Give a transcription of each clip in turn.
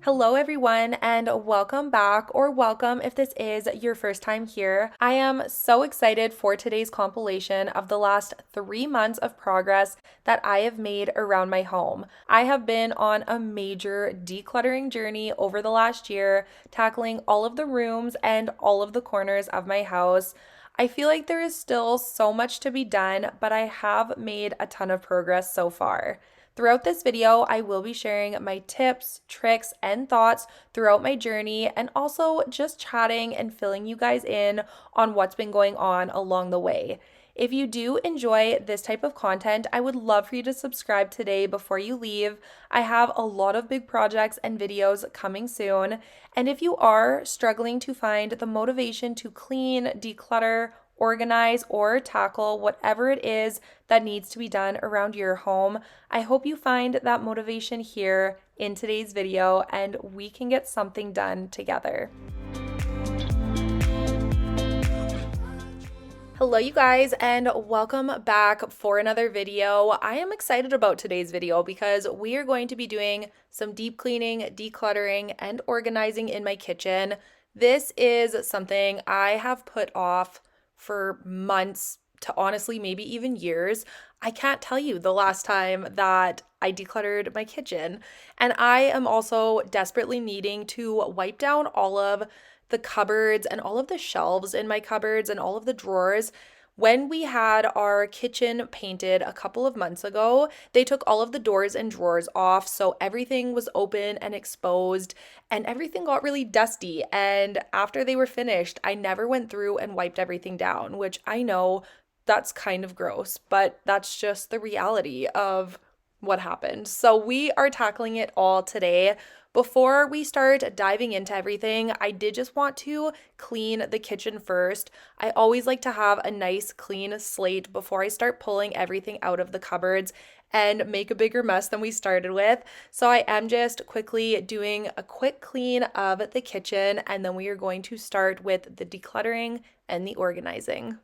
Hello, everyone, and welcome back, or welcome if this is your first time here. I am so excited for today's compilation of the last 3 months of progress that I have made around my home. I have been on a major decluttering journey over the last year, tackling all of the rooms and all of the corners of my house. I feel like there is still so much to be done, but I have made a ton of progress so far. Throughout this video, I will be sharing my tips, tricks, and thoughts throughout my journey, and also just chatting and filling you guys in on what's been going on along the way. If you do enjoy this type of content, I would love for you to subscribe today before you leave. I have a lot of big projects and videos coming soon. And if you are struggling to find the motivation to clean, declutter, organize, or tackle whatever it is that needs to be done around your home, I hope you find that motivation here in today's video and we can get something done together. Hello, you guys, and welcome back for another video. I am excited about today's video because we are going to be doing some deep cleaning, decluttering, and organizing in my kitchen. This is something I have put off for months to honestly maybe even years. I can't tell you the last time that I decluttered my kitchen. And I am also desperately needing to wipe down all of the cupboards and all of the shelves in my cupboards and all of the drawers. When we had our kitchen painted a couple of months ago, they took all of the doors and drawers off, so everything was open and exposed, and everything got really dusty. And after they were finished, I never went through and wiped everything down, which I know that's kind of gross, but that's just the reality of what happened. So we are tackling it all today. Before we start diving into everything, I did just want to clean the kitchen first. I always like to have a nice clean slate before I start pulling everything out of the cupboards and make a bigger mess than we started with. So I am just quickly doing a quick clean of the kitchen, and then we are going to start with the decluttering and the organizing.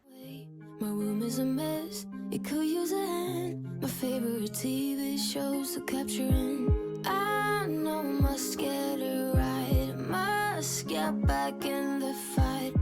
My room is a mess, it could use a hand. My favorite TV shows are capturing. I know I must get it right, must get back in the fight.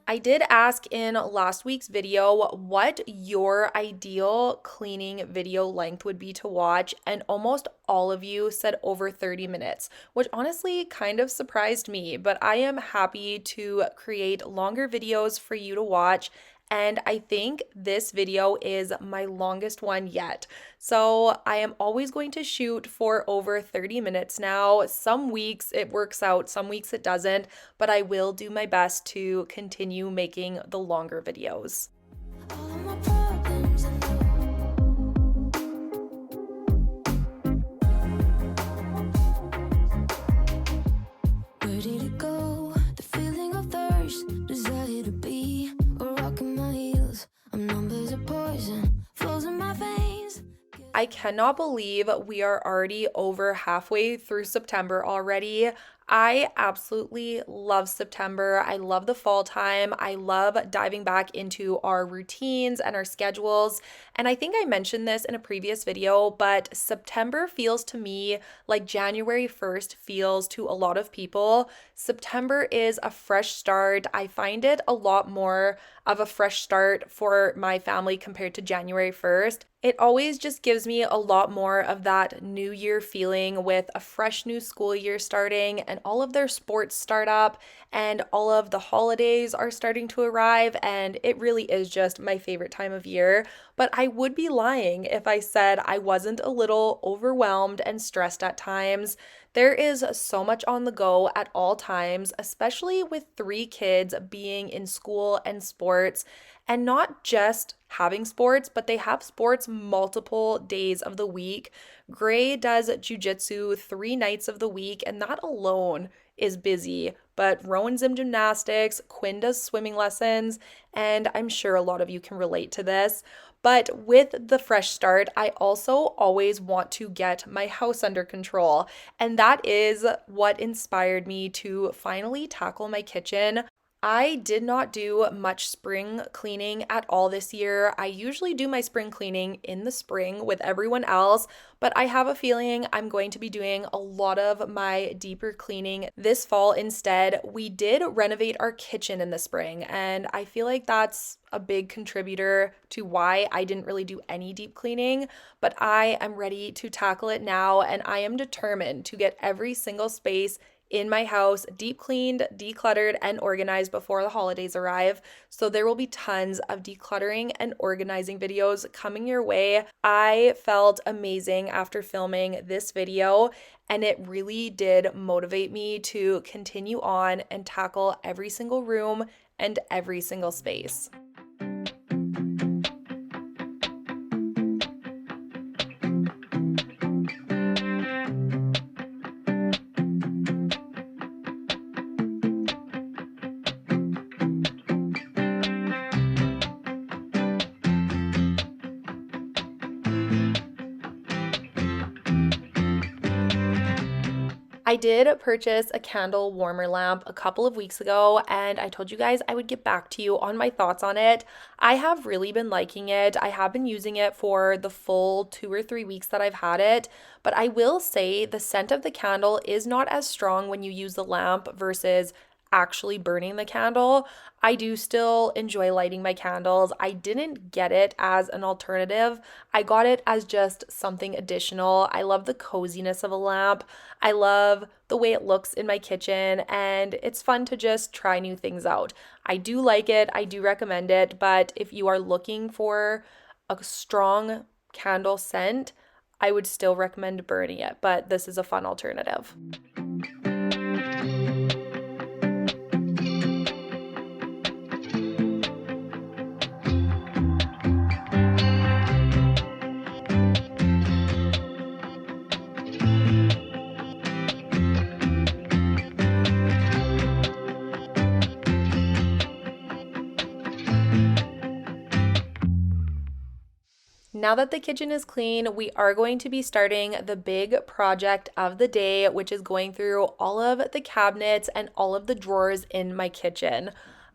I did ask in last week's video what your ideal cleaning video length would be to watch, and almost all of you said over 30 minutes, which honestly kind of surprised me, but I am happy to create longer videos for you to watch. And I think this video is my longest one yet. So I am always going to shoot for over 30 minutes now. Some weeks it works out, some weeks it doesn't, but I will do my best to continue making the longer videos. Where did it go? The feeling of thirst, desire to be, or rocking my heels. I'm numb as a poison, flows in my veins. I cannot believe we are already over halfway through September already. I absolutely love September. I love the fall time. I love diving back into our routines and our schedules. And I think I mentioned this in a previous video, but September feels to me like January 1st feels to a lot of people. September is a fresh start. I find it a lot more of a fresh start for my family compared to January 1st. It always just gives me a lot more of that new year feeling with a fresh new school year starting and all of their sports start up and all of the holidays are starting to arrive, and it really is just my favorite time of year. But I would be lying if I said I wasn't a little overwhelmed and stressed at times. There is so much on the go at all times, especially with 3 kids being in school and sports, and not just having sports, but they have sports multiple days of the week. Gray does jujitsu 3 nights of the week, and that alone is busy. But Rowan's in gymnastics, Quinn does swimming lessons, and I'm sure a lot of you can relate to this. But with the fresh start, I also always want to get my house under control. And that is what inspired me to finally tackle my kitchen. I did not do much spring cleaning at all this year. I usually do my spring cleaning in the spring with everyone else, but I have a feeling I'm going to be doing a lot of my deeper cleaning this fall instead. We did renovate our kitchen in the spring, and I feel like that's a big contributor to why I didn't really do any deep cleaning, but I am ready to tackle it now, and I am determined to get every single space in my house deep cleaned, decluttered, and organized before the holidays arrive. So there will be tons of decluttering and organizing videos coming your way. I felt amazing after filming this video, and it really did motivate me to continue on and tackle every single room and every single space. I did purchase a candle warmer lamp a couple of weeks ago, and I told you guys I would get back to you on my thoughts on it. I have really been liking it. I have been using it for the full 2 or 3 weeks that I've had it, but I will say the scent of the candle is not as strong when you use the lamp versus actually burning the candle. I do still enjoy lighting my candles. I didn't get it as an alternative. I got it as just something additional. I love the coziness of a lamp. I love the way it looks in my kitchen, and it's fun to just try new things out. I do like it. I do recommend it, but if you are looking for a strong candle scent, I would still recommend burning it, but this is a fun alternative. Now that the kitchen is clean, we are going to be starting the big project of the day, which is going through all of the cabinets and all of the drawers in my kitchen.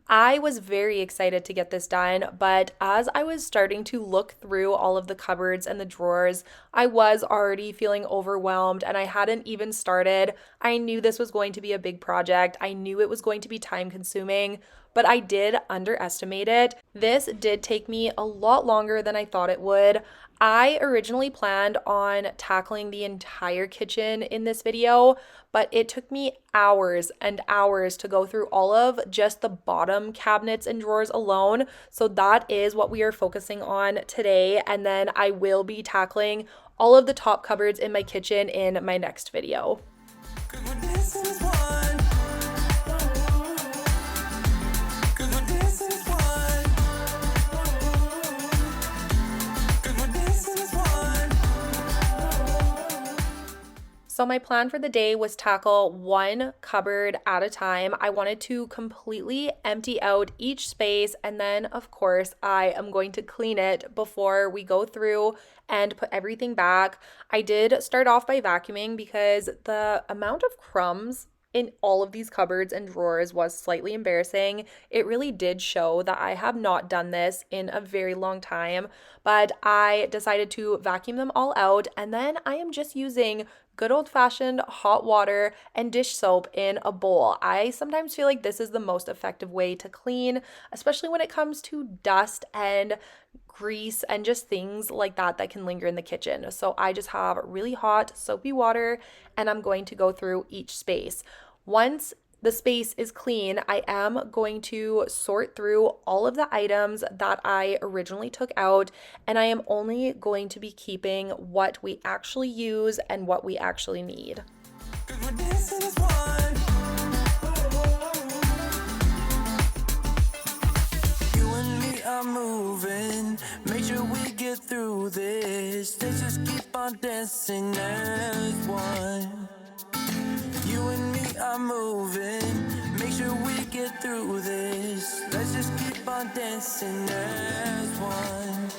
I was very excited to get this done, but as I was starting to look through all of the cupboards and the drawers, I was already feeling overwhelmed and I hadn't even started. I knew this was going to be a big project. I knew it was going to be time consuming, but I did underestimate it. This did take me a lot longer than I thought it would. I originally planned on tackling the entire kitchen in this video, but it took me hours and hours to go through all of just the bottom cabinets and drawers alone. So that is what we are focusing on today. And then I will be tackling all of the top cupboards in my kitchen in my next video. So my plan for the day was tackle one cupboard at a time. I wanted to completely empty out each space, and then of course I am going to clean it before we go through and put everything back. I did start off by vacuuming because the amount of crumbs in all of these cupboards and drawers was slightly embarrassing. It really did show that I have not done this in a very long time, but I decided to vacuum them all out, and then I am just using good old-fashioned hot water and dish soap in a bowl. I sometimes feel like this is the most effective way to clean, especially when it comes to dust and grease and just things like that that can linger in the kitchen. So I just have really hot soapy water and I'm going to go through each space. Once the space is clean, I am going to sort through all of the items that I originally took out, and I am only going to be keeping what we actually use and what we actually need. Moving, make sure we get through this. Let's just keep on dancing as one. You and me are moving, make sure we get through this. Let's just keep on dancing as one.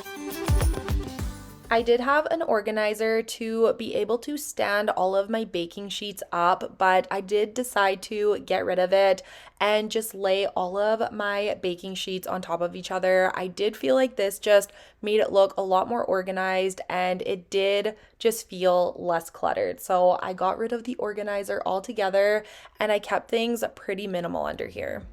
I did have an organizer to be able to stand all of my baking sheets up, but I did decide to get rid of it and just lay all of my baking sheets on top of each other. I did feel like this just made it look a lot more organized and it did just feel less cluttered. So I got rid of the organizer altogether and I kept things pretty minimal under here.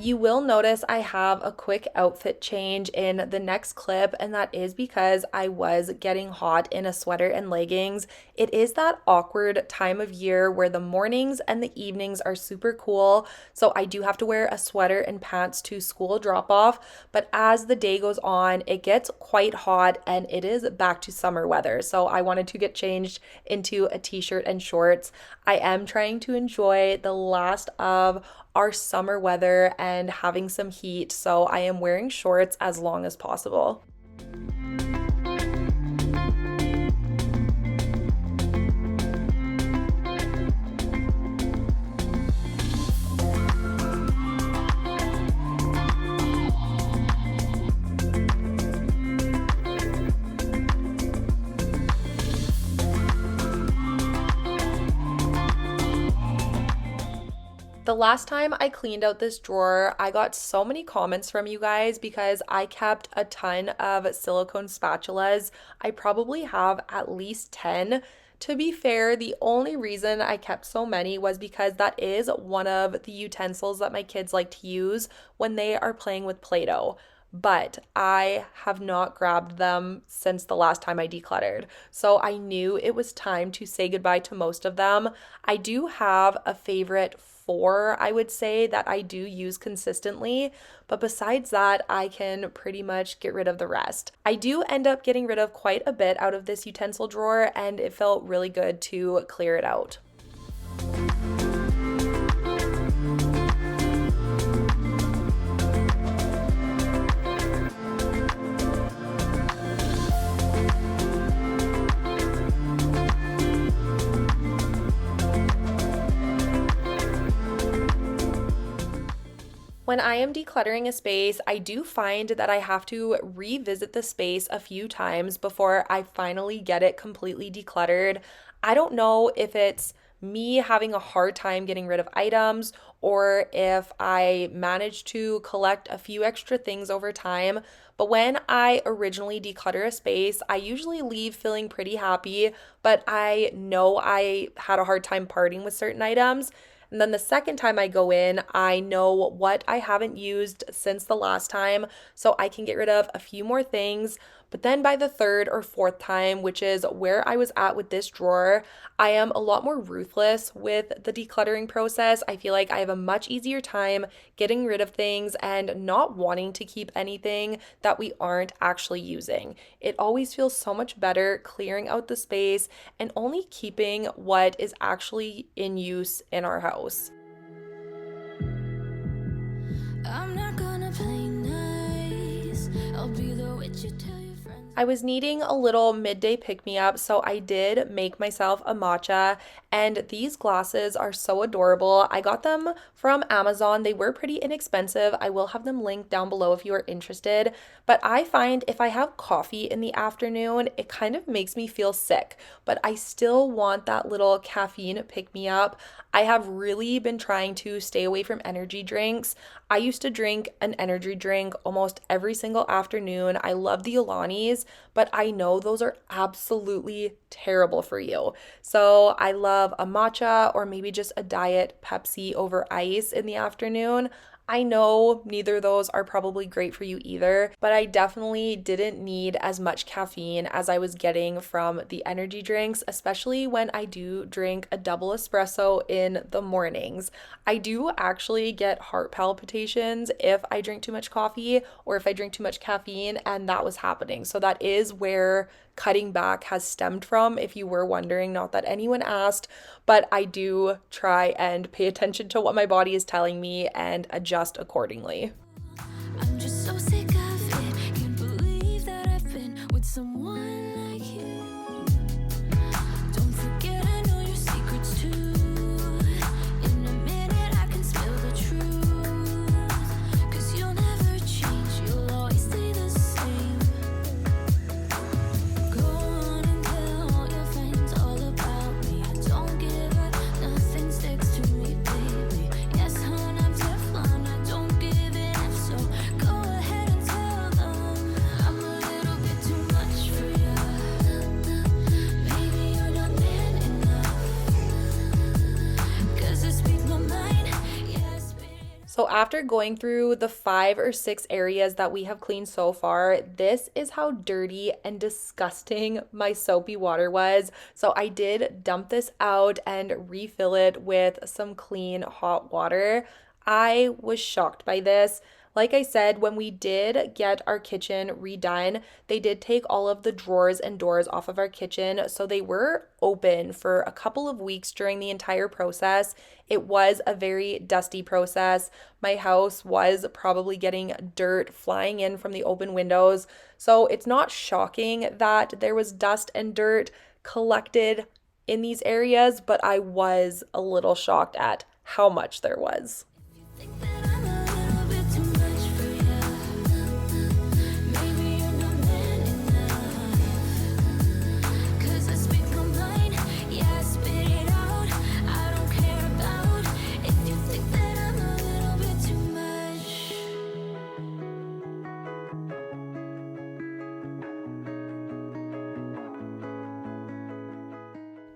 You will notice I have a quick outfit change in the next clip, and that is because I was getting hot in a sweater and leggings. It is that awkward time of year where the mornings and the evenings are super cool, so I do have to wear a sweater and pants to school drop off, but as the day goes on, it gets quite hot and it is back to summer weather, so I wanted to get changed into a t-shirt and shorts. I am trying to enjoy the last of our summer weather and having some heat, so I am wearing shorts as long as possible. The last time I cleaned out this drawer, I got so many comments from you guys because I kept a ton of silicone spatulas. I probably have at least 10. To be fair, the only reason I kept so many was because that is one of the utensils that my kids like to use when they are playing with Play-Doh. But I have not grabbed them since the last time I decluttered. So I knew it was time to say goodbye to most of them. I do have a favorite four, I would say, that I do use consistently, but besides that, I can pretty much get rid of the rest. I do end up getting rid of quite a bit out of this utensil drawer, and it felt really good to clear it out. When I am decluttering a space, I do find that I have to revisit the space a few times before I finally get it completely decluttered. I don't know if it's me having a hard time getting rid of items or if I managed to collect a few extra things over time. But when I originally declutter a space, I usually leave feeling pretty happy, but I know I had a hard time parting with certain items. And then the second time I go in, I know what I haven't used since the last time, so I can get rid of a few more things. But then by the third or fourth time, which is where I was at with this drawer, I am a lot more ruthless with the decluttering process. I feel like I have a much easier time getting rid of things and not wanting to keep anything that we aren't actually using. It always feels so much better clearing out the space and only keeping what is actually in use in our house. I'm not gonna play nice. I'll be the witch you tell your friends. I was needing a little midday pick-me-up, so I did make myself a matcha, and these glasses are so adorable. I got them from Amazon. They were pretty inexpensive. I will have them linked down below if you are interested, but I find if I have coffee in the afternoon, it kind of makes me feel sick, but I still want that little caffeine pick-me-up. I have really been trying to stay away from energy drinks. I used to drink an energy drink almost every single afternoon. I love the Alani's, but I know those are absolutely terrible for you. So I love a matcha or maybe just a diet Pepsi over ice in the afternoon. I know neither of those are probably great for you either, but I definitely didn't need as much caffeine as I was getting from the energy drinks, especially when I do drink a double espresso in the mornings. I do actually get heart palpitations if I drink too much coffee or if I drink too much caffeine, and that was happening. So that is where cutting back has stemmed from, if you were wondering. Not that anyone asked, but I do try and pay attention to what my body is telling me and adjust accordingly. I'm just so sick of it. Can't believe that I've been with someone like you. Don't forget I know your secrets too. So after going through the 5 or 6 areas that we have cleaned so far, this is how dirty and disgusting my soapy water was. So I did dump this out and refill it with some clean hot water. I was shocked by this. Like I said, when we did get our kitchen redone, they did take all of the drawers and doors off of our kitchen, so they were open for a couple of weeks during the entire process. It was a very dusty process. My house was probably getting dirt flying in from the open windows, so it's not shocking that there was dust and dirt collected in these areas, but I was a little shocked at how much there was. Think that I'm a little bit too much for you. Maybe you're not man enough. 'Cause I speak my mind, yeah, I spit it out. I don't care about if you think that I'm a little bit too much.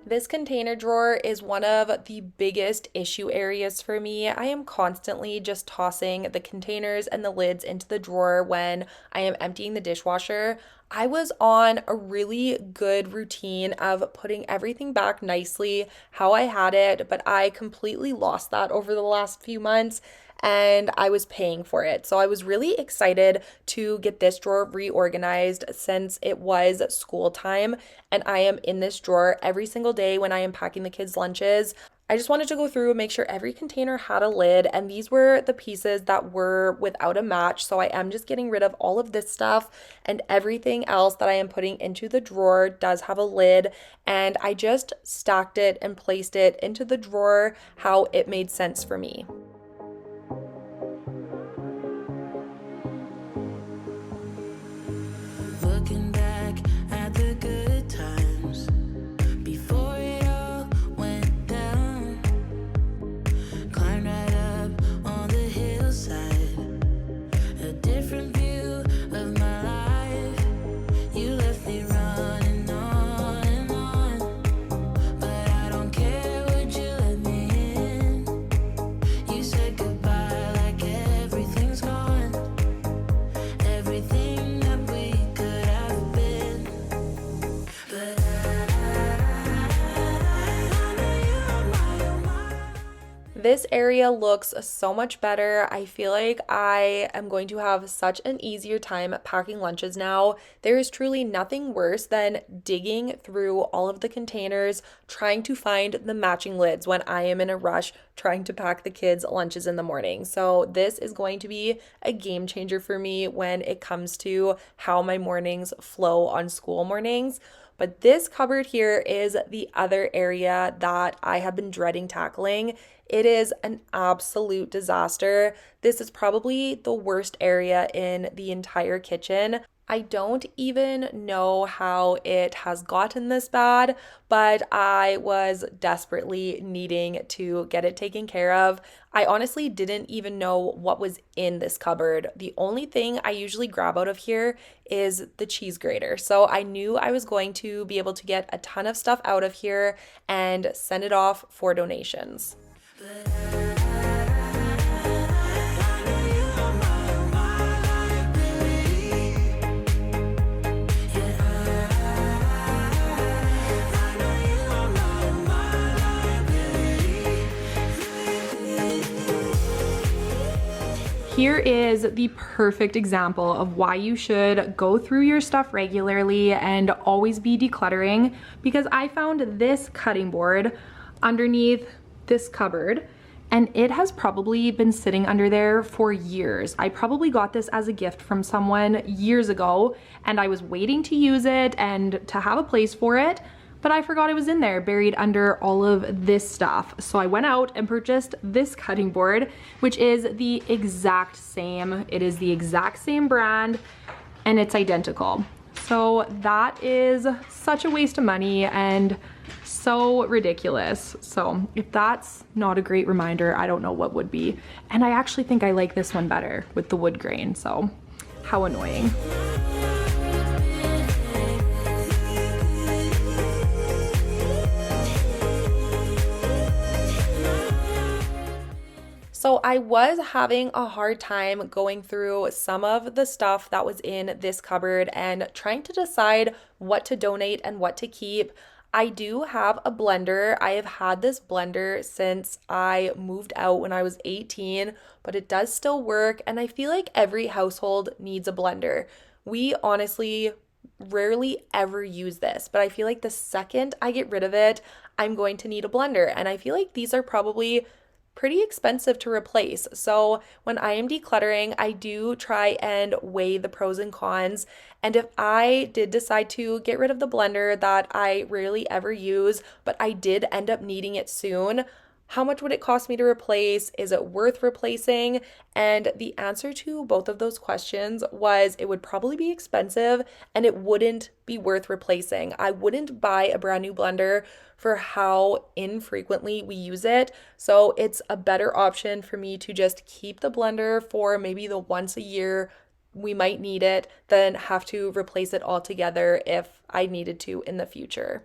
This container drawer is one of the biggest issue areas for me. I am constantly just tossing the containers and the lids into the drawer when I am emptying the dishwasher. I was on a really good routine of putting everything back nicely how I had it, but I completely lost that over the last few months and I was paying for it. So I was really excited to get this drawer reorganized since it was school time and I am in this drawer every single day when I am packing the kids' lunches. I just wanted to go through and make sure every container had a lid, and these were the pieces that were without a match. So I am just getting rid of all of this stuff, and everything else that I am putting into the drawer does have a lid, and I just stacked it and placed it into the drawer how it made sense for me. Looking back at the good times before it all went down. Climbed right up on the hillside, a different view of my life. You left me running on and on, but I don't care, would you let me in? You said goodbye like everything's gone, everything that we could have been. But I know you're on my mind. This area looks so much better. I feel like I am going to have such an easier time packing lunches now. There is truly nothing worse than digging through all of the containers, trying to find the matching lids when I am in a rush trying to pack the kids' lunches in the morning. So this is going to be a game changer for me when it comes to how my mornings flow on school mornings. But this cupboard here is the other area that I have been dreading tackling. It is an absolute disaster. This is probably the worst area in the entire kitchen. I don't even know how it has gotten this bad, but I was desperately needing to get it taken care of. I honestly didn't even know what was in this cupboard. The only thing I usually grab out of here is the cheese grater. So I knew I was going to be able to get a ton of stuff out of here and send it off for donations. But I know you're on my liability. Yeah, I know you're on my liability. Here is the perfect example of why you should go through your stuff regularly and always be decluttering, because I found this cutting board underneath this cupboard and it has probably been sitting under there for years. I probably got this as a gift from someone years ago and I was waiting to use it and to have a place for it, but I forgot it was in there buried under all of this stuff. So I went out and purchased this cutting board, which is the exact same. It is the exact same brand and it's identical. So that is such a waste of money and so ridiculous. So if that's not a great reminder, I don't know what would be. And I actually think I like this one better with the wood grain. So how annoying. So I was having a hard time going through some of the stuff that was in this cupboard and trying to decide what to donate and what to keep. I do have a blender. I have had this blender since I moved out when I was 18, but it does still work, and I feel like every household needs a blender. We honestly rarely ever use this, but I feel like the second I get rid of it, I'm going to need a blender, and I feel like these are probably pretty expensive to replace. So when I am decluttering, I do try and weigh the pros and cons. And if I did decide to get rid of the blender that I rarely ever use, but I did end up needing it soon, how much would it cost me to replace? Is it worth replacing? And the answer to both of those questions was it would probably be expensive and it wouldn't be worth replacing. I wouldn't buy a brand new blender for how infrequently we use it. So it's a better option for me to just keep the blender for maybe the once a year we might need it than have to replace it altogether if I needed to in the future.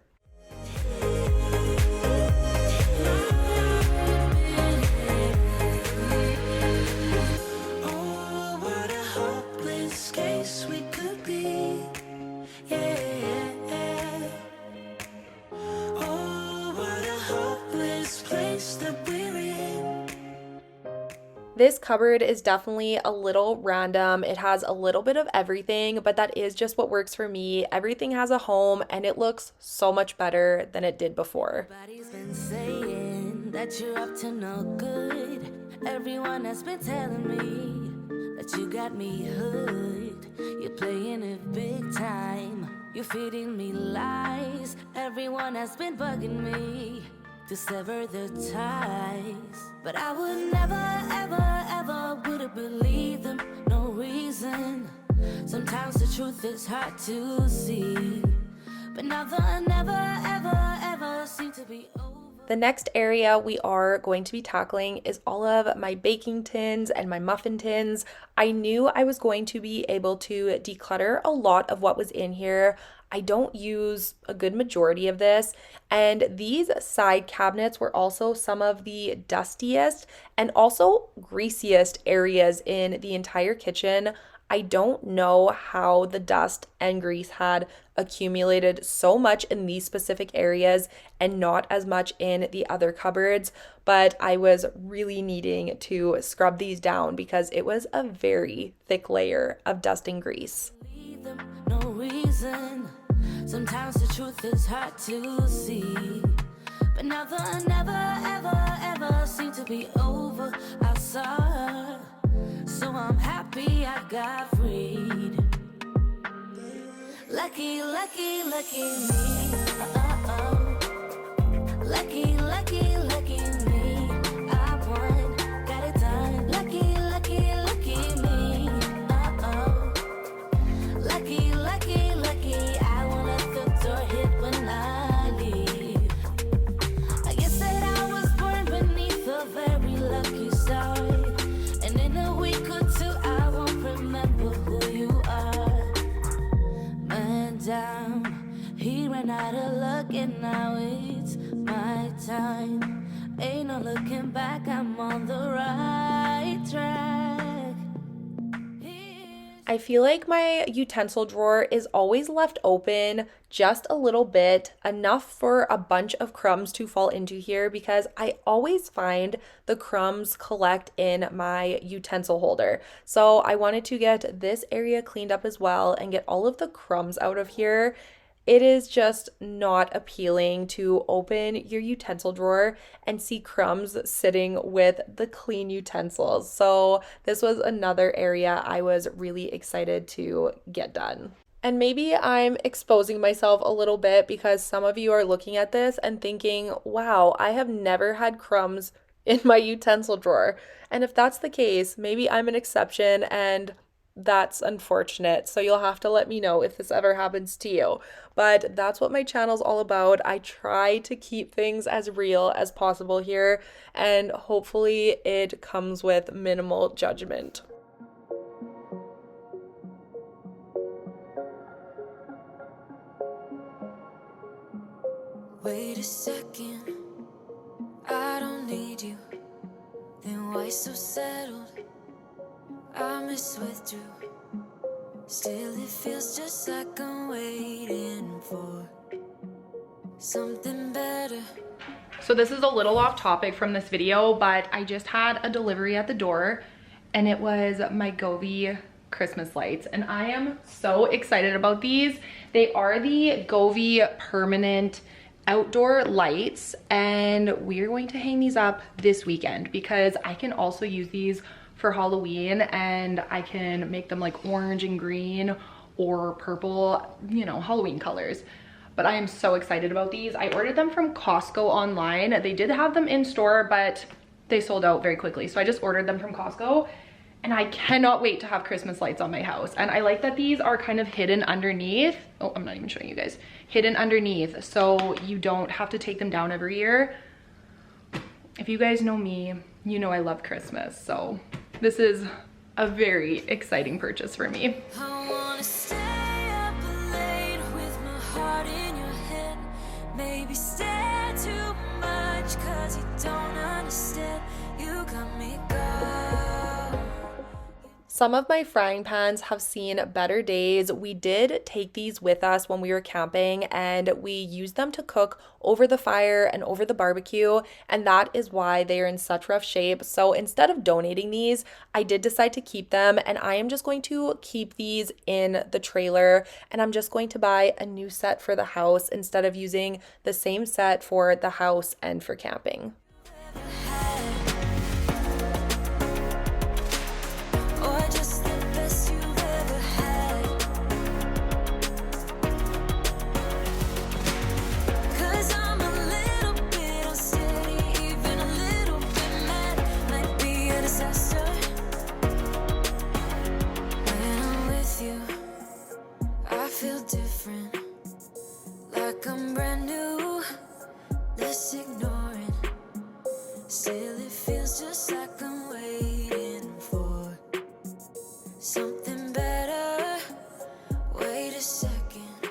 This cupboard is definitely a little random. It has a little bit of everything, but that is just what works for me. Everything has a home and it looks so much better than it did before. Everybody's been saying that you're up to no good. Everyone has been telling me that you got me hooked. You're playing it big time. You're feeding me lies. Everyone has been bugging me to sever the ties. But I would never, ever, ever would have believed them, no reason. Sometimes the truth is hard to see. But now the never, ever, ever seem to be over. The next area we are going to be tackling is all of my baking tins and my muffin tins. I knew I was going to be able to declutter a lot of what was in here. I don't use a good majority of this, and these side cabinets were also some of the dustiest and also greasiest areas in the entire kitchen. I don't know how the dust and grease had accumulated so much in these specific areas and not as much in the other cupboards, but I was really needing to scrub these down because it was a very thick layer of dust and grease. No reason. Sometimes the truth is hard to see. But now the never, ever, ever seem to be over. I saw her. So I'm happy I got freed. Lucky, lucky, lucky me. Lucky, lucky, lucky me. I won, got it done. Lucky, lucky, lucky me. Lucky, lucky, lucky. I won't let the door hit when I leave. I guess that I was born beneath a very lucky star. And in a week or two, I won't remember who you are. Man down, he ran out of luck, and now it's my time. Ain't no looking back, I'm on the right track. I feel like my utensil drawer is always left open just a little bit, enough for a bunch of crumbs to fall into here because I always find the crumbs collect in my utensil holder. So I wanted to get this area cleaned up as well and get all of the crumbs out of here. It is just not appealing to open your utensil drawer and see crumbs sitting with the clean utensils. So this was another area I was really excited to get done. And maybe I'm exposing myself a little bit because some of you are looking at this and thinking, wow, I have never had crumbs in my utensil drawer. And if that's the case, maybe I'm an exception and that's unfortunate. So you'll have to let me know if this ever happens to you. But that's what my channel's all about. I try to keep things as real as possible here, and hopefully it comes with minimal judgment. Wait a second, I don't need you. Then why way so settled, I withdrew. Still it feels just like I'm waiting for something better. So this is a little off topic from this video, but I just had a delivery at the door and it was my Govee Christmas lights, and I am so excited about these. They are the Govee permanent outdoor lights, and we are going to hang these up this weekend because I can also use these for Halloween, and I can make them like orange and green or purple, you know, Halloween colors. But I am so excited about these. I ordered them from Costco online. They did have them in store, but they sold out very quickly. So I just ordered them from Costco, and I cannot wait to have Christmas lights on my house. And I like that these are kind of hidden underneath. Oh, I'm not even showing you guys. Hidden underneath, so you don't have to take them down every year. If you guys know me, you know I love Christmas. So this is a very exciting purchase for me. I wanna stay up late with my heart in your head. Maybe stare too much cause you don't understand. You got me going. Some of my frying pans have seen better days. We did take these with us when we were camping, and we used them to cook over the fire and over the barbecue, and that is why they are in such rough shape. So instead of donating these, I did decide to keep them, and I am just going to keep these in the trailer, and I'm just going to buy a new set for the house instead of using the same set for the house and for camping. Or just the best you've ever had. 'Cause I'm a little bit unsteady, even a little bit mad. Might be a disaster. When I'm with you, I feel different. Like I'm brand new, less ignoring. Still it feels just like I'm waiting for something better. Wait a second,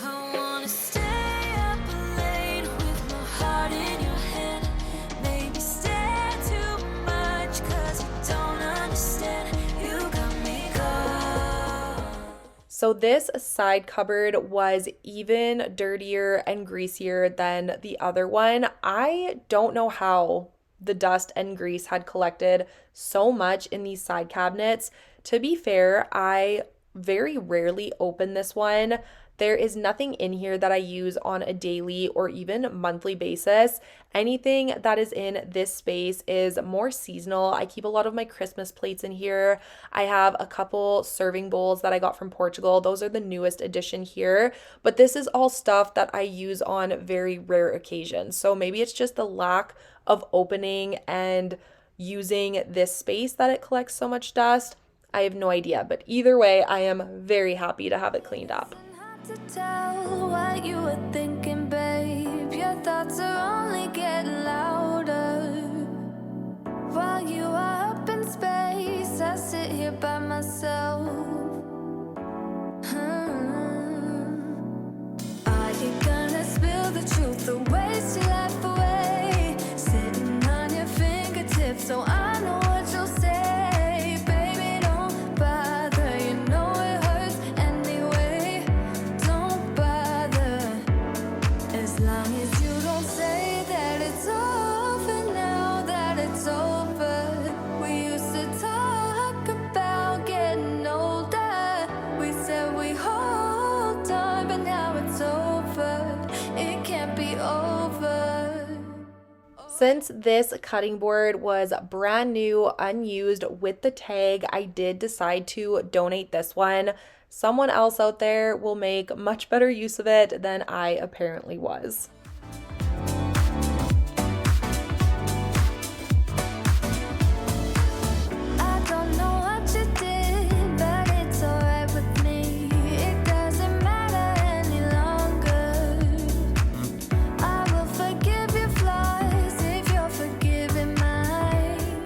I wanna stay up late with my heart in your hand. Maybe stare too much cause you don't understand. You got me going. So this side cupboard was even dirtier and greasier than the other one. I don't know how the dust and grease had collected so much in these side cabinets. To be fair, I very rarely open this one. There is nothing in here that I use on a daily or even monthly basis. Anything that is in this space is more seasonal. I keep a lot of my Christmas plates in here. I have a couple serving bowls that I got from Portugal. Those are the newest addition here. But this is all stuff that I use on very rare occasions. So maybe it's just the lack of opening and using this space that it collects so much dust. I have no idea. But either way, I am very happy to have it cleaned up. To tell what you were thinking, babe. Your thoughts are only getting louder. While you are up in space, I sit here by myself. Are you gonna spill the truth or waste your life away? Sitting on your fingertips, so I know what you'll say. Baby, don't bother. You know it hurts anyway. Don't bother. As long as you don't say that it's over now, that it's over. We used to talk about getting older. We said we hold on, but now it's over. It can't be over. Since this cutting board was brand new, unused with the tag, I did decide to donate this one. Someone else out there will make much better use of it than I apparently was. I don't know what you did, but it's alright with me. It doesn't matter any longer. I will forgive your flaws if you're forgiving mine.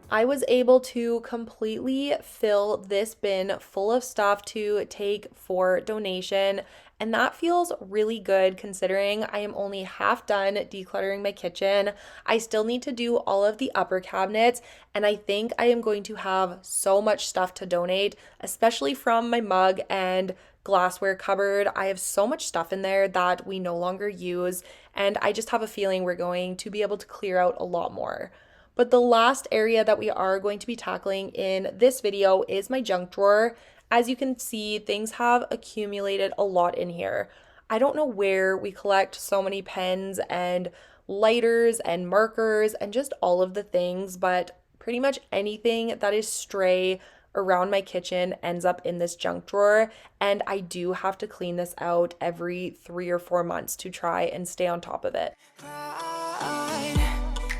I was able to completely fill this bin full of stuff to take for donation, And that feels really good considering I am only half done decluttering my kitchen. I still need to do all of the upper cabinets, and I think I am going to have so much stuff to donate, especially from my mug and glassware cupboard. I have so much stuff in there that we no longer use, and I just have a feeling we're going to be able to clear out a lot more. But the last area that we are going to be tackling in this video is my junk drawer. As you can see, things have accumulated a lot in here. I don't know where we collect so many pens and lighters and markers and just all of the things, but pretty much anything that is stray around my kitchen ends up in this junk drawer, and I do have to clean this out every 3 or 4 months to try and stay on top of it.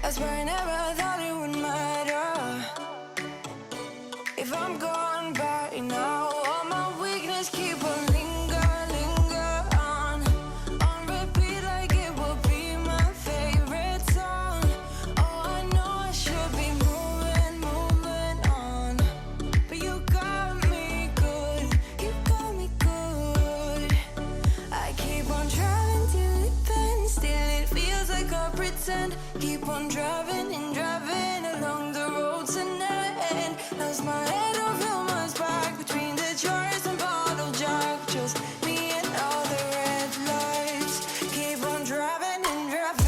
That's why I never thought it would matter if I'm gone by now. All my weakness keep on linger on repeat like it will be my favorite song. Oh, I know I should be moving on, but you got me good, you got me good. I keep on driving till it bends, still it feels like I pretend. Keep on driving and driving along the road tonight. Lost my head over my back between the jars and bottle jack. Just me and all the red lights. Keep on driving and driving.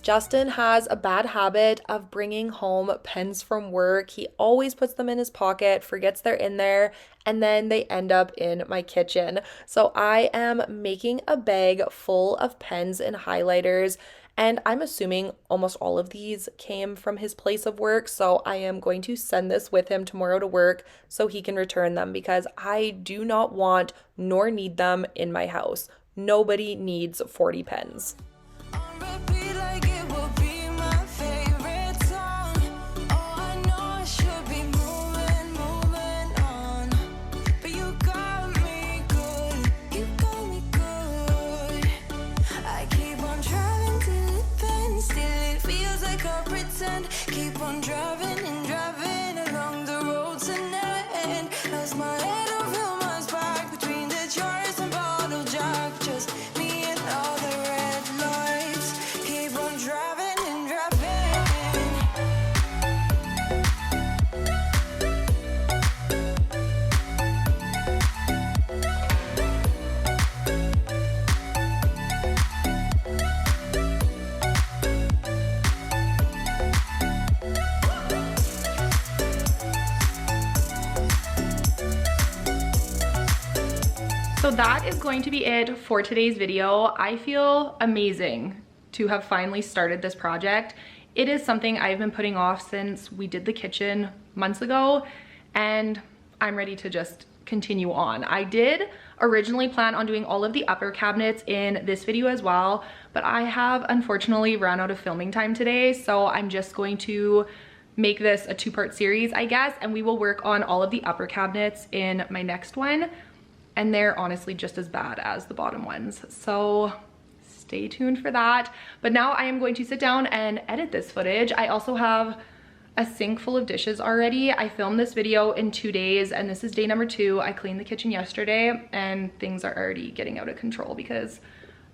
Justin has a bad habit of bringing home pens from work. He always puts them in his pocket, forgets they're in there, and then they end up in my kitchen. So I am making a bag full of pens and highlighters, and I'm assuming almost all of these came from his place of work. So I am going to send this with him tomorrow to work so he can return them because I do not want nor need them in my house. Nobody needs 40 pens. Keep on driving and driving along the road tonight. Lost my head over my back between the jars and bottle jack. Just me and all the red lights. Keep on driving and So that is going to be it for today's video. I feel amazing to have finally started this project. It is something I've been putting off since we did the kitchen months ago, and I'm ready to just continue on. I did originally plan on doing all of the upper cabinets in this video as well, but I have unfortunately run out of filming time today, so I'm just going to make this a two-part series, I guess, and we will work on all of the upper cabinets in my next one. And they're honestly just as bad as the bottom ones. So stay tuned for that. But now I am going to sit down and edit this footage. I also have a sink full of dishes already. I filmed this video in 2 days and this is day number 2. I cleaned the kitchen yesterday and things are already getting out of control because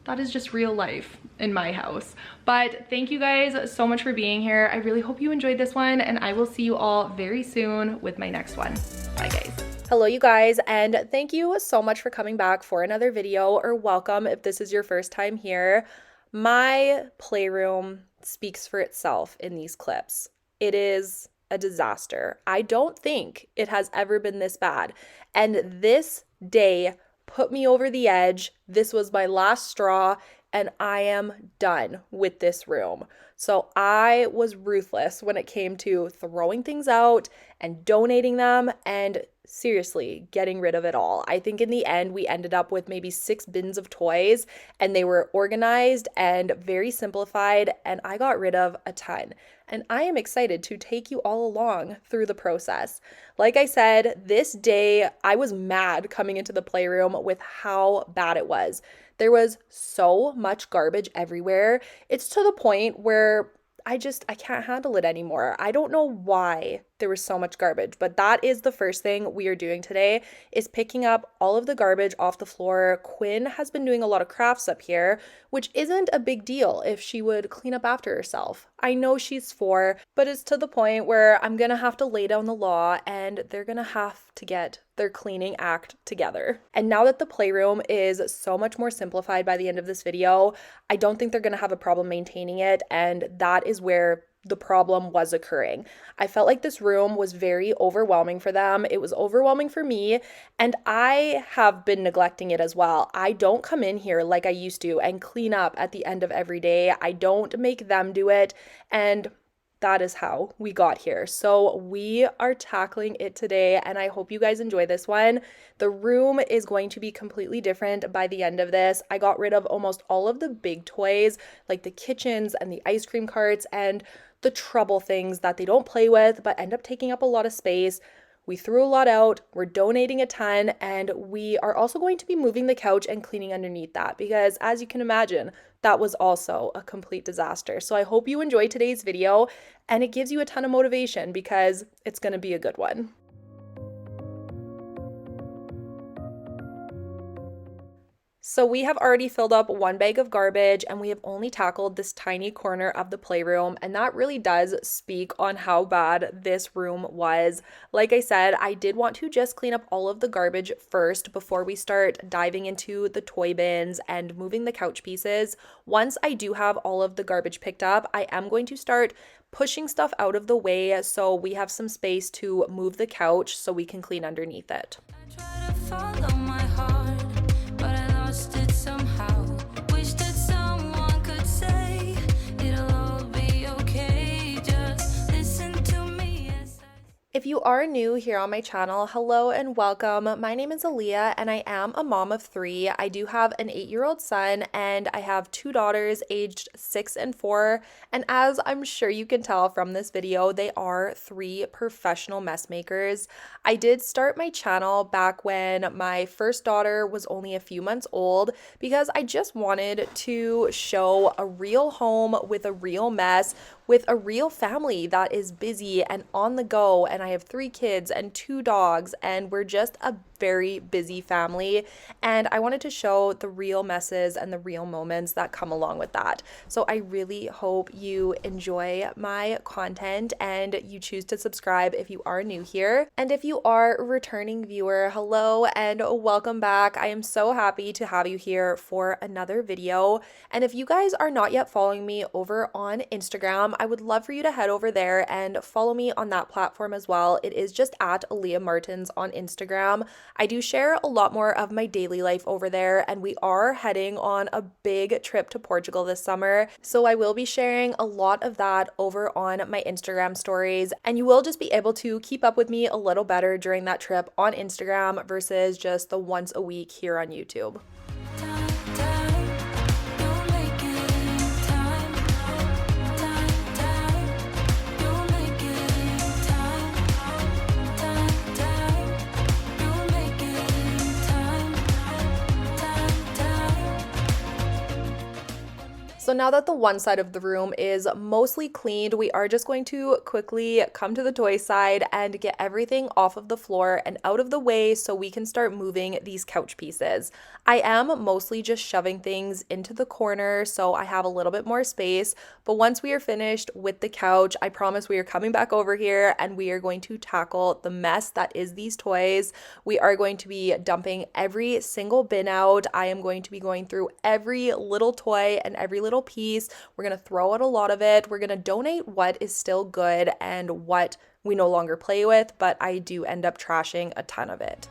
that is just real life in my house. But thank you guys so much for being here. I really hope you enjoyed this one and I will see you all very soon with my next one. Bye guys. Hello you guys, and thank you so much for coming back for another video, or welcome if this is your first time here. My playroom speaks for itself in these clips. It is a disaster. I don't think it has ever been this bad, and this day put me over the edge. This was my last straw, and I am done with this room. So I was ruthless when it came to throwing things out and donating them and seriously getting rid of it all. I think in the end we ended up with maybe 6 bins of toys, and they were organized and very simplified, and I got rid of a ton. And I am excited to take you all along through the process. Like I said, this day I was mad coming into the playroom with how bad it was. There was so much garbage everywhere. It's to the point where I can't handle it anymore. I don't know why there was so much garbage, but that is the first thing we are doing today is picking up all of the garbage off the floor. Quinn has been doing a lot of crafts up here, which isn't a big deal if she would clean up after herself. I know she's 4, but it's to the point where I'm gonna have to lay down the law and they're gonna have to get their cleaning act together. And now that the playroom is so much more simplified by the end of this video, I don't think they're gonna have a problem maintaining it, and that is where the problem was occurring. I felt like this room was very overwhelming for them. It was overwhelming for me, and I have been neglecting it as well. I don't come in here like I used to and clean up at the end of every day. I don't make them do it, and that is how we got here. So we are tackling it today, and I hope you guys enjoy this one. The room is going to be completely different by the end of this. I got rid of almost all of the big toys, like the kitchens and the ice cream carts and the trouble things that they don't play with but end up taking up a lot of space. We threw a lot out, we're donating a ton, and we are also going to be moving the couch and cleaning underneath that because, as you can imagine, that was also a complete disaster. So I hope you enjoy today's video and it gives you a ton of motivation because it's going to be a good one. So we have already filled up one bag of garbage and we have only tackled this tiny corner of the playroom, and that really does speak on how bad this room was. Like I said, I did want to just clean up all of the garbage first before we start diving into the toy bins and moving the couch pieces. Once I do have all of the garbage picked up, I am going to start pushing stuff out of the way so we have some space to move the couch so we can clean underneath it. I try to follow my heart, but I lost it somehow. Wish that someone could say it'll all be okay. Just listen to me as If you are new here on my channel, hello and welcome. My name is Aleah and I am a mom of 3. I do have an 8-year-old son and I have 2 daughters aged 6 and 4. And as I'm sure you can tell from this video, they are 3 professional mess makers. I did start my channel back when my first daughter was only a few months old because I just wanted to show a real home with a real mess, with a real family that is busy and on the go, and I have 3 kids and 2 dogs, and we're just a very busy family, and I wanted to show the real messes and the real moments that come along with that. So I really hope you enjoy my content and you choose to subscribe if you are new here. And if you are a returning viewer, hello and welcome back. I am so happy to have you here for another video. And if you guys are not yet following me over on Instagram, I would love for you to head over there and follow me on that platform as well. It is just at Aleah Martins on Instagram. I do share a lot more of my daily life over there, and we are heading on a big trip to Portugal this summer. So I will be sharing a lot of that over on my Instagram stories, and you will just be able to keep up with me a little better during that trip on Instagram versus just the once a week here on YouTube. So now that the one side of the room is mostly cleaned, we are just going to quickly come to the toy side and get everything off of the floor and out of the way so we can start moving these couch pieces. I am mostly just shoving things into the corner so I have a little bit more space, but once we are finished with the couch, I promise we are coming back over here and we are going to tackle the mess that is these toys. We are going to be dumping every single bin out. I am going to be going through every little toy and every little piece. We're going to throw out a lot of it. We're going to donate what is still good and what we no longer play with, but I do end up trashing a ton of it.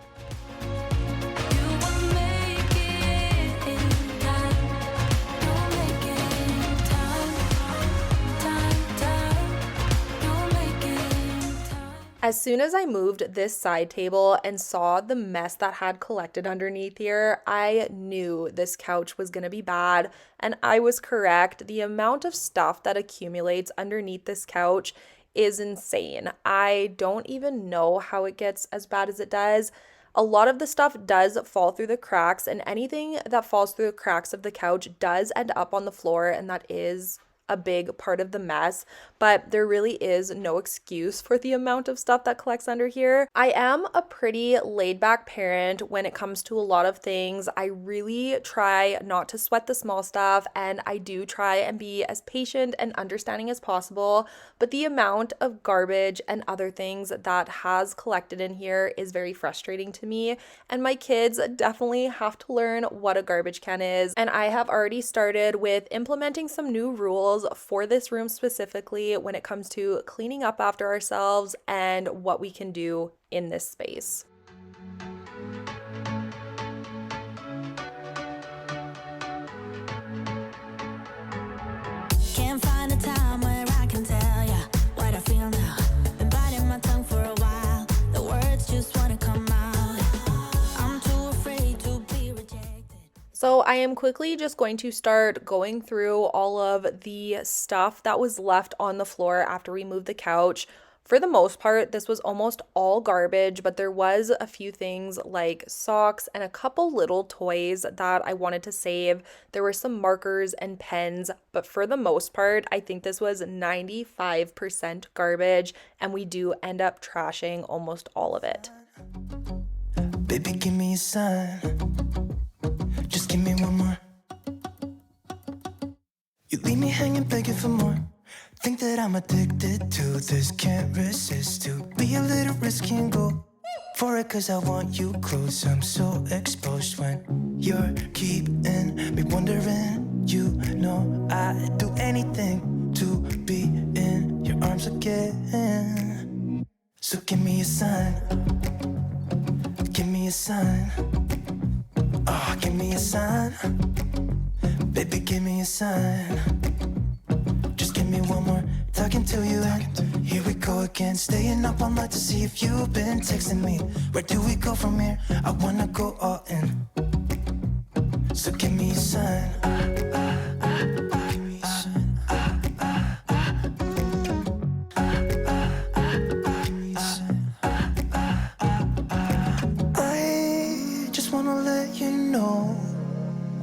As soon as I moved this side table and saw the mess that had collected underneath here, I knew this couch was going to be bad, and I was correct. The amount of stuff that accumulates underneath this couch is insane. I don't even know how it gets as bad as it does. A lot of the stuff does fall through the cracks, and anything that falls through the cracks of the couch does end up on the floor, and that is a big part of the mess, but there really is no excuse for the amount of stuff that collects under here. I am a pretty laid back parent when it comes to a lot of things. I really try not to sweat the small stuff, and I do try and be as patient and understanding as possible, but the amount of garbage and other things that has collected in here is very frustrating to me, and my kids definitely have to learn what a garbage can is, and I have already started with implementing some new rules for this room specifically when it comes to cleaning up after ourselves and what we can do in this space. Can't find a time where I can tell ya what I feel now. Been biting my tongue for a while. The words just wanna come out. I'm too afraid to be rejected. So I am quickly just going to start going through all of the stuff that was left on the floor after we moved the couch. For the most part, this was almost all garbage, but there was a few things like socks and a couple little toys that I wanted to save. There were some markers and pens, but for the most part, I think this was 95% garbage, and we do end up trashing almost all of it. Baby, give me a sign. Just give me one more. You leave me hanging, begging for more. Think that I'm addicted to this, can't resist to be a little risky and go for it, cause I want you close. I'm so exposed when you're keeping me wondering. You know I'd do anything to be in your arms again. So give me a sign. Give me a sign. Oh, give me a sign. Baby, give me a sign. Just give me one more, talking to you, and here we go again. Staying up all night to see if you've been texting me. Where do we go from here? I wanna go all in. So give me a sign. Give me a sign. I just wanna let you know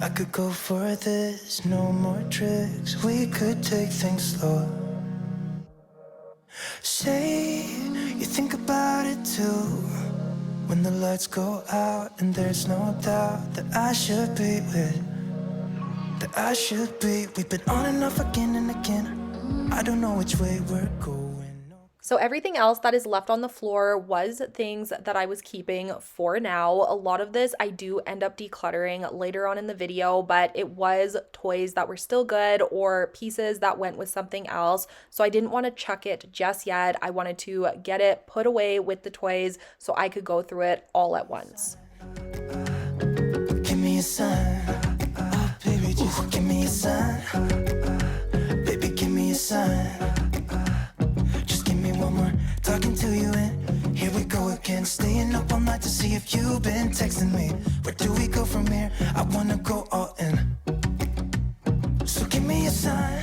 I could go for this, no more tricks. We could take things slow. Say you think about it too. When the lights go out and there's no doubt that I should be with, that I should be. We've been on and off again and again. I don't know which way we're going. So everything else that is left on the floor was things that I was keeping for now. A lot of this I do end up decluttering later on in the video, but it was toys that were still good or pieces that went with something else. So I didn't want to chuck it just yet. I wanted to get it put away with the toys so I could go through it all at once. Give me a sign. Oh, baby, just give me a sign. Baby, give me a sign. One more, talking to you, and here we go again. Staying up all night to see if you've been texting me. Where do we go from here? I wanna go all in. So give me a sign.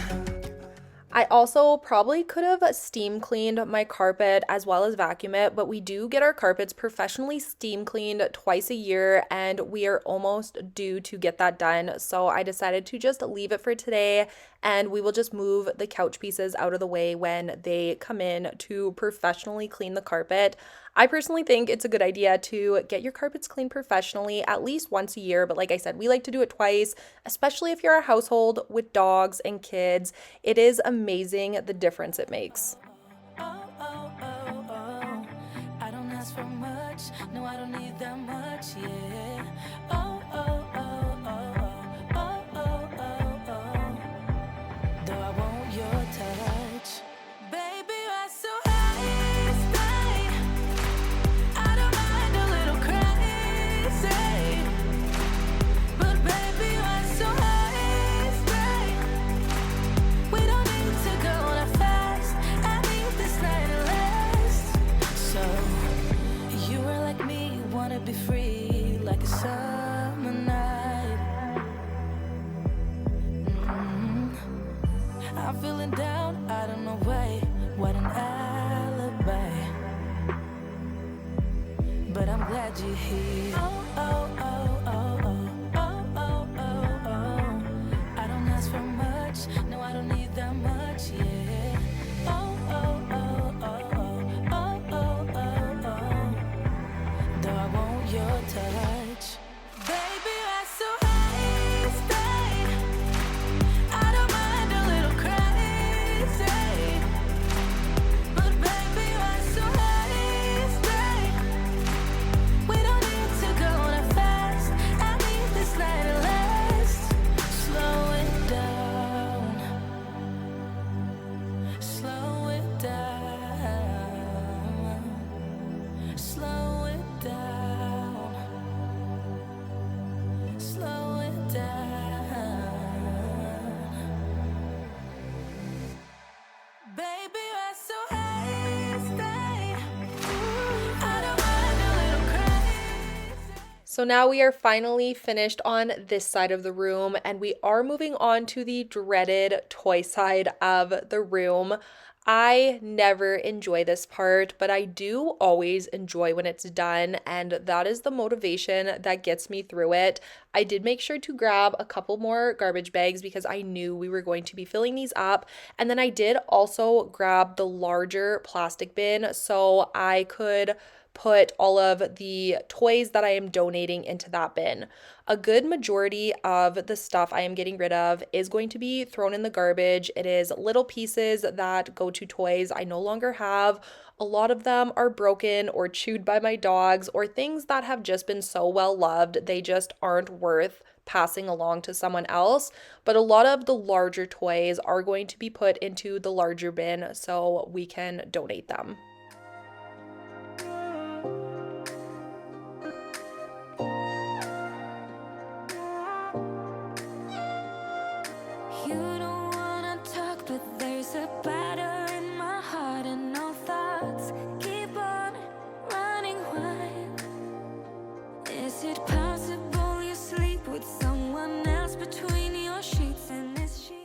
I also probably could have steam cleaned my carpet as well as vacuum it, but we do get our carpets professionally steam cleaned twice a year, and we are almost due to get that done. So I decided to just leave it for today, and we will just move the couch pieces out of the way when they come in to professionally clean the carpet. I personally think it's a good idea to get your carpets cleaned professionally at least once a year, but like I said, we like to do it twice, especially if you're a household with dogs and kids. It is amazing the difference it makes. Oh, oh, oh, oh. I don't ask for much. No, I don't need that much, yeah. Oh, oh, oh, oh, oh, oh, oh, oh. Though I want your touch. Baby, you're so high, stay. I don't mind a little crazy. But baby, you're so high, stay. We don't need to go that fast. I need this night to last. So you are like me, you wanna be free. touch. Baby, you're so hasty. I don't mind a little crazy, but baby, you're so hasty. We don't need to go that fast. I need this night to last. Slow it down. Slow it down. Slow it down. Slow it down. Baby, you're so hasty. I don't mind a little crazy. So now we are finally finished on this side of the room, and we are moving on to the dreaded toy side of the room. I never enjoy this part, but I do always enjoy when it's done, and that is the motivation that gets me through it. I did make sure to grab a couple more garbage bags because I knew we were going to be filling these up, and then I did also grab the larger plastic bin so I could put all of the toys that I am donating into that bin. A good majority of the stuff I am getting rid of is going to be thrown in the garbage. It is little pieces that go to toys I no longer have. A lot of them are broken or chewed by my dogs, or things that have just been so well loved, they just aren't worth passing along to someone else. But a lot of the larger toys are going to be put into the larger bin so we can donate them. You don't wanna talk, but there's a battle in my heart and no thoughts keep on running wild. Is it possible you sleep with someone else between your sheets and this sheet?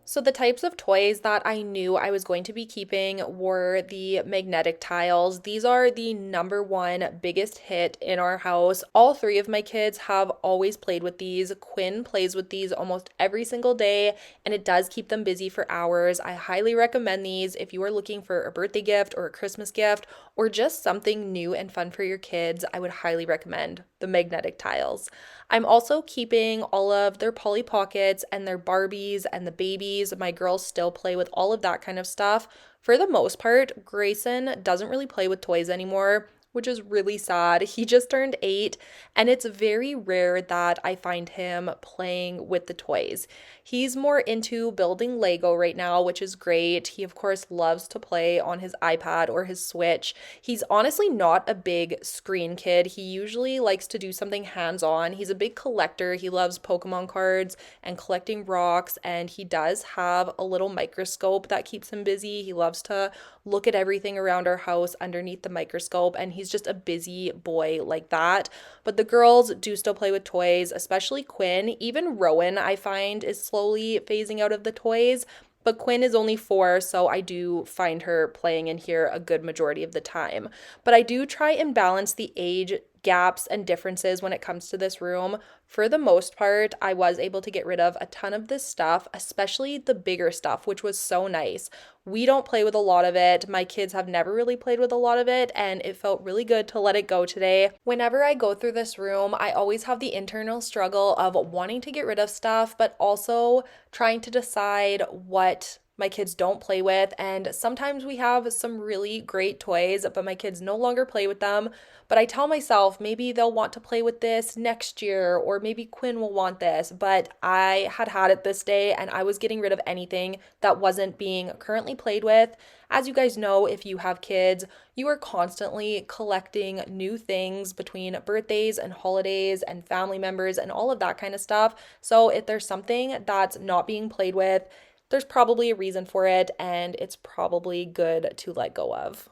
So the types of toys that I knew I was going to be keeping were the magnetic tiles. These are the number one biggest hit in our house. All three of my kids have always played with these. Quinn plays with these almost every single day, and it does keep them busy for hours. I highly recommend these if you are looking for a birthday gift or a Christmas gift or just something new and fun for your kids. I would highly recommend the magnetic tiles. I'm also keeping all of their Polly Pockets and their Barbies and the babies. My girls still play with all of that kind of stuff. For the most part, Grayson doesn't really play with toys anymore, which is really sad. He just turned 8, and it's very rare that I find him playing with the toys. He's more into building Lego right now, which is great. He, of course, loves to play on his iPad or his Switch. He's honestly not a big screen kid. He usually likes to do something hands-on. He's a big collector. He loves Pokemon cards and collecting rocks, and he does have a little microscope that keeps him busy. He loves to look at everything around our house underneath the microscope, and he's just a busy boy like that. But the girls do still play with toys, especially Quinn. Even Rowan, I find, is slowly phasing out of the toys. But Quinn is only 4, so I do find her playing in here a good majority of the time. But I do try and balance the age gaps and differences when it comes to this room. For the most part, I was able to get rid of a ton of this stuff, especially the bigger stuff, which was so nice. We don't play with a lot of it. My kids have never really played with a lot of it, and it felt really good to let it go today. Whenever I go through this room, I always have the internal struggle of wanting to get rid of stuff, but also trying to decide what my kids don't play with. And sometimes we have some really great toys, but my kids no longer play with them. But I tell myself maybe they'll want to play with this next year, or maybe Quinn will want this. But I had it this day, and I was getting rid of anything that wasn't being currently played with. As you guys know, if you have kids, you are constantly collecting new things between birthdays and holidays and family members and all of that kind of stuff. So if there's something that's not being played with, there's probably a reason for it, and it's probably good to let go of.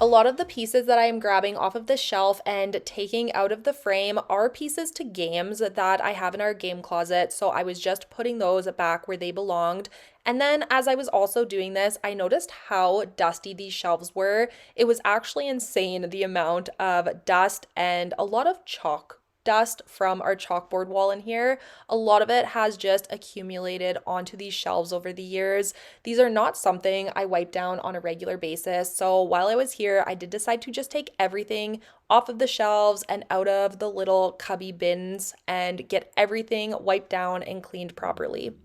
A lot of the pieces that I am grabbing off of the shelf and taking out of the frame are pieces to games that I have in our game closet. So I was just putting those back where they belonged. And then as I was also doing this, I noticed how dusty these shelves were. It was actually insane the amount of dust and a lot of chalk dust from our chalkboard wall in here. A lot of it has just accumulated onto these shelves over the years. These are not something I wipe down on a regular basis. So while I was here, I did decide to just take everything off of the shelves and out of the little cubby bins and get everything wiped down and cleaned properly.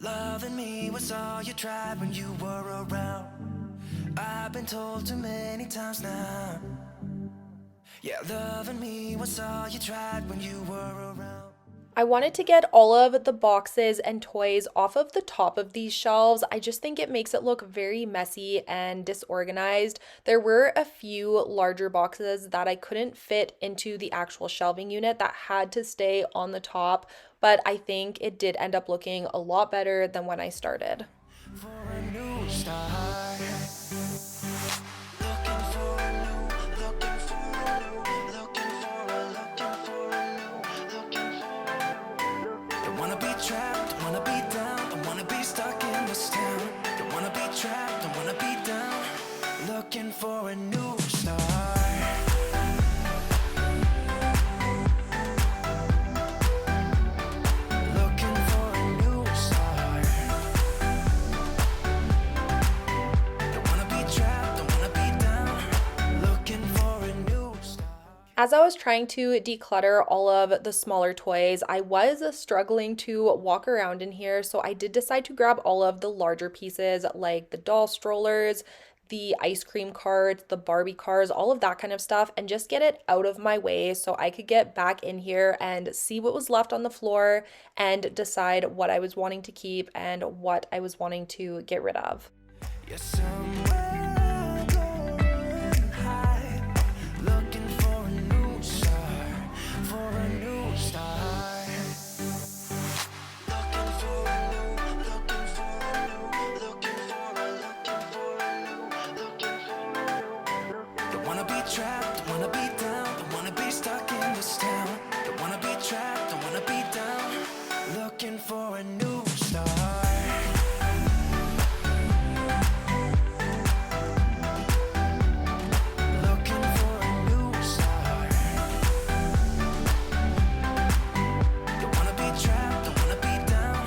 Loving me was all you tried when you were around. I've been told too many times now. Yeah, loving me was all you tried when you were around. I wanted to get all of the boxes and toys off of the top of these shelves. I just think it makes it look very messy and disorganized. There were a few larger boxes that I couldn't fit into the actual shelving unit that had to stay on the top, but I think it did end up looking a lot better than when I started. For a new start. Looking for a new, looking for a new, looking for a, looking for a new, looking for a. Don't wanna be trapped, don't wanna be down, don't wanna be stuck in this town. Don't wanna be trapped, don't wanna be down. Looking for a new start. Looking for a new start. Don't wanna be trapped, don't wanna be down. Looking for a new start. As I was trying to declutter all of the smaller toys, I was struggling to walk around in here, so I did decide to grab all of the larger pieces like the doll strollers, the ice cream carts, the Barbie cars, all of that kind of stuff, and just get it out of my way so I could get back in here and see what was left on the floor and decide what I was wanting to keep and what I was wanting to get rid of. Yeah, somewhere going high. Looking for a new start. For a new start. Looking for a new, looking for a new, looking for a, looking for a new, looking for a new. Don't wanna be trapped, don't wanna be down, don't wanna be stuck in this town. Don't wanna be trapped, don't wanna be down. Looking for a new start. Looking for a new start. Don't wanna be trapped, don't wanna be down.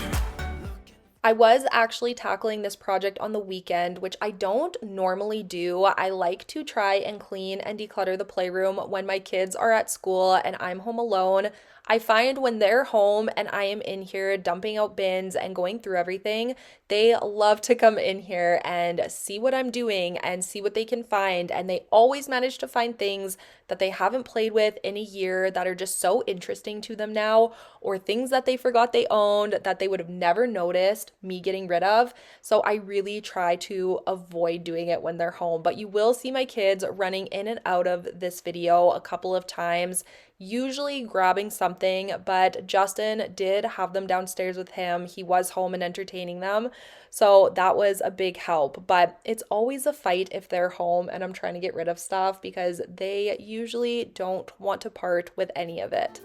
I was actually tackling this project on the weekend, which I don't normally do. I like to try and clean and declutter the playroom when my kids are at school and I'm home alone. I find when they're home and I am in here dumping out bins and going through everything, they love to come in here and see what I'm doing and see what they can find. And they always manage to find things that they haven't played with in a year that are just so interesting to them now, or things that they forgot they owned that they would have never noticed me getting rid of. So I really try to avoid doing it when they're home. But you will see my kids running in and out of this video a couple of times, usually grabbing something, but Justin did have them downstairs with him. He was home and entertaining them. So that was a big help. But it's always a fight if they're home and I'm trying to get rid of stuff because they usually don't want to part with any of it.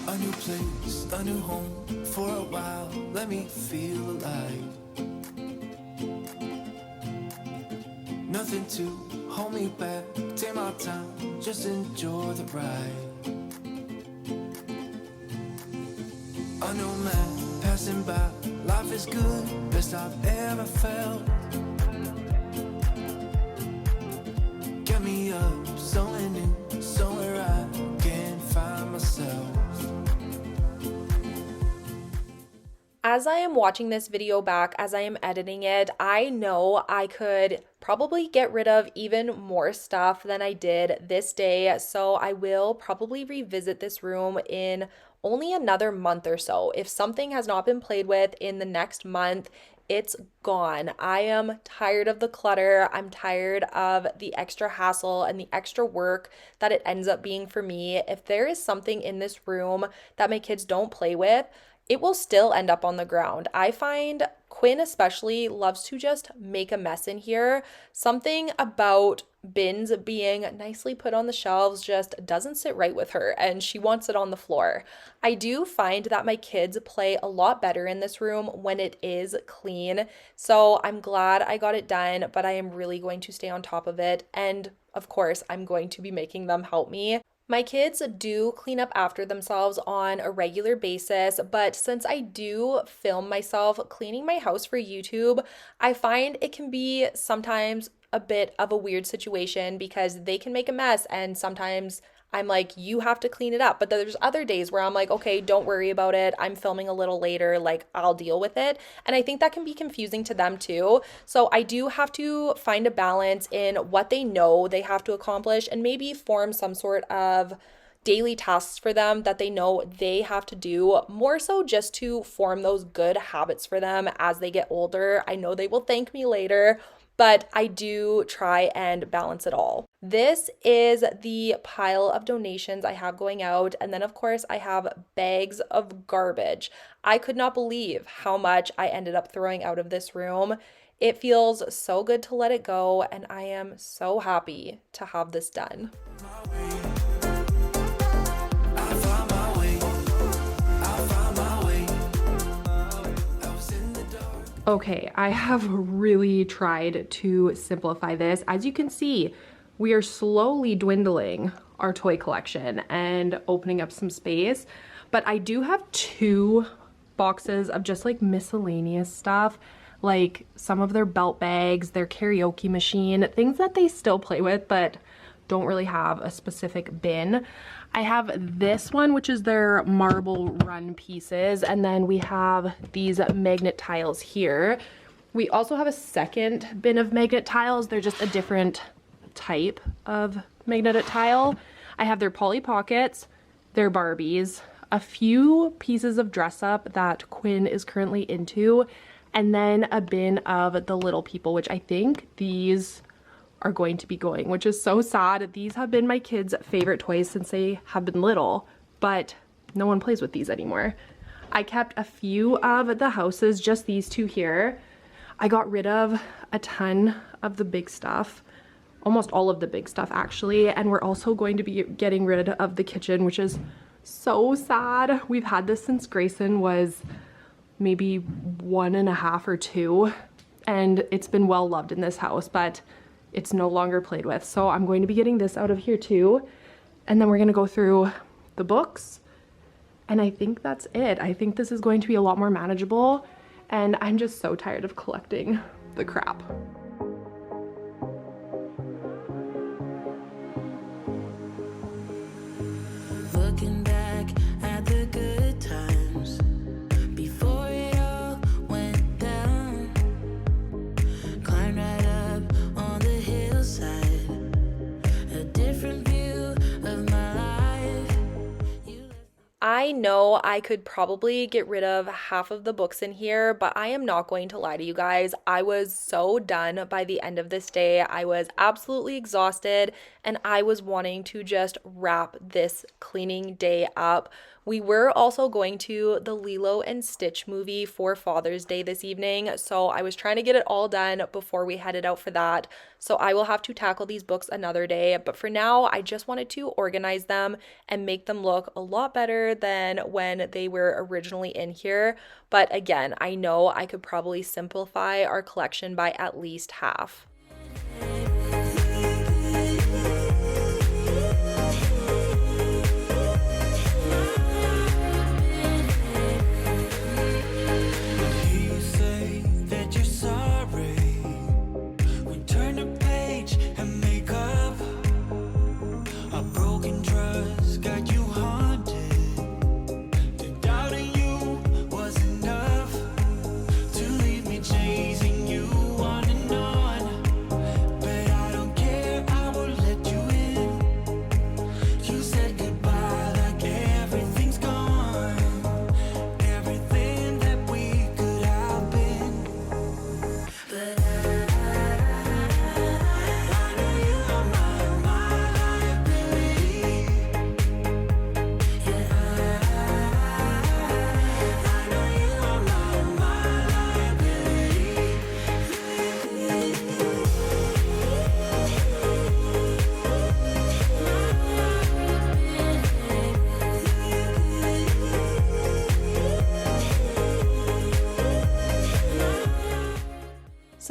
A new place, a new home. For a while, let me feel alive. Nothing to hold me back. Take my time, just enjoy the ride. A new man passing by. Life is good, best I've ever felt. Get me up, somewhere new, somewhere I can find myself. As I am watching this video back, as I am editing it, I know I could probably get rid of even more stuff than I did this day. So I will probably revisit this room in only another month or so. If something has not been played with in the next month, it's gone. I am tired of the clutter. I'm tired of the extra hassle and the extra work that it ends up being for me. If there is something in this room that my kids don't play with, it will still end up on the ground. I find Quinn especially loves to just make a mess in here. Something about bins being nicely put on the shelves just doesn't sit right with her, and she wants it on the floor. I do find that my kids play a lot better in this room when it is clean, so I'm glad I got it done, but I am really going to stay on top of it, and of course, I'm going to be making them help me. My kids do clean up after themselves on a regular basis, but since I do film myself cleaning my house for YouTube, I find it can be sometimes a bit of a weird situation because they can make a mess, and sometimes I'm like, you have to clean it up. But there's other days where I'm like, okay, don't worry about it. I'm filming a little later, like I'll deal with it. And I think that can be confusing to them too. So I do have to find a balance in what they know they have to accomplish and maybe form some sort of daily tasks for them that they know they have to do, more so just to form those good habits for them as they get older. I know they will thank me later, but I do try and balance it all. This is the pile of donations I have going out, and then of course I have bags of garbage. I could not believe how much I ended up throwing out of this room. It feels so good to let it go, and I am so happy to have this done. Okay, I have really tried to simplify this. As you can see, we are slowly dwindling our toy collection and opening up some space, but I do have 2 boxes of just like miscellaneous stuff, like some of their belt bags, their karaoke machine, things that they still play with but don't really have a specific bin. I have this one, which is their marble run pieces, and then we have these magnet tiles here. We also have a second bin of magnet tiles. They're just a different type of magnetic tile. I have their Polly Pockets, their Barbies, a few pieces of dress up that Quinn is currently into, and then a bin of the Little People, which I think these are going to be going, which is so sad. These have been my kids' favorite toys since they have been little, but no one plays with these anymore. I kept a few of the houses, just these 2 here. I got rid of a ton of the big stuff, almost all of the big stuff actually, and we're also going to be getting rid of the kitchen, which is so sad. We've had this since Grayson was maybe 1.5 or 2, and it's been well loved in this house, but it's no longer played with. So I'm going to be getting this out of here too. And then we're gonna go through the books. And I think that's it. I think this is going to be a lot more manageable. And I'm just so tired of collecting the crap. Looking back at the good times before it all went down. Climb right up on the hillside, a different view of my life. I know I could probably get rid of half of the books in here, but I am not going to lie to you guys. I was so done by the end of this day. I was absolutely exhausted, and I was wanting to just wrap this cleaning day up. We were also going to the Lilo and Stitch movie for Father's Day this evening, so I was trying to get it all done before we headed out for that. So I will have to tackle these books another day, but for now, I just wanted to organize them and make them look a lot better than when they were originally in here. But again, I know I could probably simplify our collection by at least half.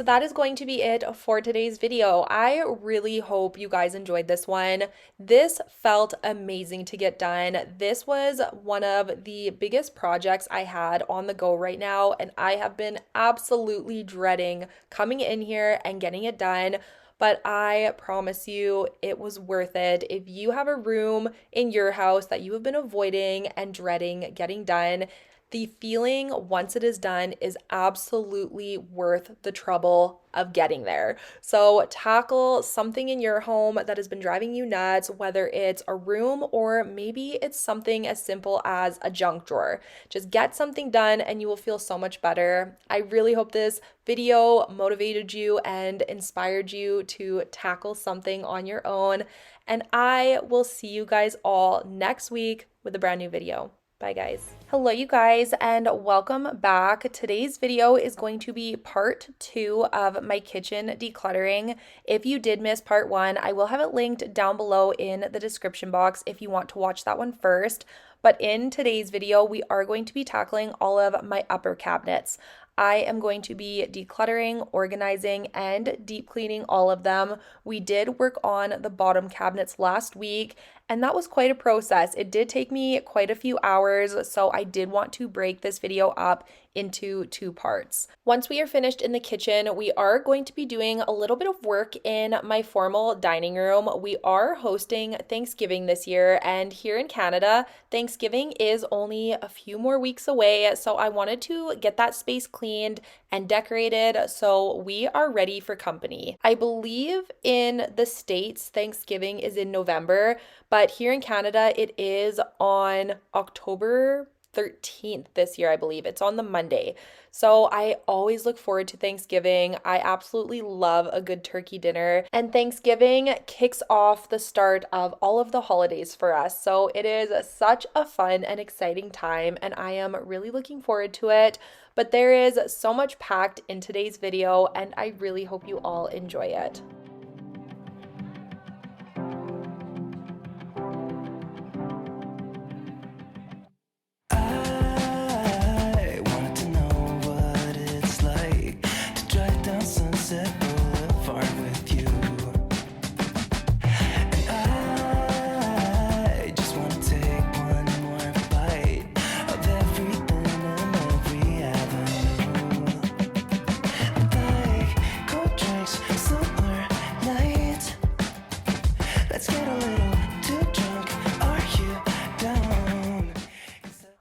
so that is going to be it for today's video. I really hope you guys enjoyed this one. This felt amazing to get done. This was one of the biggest projects I had on the go right now, and I have been absolutely dreading coming in here and getting it done. But I promise you, it was worth it. If you have a room in your house that you have been avoiding and dreading getting done, the feeling once it is done is absolutely worth the trouble of getting there. So tackle something in your home that has been driving you nuts, whether it's a room or maybe it's something as simple as a junk drawer. Just get something done and you will feel so much better. I really hope this video motivated you and inspired you to tackle something on your own. And I will see you guys all next week with a brand new video. Bye guys. Hello you guys and welcome back. Today's video is going to be part 2 of my kitchen decluttering. If you did miss part 1, I will have it linked down below in the description box if you want to watch that one first. But in today's video, we are going to be tackling all of my upper cabinets. I am going to be decluttering, organizing, and deep cleaning all of them. We did work on the bottom cabinets last week, and that was quite a process. It did take me quite a few hours, so I did want to break this video up into 2 parts. Once we are finished in the kitchen, we are going to be doing a little bit of work in my formal dining room. We are hosting Thanksgiving this year, and here in Canada, Thanksgiving is only a few more weeks away, so I wanted to get that space cleaned and decorated so we are ready for company. I believe in the States, Thanksgiving is in November, but here in Canada, it is on October 13th this year, I believe. It's on the Monday. So I always look forward to Thanksgiving. I absolutely love a good turkey dinner. And Thanksgiving kicks off the start of all of the holidays for us. So it is such a fun and exciting time, and I am really looking forward to it. But there is so much packed in today's video, and I really hope you all enjoy it. I wanted to know what it's like to drive down Sunset Boulevard with you. And I just want to take one more bite of everything and every avenue. Like cold drinks, summer nights. Let's get a little too drunk. Are you down?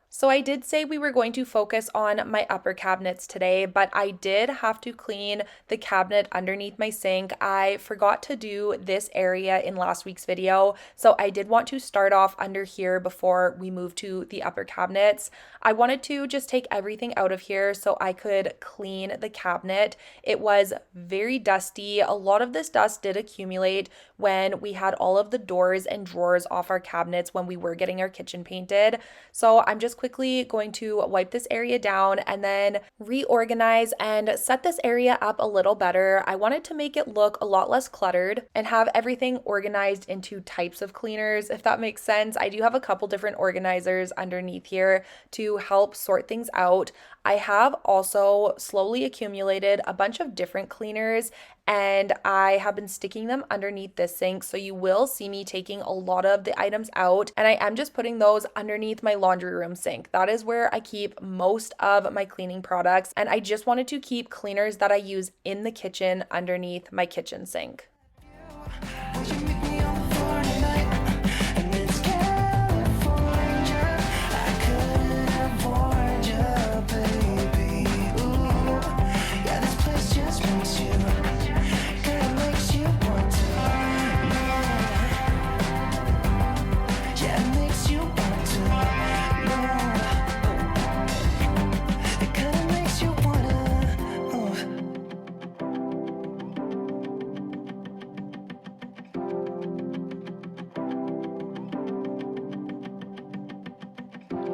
So I did say we were going to focus on my upper cabinets today, but I did have to clean the cabinet underneath my sink. I forgot to do this area in last week's video, so I did want to start off under here before we move to the upper cabinets. I wanted to just take everything out of here so I could clean the cabinet. It was very dusty. A lot of this dust did accumulate when we had all of the doors and drawers off our cabinets when we were getting our kitchen painted. So I'm just quickly going to wipe this area down and then reorganize and set this area up a little better. I wanted to make it look a lot less cluttered and have everything organized into types of cleaners, if that makes sense. I do have a couple different organizers underneath here to help sort things out. I have also slowly accumulated a bunch of different cleaners, and I have been sticking them underneath this sink, so you will see me taking a lot of the items out, and I am just putting those underneath my laundry room sink. That is where I keep most of my cleaning products, and I just wanted to keep cleaners that I use in the kitchen underneath my kitchen sink. Would you meet me on the floor tonight? And it's California. I couldn't have warned you, baby. Ooh, yeah, this place just makes you, girl, it makes you want to. Yeah, it makes you want to. It kinda makes you wanna.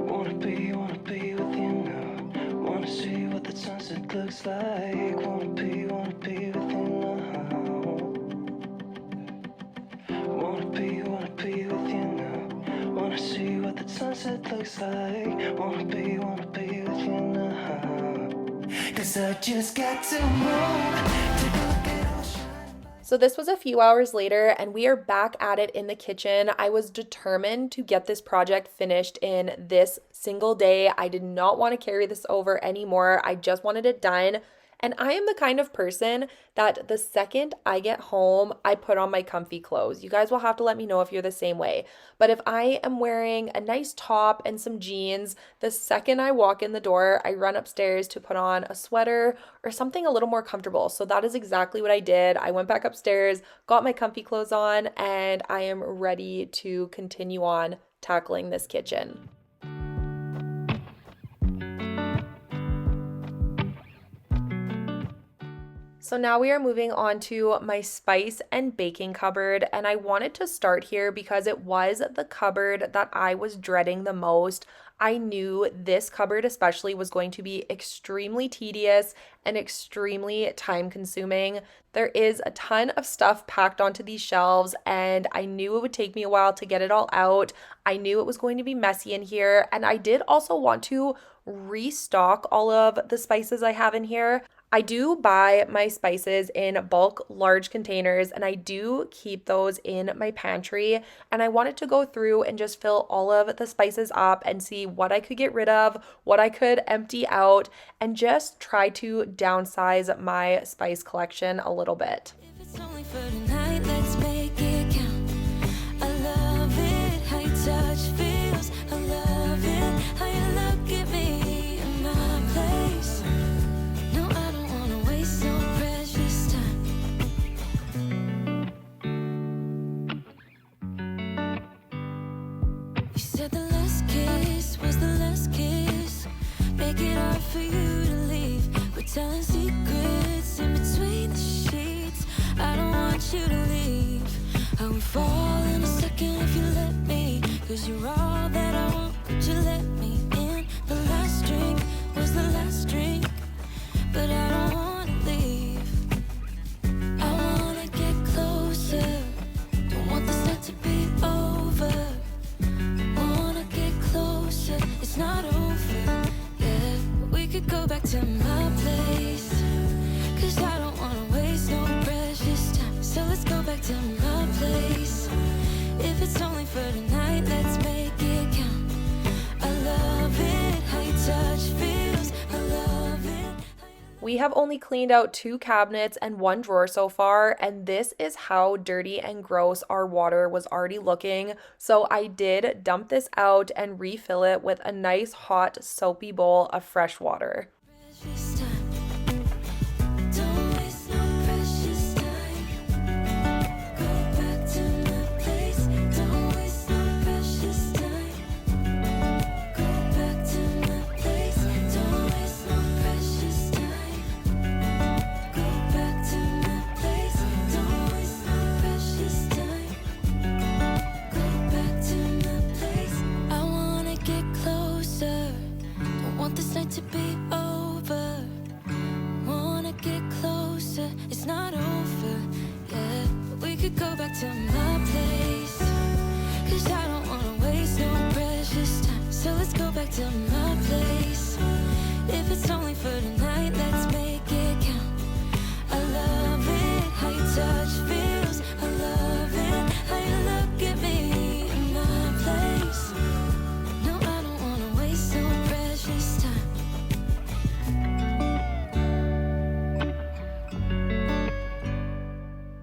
Wanna be with you now. Wanna see what the sunset looks like. Wanna be with you now. Wanna be with you now. Wanna see what the sunset looks like. Wanna be with you now. 'cause I just got to move. Take a look at all shine. So this was a few hours later and we are back at it in the kitchen. I was determined to get this project finished in this single day. I did not want to carry this over anymore. I just wanted it done. And I am the kind of person that the second I get home, I put on my comfy clothes. You guys will have to let me know if you're the same way. But if I am wearing a nice top and some jeans, the second I walk in the door, I run upstairs to put on a sweater or something a little more comfortable. So that is exactly what I did. I went back upstairs, got my comfy clothes on, and I am ready to continue on tackling this kitchen. So now we are moving on to my spice and baking cupboard, and I wanted to start here because it was the cupboard that I was dreading the most. I knew this cupboard especially was going to be extremely tedious and extremely time consuming. There is a ton of stuff packed onto these shelves, and I knew it would take me a while to get it all out. I knew it was going to be messy in here, and I did also want to restock all of the spices I have in here. I do buy my spices in bulk large containers and I do keep those in my pantry, and I wanted to go through and just fill all of the spices up and see what I could get rid of, what I could empty out, and just try to downsize my spice collection a little bit. If it's only for tonight, let's make it count. I love it, how your touch feels. I love it, how you look at me in my place. No, I don't wanna waste no precious time. You said the last kiss was the last kiss. Make it hard for you to leave. We're telling secrets in between the sheets. I don't want you to leave. I would fall in a second if you let me. 'Cause you're all that I want, could you let me in? The last drink was the last drink, but I don't wanna leave. I wanna get closer, don't want this night to be over. Wanna get closer, it's not over. Yeah, we could go back to my place, 'cause I don't wanna waste no precious time. So let's go back to my place. If it's only for tonight, let's make it count. I love it, how your touch feels. I love it. We have only cleaned out 2 cabinets and 1 drawer so far, and this is how dirty and gross our water was already looking. So I did dump this out and refill it with a nice hot soapy bowl of fresh water. Precious time. Don't waste no precious time. Go back to my place. Don't waste no precious time. Go back to my place. Don't waste no precious time. Go back to my place. Don't waste no precious time. Go back to my place. I wanna get closer. Don't want this night to be over. Wanna get closer, it's not over. Yeah, we could go back to my place, 'cause I don't wanna waste no precious time. So let's go back to my place. If it's only for tonight, let's make it count. I love it, how your touch feels. I love it, how you look at me in my place. No, I don't wanna waste no precious time.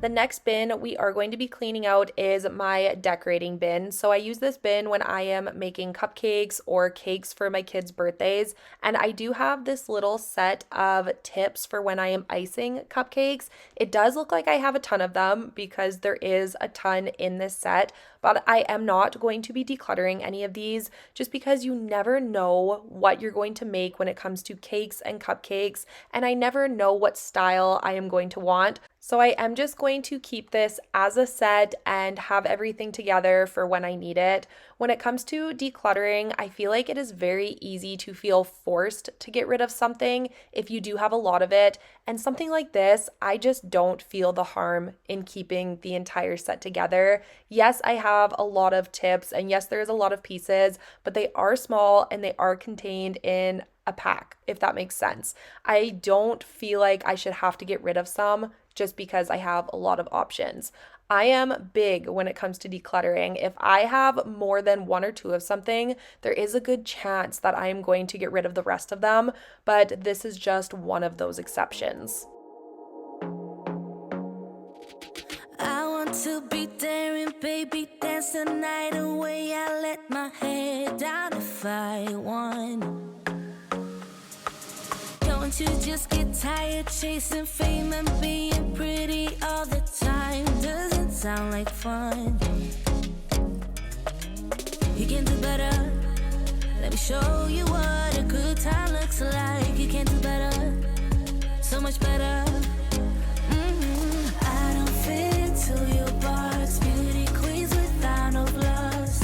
The next bin we are going to be cleaning out is my decorating bin. So I use this bin when I am making cupcakes or cakes for my kids' birthdays. And I do have this little set of tips for when I am icing cupcakes. It does look like I have a ton of them because there is a ton in this set, but I am not going to be decluttering any of these just because you never know what you're going to make when it comes to cakes and cupcakes, and I never know what style I am going to want. So I am just going to keep this as a set and have everything together for when I need it. When it comes to decluttering, I feel like it is very easy to feel forced to get rid of something if you do have a lot of it. And something like this, I just don't feel the harm in keeping the entire set together. Yes, I have a lot of tips, and yes, there is a lot of pieces, but they are small and they are contained in a pack, if that makes sense. I don't feel like I should have to get rid of some just because I have a lot of options. I am big when it comes to decluttering. If I have more than one or two of something, there is a good chance that I am going to get rid of the rest of them, but this is just one of those exceptions. I want to be daring, baby, dance the night away. I let my head down if I want. Don't you just get tired chasing fame and being pretty all the time? Doesn't sound like fun. You can do better. Let me show you what a good time looks like. You can do better, so much better. I don't fit into your box. Beauty queens without no flaws.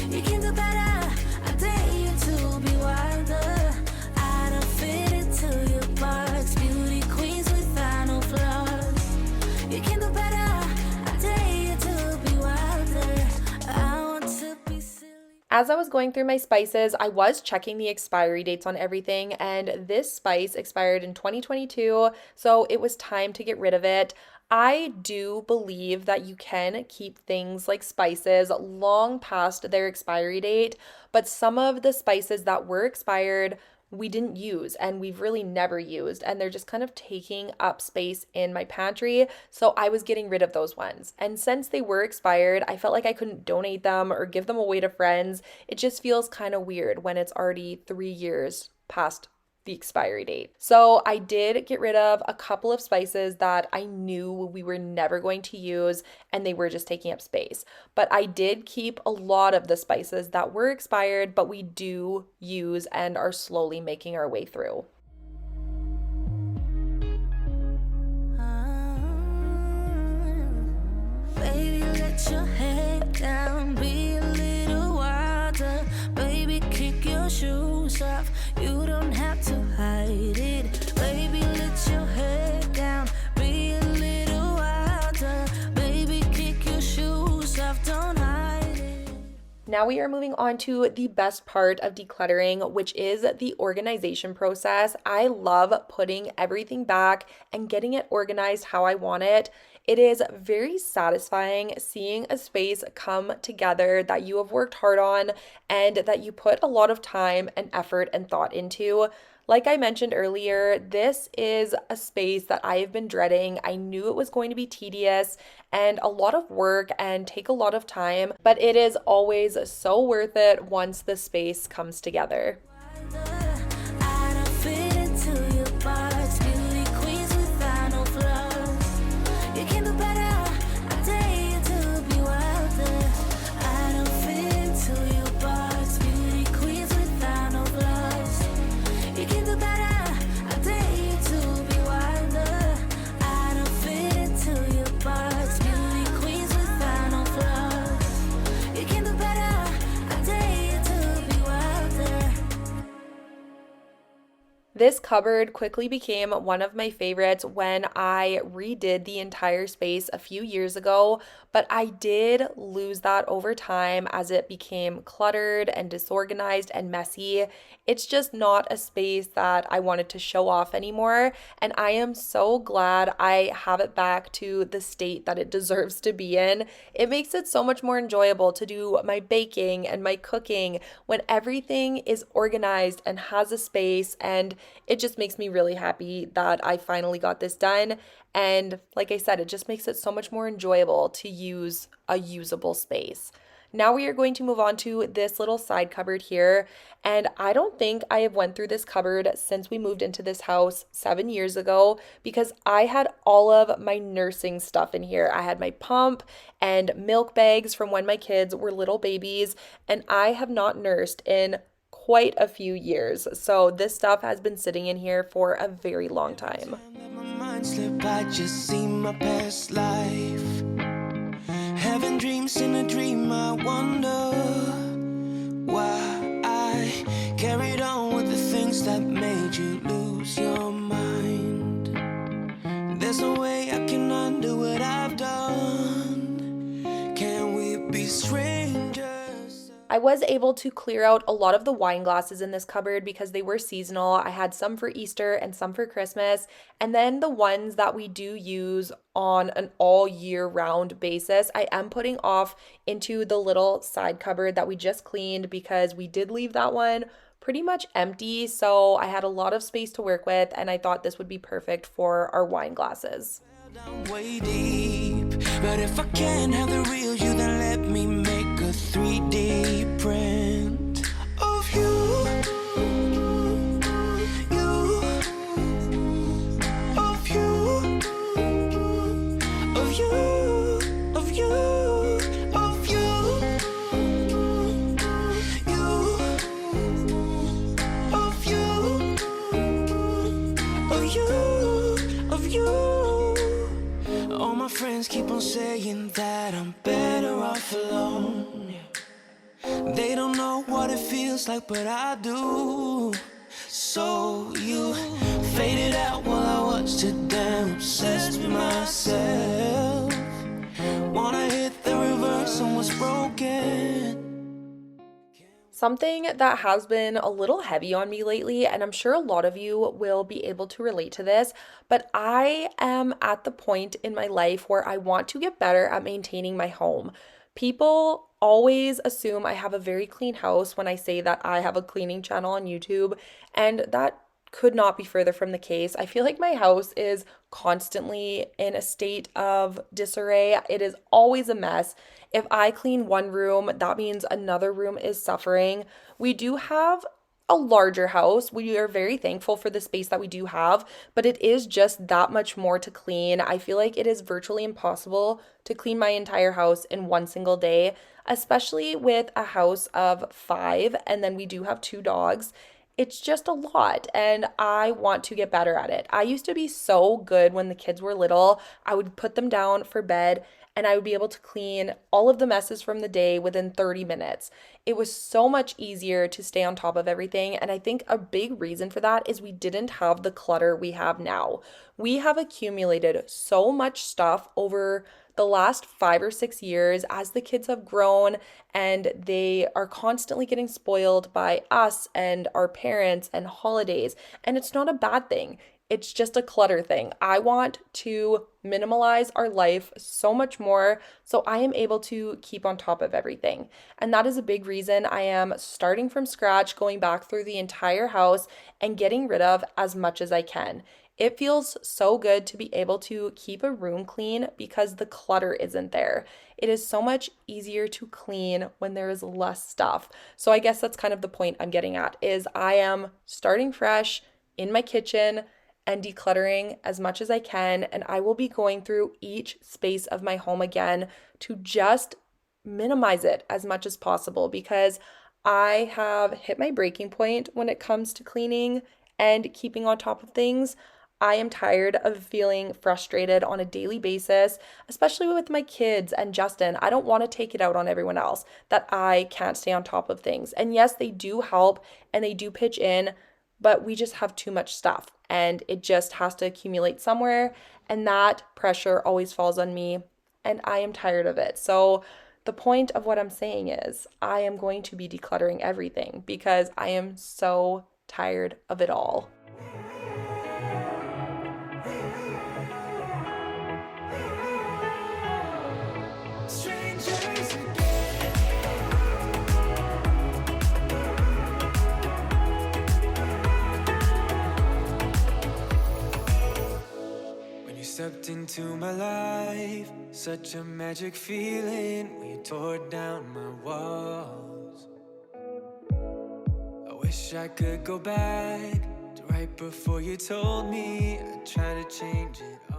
You can do better. I dare you to be wilder. I don't fit into your box. Beauty queens without no flaws. You can do better. I dare you to be wilder. I want to be silly. As I was going through my spices, I was checking the expiry dates on everything, and this spice expired in 2022, so it was time to get rid of it. I do believe that you can keep things like spices long past their expiry date, but some of the spices that were expired we didn't use and we've really never used, and they're just kind of taking up space in my pantry, so I was getting rid of those ones. And since they were expired, I felt like I couldn't donate them or give them away to friends. It just feels kind of weird when it's already 3 years past the expiry date. So I did get rid of a couple of spices that I knew we were never going to use and they were just taking up space. But I did keep a lot of the spices that were expired, but we do use and are slowly making our way through. Baby, let your head down, be a little wilder. Baby, kick your shoes off, you don't have to hide it. Baby, let your head down, be a little wilder. Baby, kick your shoes off, don't hide it. Now we are moving on to the best part of decluttering, which is the organization process. I love putting everything back and getting it organized how I want it. It is very satisfying seeing a space come together that you have worked hard on and that you put a lot of time and effort and thought into. Like I mentioned earlier, this is a space that I have been dreading. I knew it was going to be tedious and a lot of work and take a lot of time, but it is always so worth it once the space comes together. I don't fit into your box. Beauty queens without no flaws. You can do better. I dare you to be wilder. I don't fit into your box. Beauty queens without no flaws. You can do better. I dare you to be wilder. I don't fit into your box. Beauty queens without no flaws. You can do better. I dare you to be wilder. This cupboard quickly became one of my favorites when I redid the entire space a few years ago, but I did lose that over time as it became cluttered and disorganized and messy. It's just not a space that I wanted to show off anymore, and I am so glad I have it back to the state that it deserves to be in. It makes it so much more enjoyable to do my baking and my cooking when everything is organized and has a space, and it just makes me really happy that I finally got this done. And like I said, it just makes it so much more enjoyable to use a usable space. Now we are going to move on to this little side cupboard here. And I don't think I have went through this cupboard since we moved into this house 7 years ago because I had all of my nursing stuff in here. I had my pump and milk bags from when my kids were little babies, and I have not nursed in quite a few years. So this stuff has been sitting in here for a very long time. Let my mind slip, I just see my past life. Having dreams in a dream, I wonder why I carried on with the things that made you lose your mind. There's no way I can undo what I've done. Can we be strangers? I was able to clear out a lot of the wine glasses in this cupboard because they were seasonal. I had some for Easter and some for Christmas. And then the ones that we do use on an all year round basis, I am putting off into the little side cupboard that we just cleaned because we did leave that one pretty much empty. So I had a lot of space to work with, and I thought this would be perfect for our wine glasses. Down way deep, but if I can't have the real you, then let me make a 3D print of you, of you, of you, of you, of you, of you, of you, of you. All my friends keep on saying that I'm better off alone. They don't know what it feels like, but I do. So you faded out while I watched it down, obsessed with myself. Wanna hit the reverse on what's broken. Something that has been a little heavy on me lately, and I'm sure a lot of you will be able to relate to this, but I am at the point in my life where I want to get better at maintaining my home. People always assume I have a very clean house when I say that I have a cleaning channel on YouTube, and that could not be further from the case. I feel like my house is constantly in a state of disarray. It is always a mess. If I clean one room, that means another room is suffering. We do have a larger house. We are very thankful for the space that we do have, but it is just that much more to clean. I feel like it is virtually impossible to clean my entire house in one single day, especially with a house of 5, and then we do have 2 dogs. It's just a lot, and I want to get better at it. I used to be so good when the kids were little. I would put them down for bed and I would be able to clean all of the messes from the day within 30 minutes. It was so much easier to stay on top of everything, and I think a big reason for that is we didn't have the clutter we have now. We have accumulated so much stuff over the last 5 or 6 years as the kids have grown, and they are constantly getting spoiled by us and our parents and holidays, and it's not a bad thing. It's just a clutter thing. I want to minimalize our life so much more so I am able to keep on top of everything. And that is a big reason I am starting from scratch, going back through the entire house and getting rid of as much as I can. It feels so good to be able to keep a room clean because the clutter isn't there. It is so much easier to clean when there is less stuff. So I guess that's kind of the point I'm getting at, is I am starting fresh in my kitchen and decluttering as much as I can, and I will be going through each space of my home again to just minimize it as much as possible because I have hit my breaking point when it comes to cleaning and keeping on top of things. I am tired of feeling frustrated on a daily basis, especially with my kids and Justin. I don't want to take it out on everyone else that I can't stay on top of things. And yes, they do help and they do pitch in, but we just have too much stuff and it just has to accumulate somewhere, and that pressure always falls on me and I am tired of it. So the point of what I'm saying is I am going to be decluttering everything because I am so tired of it all. Stepped into my life, such a magic feeling when you tore down my walls. I wish I could go back to right before you told me I'd try to change it all.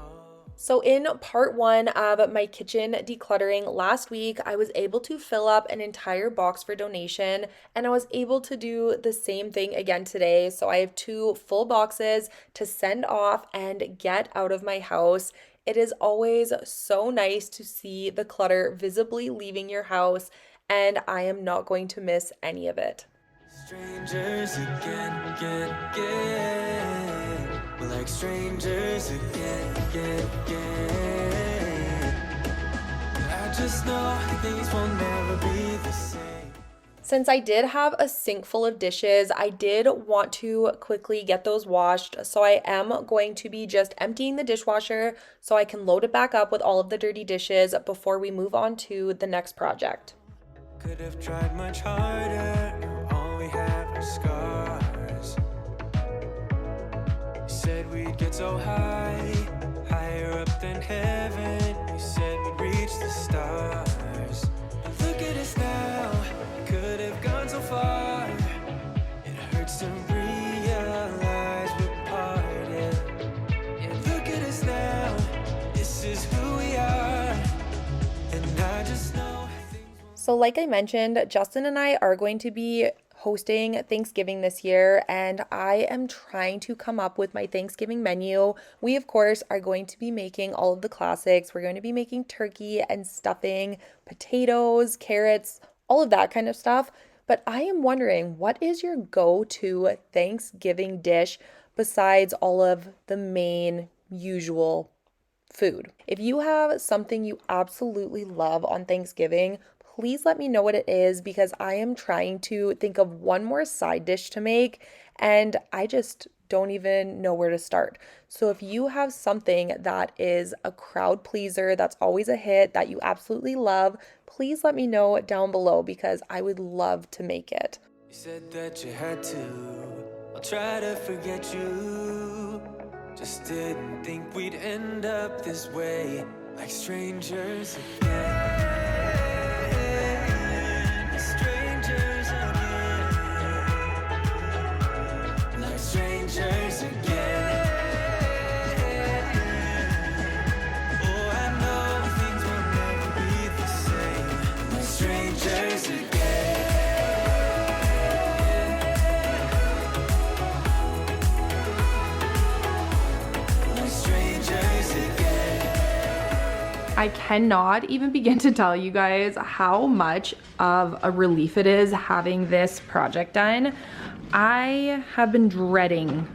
So in part 1 of my kitchen decluttering last week, I was able to fill up an entire box for donation, and I was able to do the same thing again today. So I have 2 full boxes to send off and get out of my house. It is always so nice to see the clutter visibly leaving your house, and I am not going to miss any of it. Strangers again. We're like strangers again. I just know things will never be the same. Since I did have a sink full of dishes, I did want to quickly get those washed. So I am going to be just emptying the dishwasher so I can load it back up with all of the dirty dishes before we move on to the next project. Could have tried much harder. Now all we have are scars. You said we'd get so high, higher up than heaven. You said we'd reach the stars. And look at us now. Could have gone so far. It hurts to realize we're parted. Yeah, look at us now. This is who we are. And I just know. So like I mentioned, Justin and I are going to be hosting Thanksgiving this year, and I am trying to come up with my Thanksgiving menu. We, of course, are going to be making all of the classics. We're going to be making turkey and stuffing, potatoes, carrots, all of that kind of stuff. But I am wondering, what is your go-to Thanksgiving dish besides all of the main usual food? If you have something you absolutely love on Thanksgiving, please let me know what it is, because I am trying to think of one more side dish to make and I just don't even know where to start. So if you have something that is a crowd pleaser, that's always a hit, that you absolutely love, please let me know down below because I would love to make it. You said that you had to. I'll try to forget you. Just didn't think we'd end up this way, like strangers again. Strangers again. Like strangers again. Oh, I know things will never be the same. Like strangers again. Like strangers again. I cannot even begin to tell you guys how much of a relief it is having this project done. I have been dreading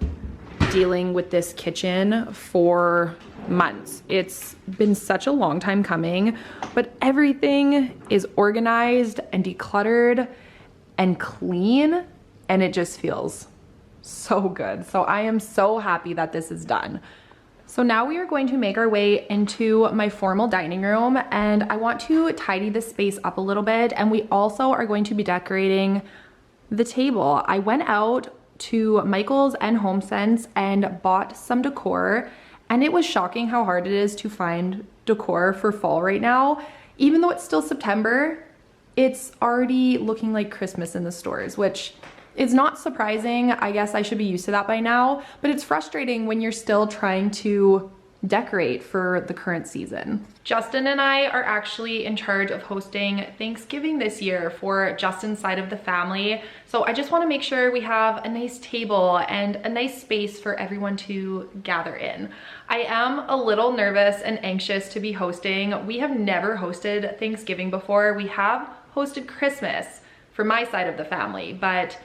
dealing with this kitchen for months. It's been such a long time coming, but everything is organized and decluttered and clean, and it just feels so good. So I am so happy that this is done. So now we are going to make our way into my formal dining room, and I want to tidy this space up a little bit, and we also are going to be decorating the table. I went out to Michael's and HomeSense and bought some decor, and it was shocking how hard it is to find decor for fall right now. Even though it's still September, it's already looking like Christmas in the stores, which is not surprising. I guess I should be used to that by now, but it's frustrating when you're still trying to decorate for the current season. Justin and I are actually in charge of hosting Thanksgiving this year for Justin's side of the family. So I just want to make sure we have a nice table and a nice space for everyone to gather in. I am a little nervous and anxious to be hosting. We have never hosted Thanksgiving before. We have hosted Christmas for my side of the family, but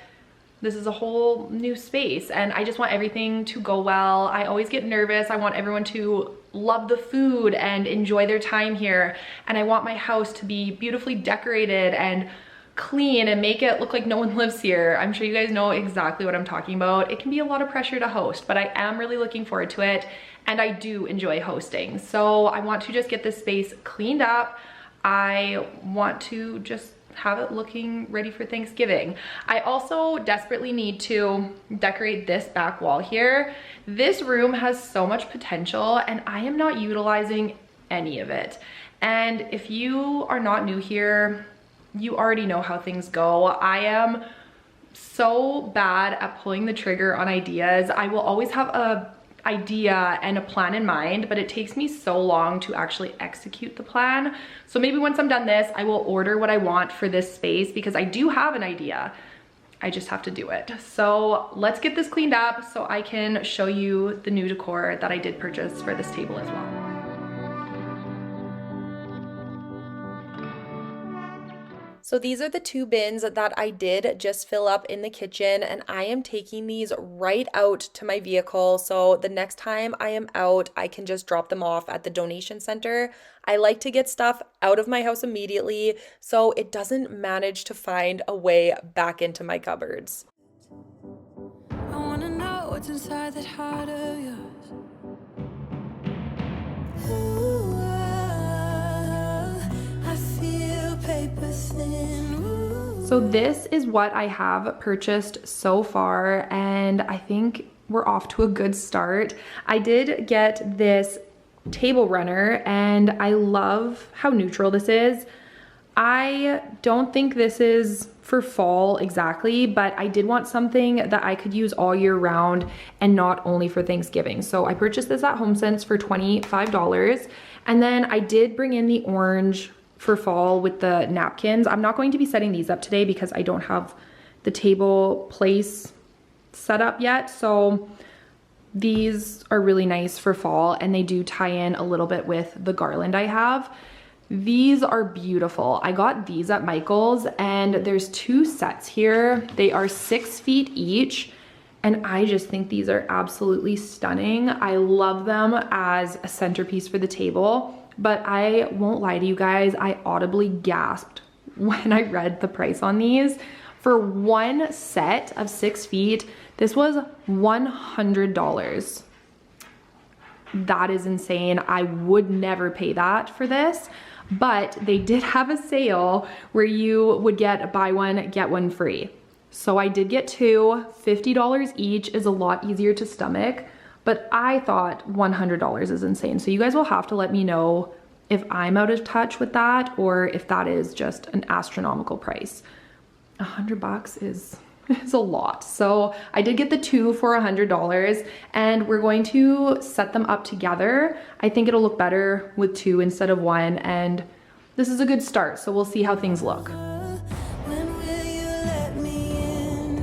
this is a whole new space and I just want everything to go well. I always get nervous. I want everyone to love the food and enjoy their time here. And I want my house to be beautifully decorated and clean and make it look like no one lives here. I'm sure you guys know exactly what I'm talking about. It can be a lot of pressure to host, but I am really looking forward to it. And I do enjoy hosting. So I want to just get this space cleaned up. I want to just have it looking ready for Thanksgiving. I also desperately need to decorate this back wall here. This room has so much potential and I am not utilizing any of it. And if you are not new here, you already know how things go. I am so bad at pulling the trigger on ideas. I will always have a idea and a plan in mind, but it takes me so long to actually execute the plan. So maybe once I'm done this, I will order what I want for this space because I do have an idea. I just have to do it. So let's get this cleaned up so I can show you the new decor that I did purchase for this table as well. So these are the 2 bins that I did just fill up in the kitchen, and I am taking these right out to my vehicle. So the next time I am out, I can just drop them off at the donation center. I like to get stuff out of my house immediately so it doesn't manage to find a way back into my cupboards. I wanna know what's inside that heart of yours. Ooh, I feel paper thin. Ooh. So this is what I have purchased so far, and I think we're off to a good start. I did get this table runner, and I love how neutral this is. I don't think this is for fall exactly, but I did want something that I could use all year round and not only for Thanksgiving. So I purchased this at HomeSense for $25. And then I did bring in the orange for fall with the napkins. I'm not going to be setting these up today because I don't have the table place set up yet. So these are really nice for fall, and they do tie in a little bit with the garland I have. These are beautiful. I got these at Michael's, and there's 2 sets here. They are 6 feet each, and I just think these are absolutely stunning. I love them as a centerpiece for the table, but I won't lie to you guys, I audibly gasped when I read the price on these. For one set of 6 feet, this was $100. That is insane. I would never pay that for this. But they did have a sale where you would get buy one, get one free. So I did get 2, $50 each is a lot easier to stomach, but I thought $100 is insane. So you guys will have to let me know if I'm out of touch with that or if that is just an astronomical price. $100 is a lot. So I did get the 2 for $100, and we're going to set them up together. I think it'll look better with 2 instead of 1, and this is a good start. So we'll see how things look. When will you let me in?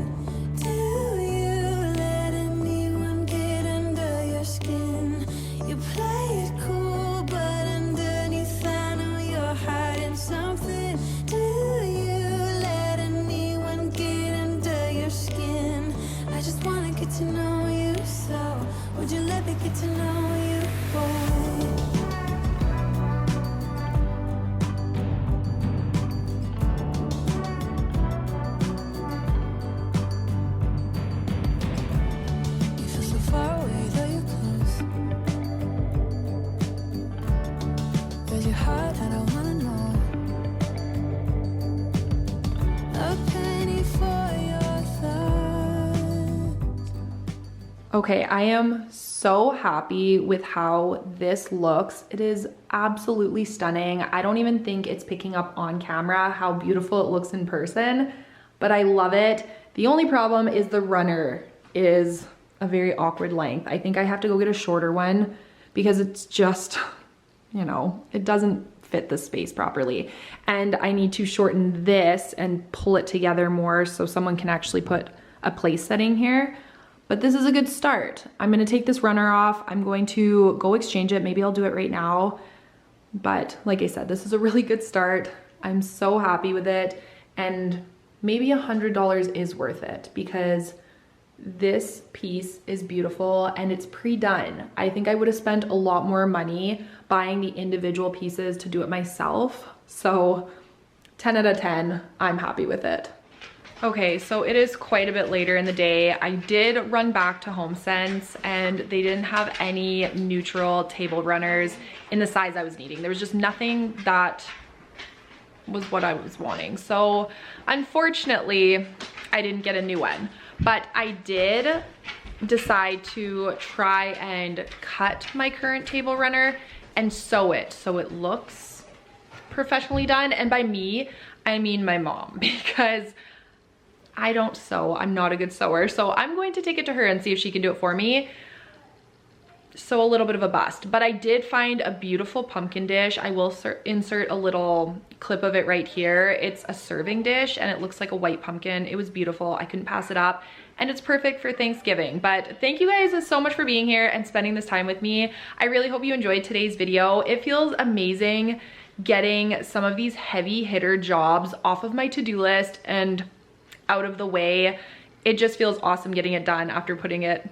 Do you let anyone get under your skin? You play it cool, but underneath I know you're hiding something. Do you let anyone get under your skin? I just wanna get to know you, so would you let me get to know you, boy? You feel so far away, though you're close. Where's your heart? I don't wanna know. A penny for your thoughts. Okay, I am so happy with how this looks. It is absolutely stunning. I don't even think it's picking up on camera how beautiful it looks in person, but I love it. The only problem is the runner is a very awkward length. I think I have to go get a shorter one because it's just, you know, it doesn't fit the space properly. And I need to shorten this and pull it together more so someone can actually put a place setting here. But this is a good start. I'm gonna take this runner off. I'm going to go exchange it. Maybe I'll do it right now. But like I said, this is a really good start. I'm so happy with it. And maybe $100 is worth it because this piece is beautiful and it's pre-done. I think I would have spent a lot more money buying the individual pieces to do it myself. So 10 out of 10, I'm happy with it. Okay, so it is quite a bit later in the day. I did run back to HomeSense and they didn't have any neutral table runners in the size I was needing. There was just nothing that was what I was wanting. So unfortunately, I didn't get a new one, but I did decide to try and cut my current table runner and sew it so it looks professionally done. And by me, I mean my mom, because I don't sew. I'm not a good sewer. So I'm going to take it to her and see if she can do it for me. So a little bit of a bust, but I did find a beautiful pumpkin dish. I will insert a little clip of it right here. It's a serving dish and it looks like a white pumpkin. It was beautiful. I couldn't pass it up and it's perfect for Thanksgiving. But thank you guys so much for being here and spending this time with me. I really hope you enjoyed today's video. It feels amazing getting some of these heavy hitter jobs off of my to-do list and out of the way. It just feels awesome getting it done after putting it